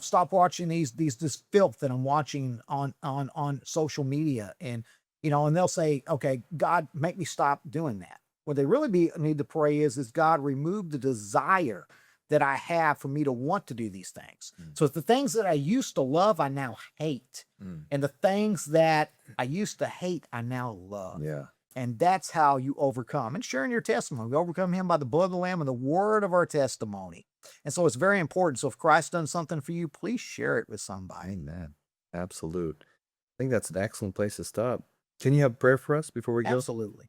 Stop watching this filth that I'm watching on social media. And, and they'll say, okay, God, make me stop doing that. What they really need to pray is God, remove the desire that I have for me to want to do these things. So it's the things that I used to love, I now hate. And the things that I used to hate, I now love. Yeah. And that's how you overcome. And sharing your testimony. We overcome him by the blood of the Lamb and the word of our testimony. And so it's very important. So if Christ's done something for you, please share it with somebody. Amen. Absolute. I think that's an excellent place to stop. Can you have prayer for us before we go? Absolutely.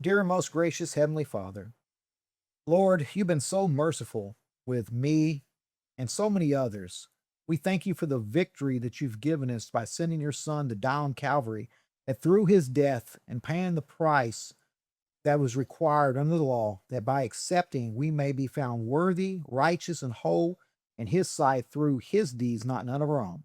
Dear and most gracious Heavenly Father, Lord, you've been so merciful with me and so many others. We thank you for the victory that you've given us by sending your Son to die on Calvary, that through his death and paying the price that was required under the law, that by accepting we may be found worthy, righteous, and whole in his sight through his deeds, not none of our own.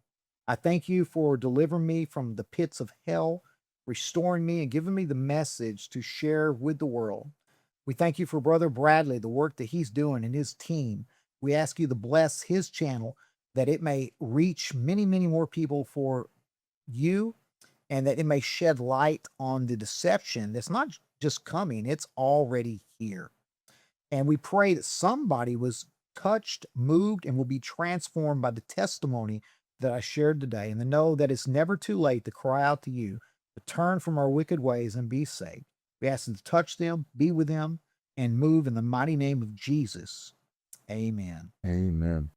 I thank you for delivering me from the pits of hell, restoring me and giving me the message to share with the world. We thank you for Brother Bradley, the work that he's doing and his team. We ask you to bless his channel, that it may reach many, many more people for you, and that it may shed light on the deception that's not just coming, it's already here. And we pray that somebody was touched, moved, and will be transformed by the testimony that I shared today, and to know that it's never too late to cry out to you, to turn from our wicked ways and be saved. We ask them to touch them, be with them, and move in the mighty name of Jesus. Amen. Amen.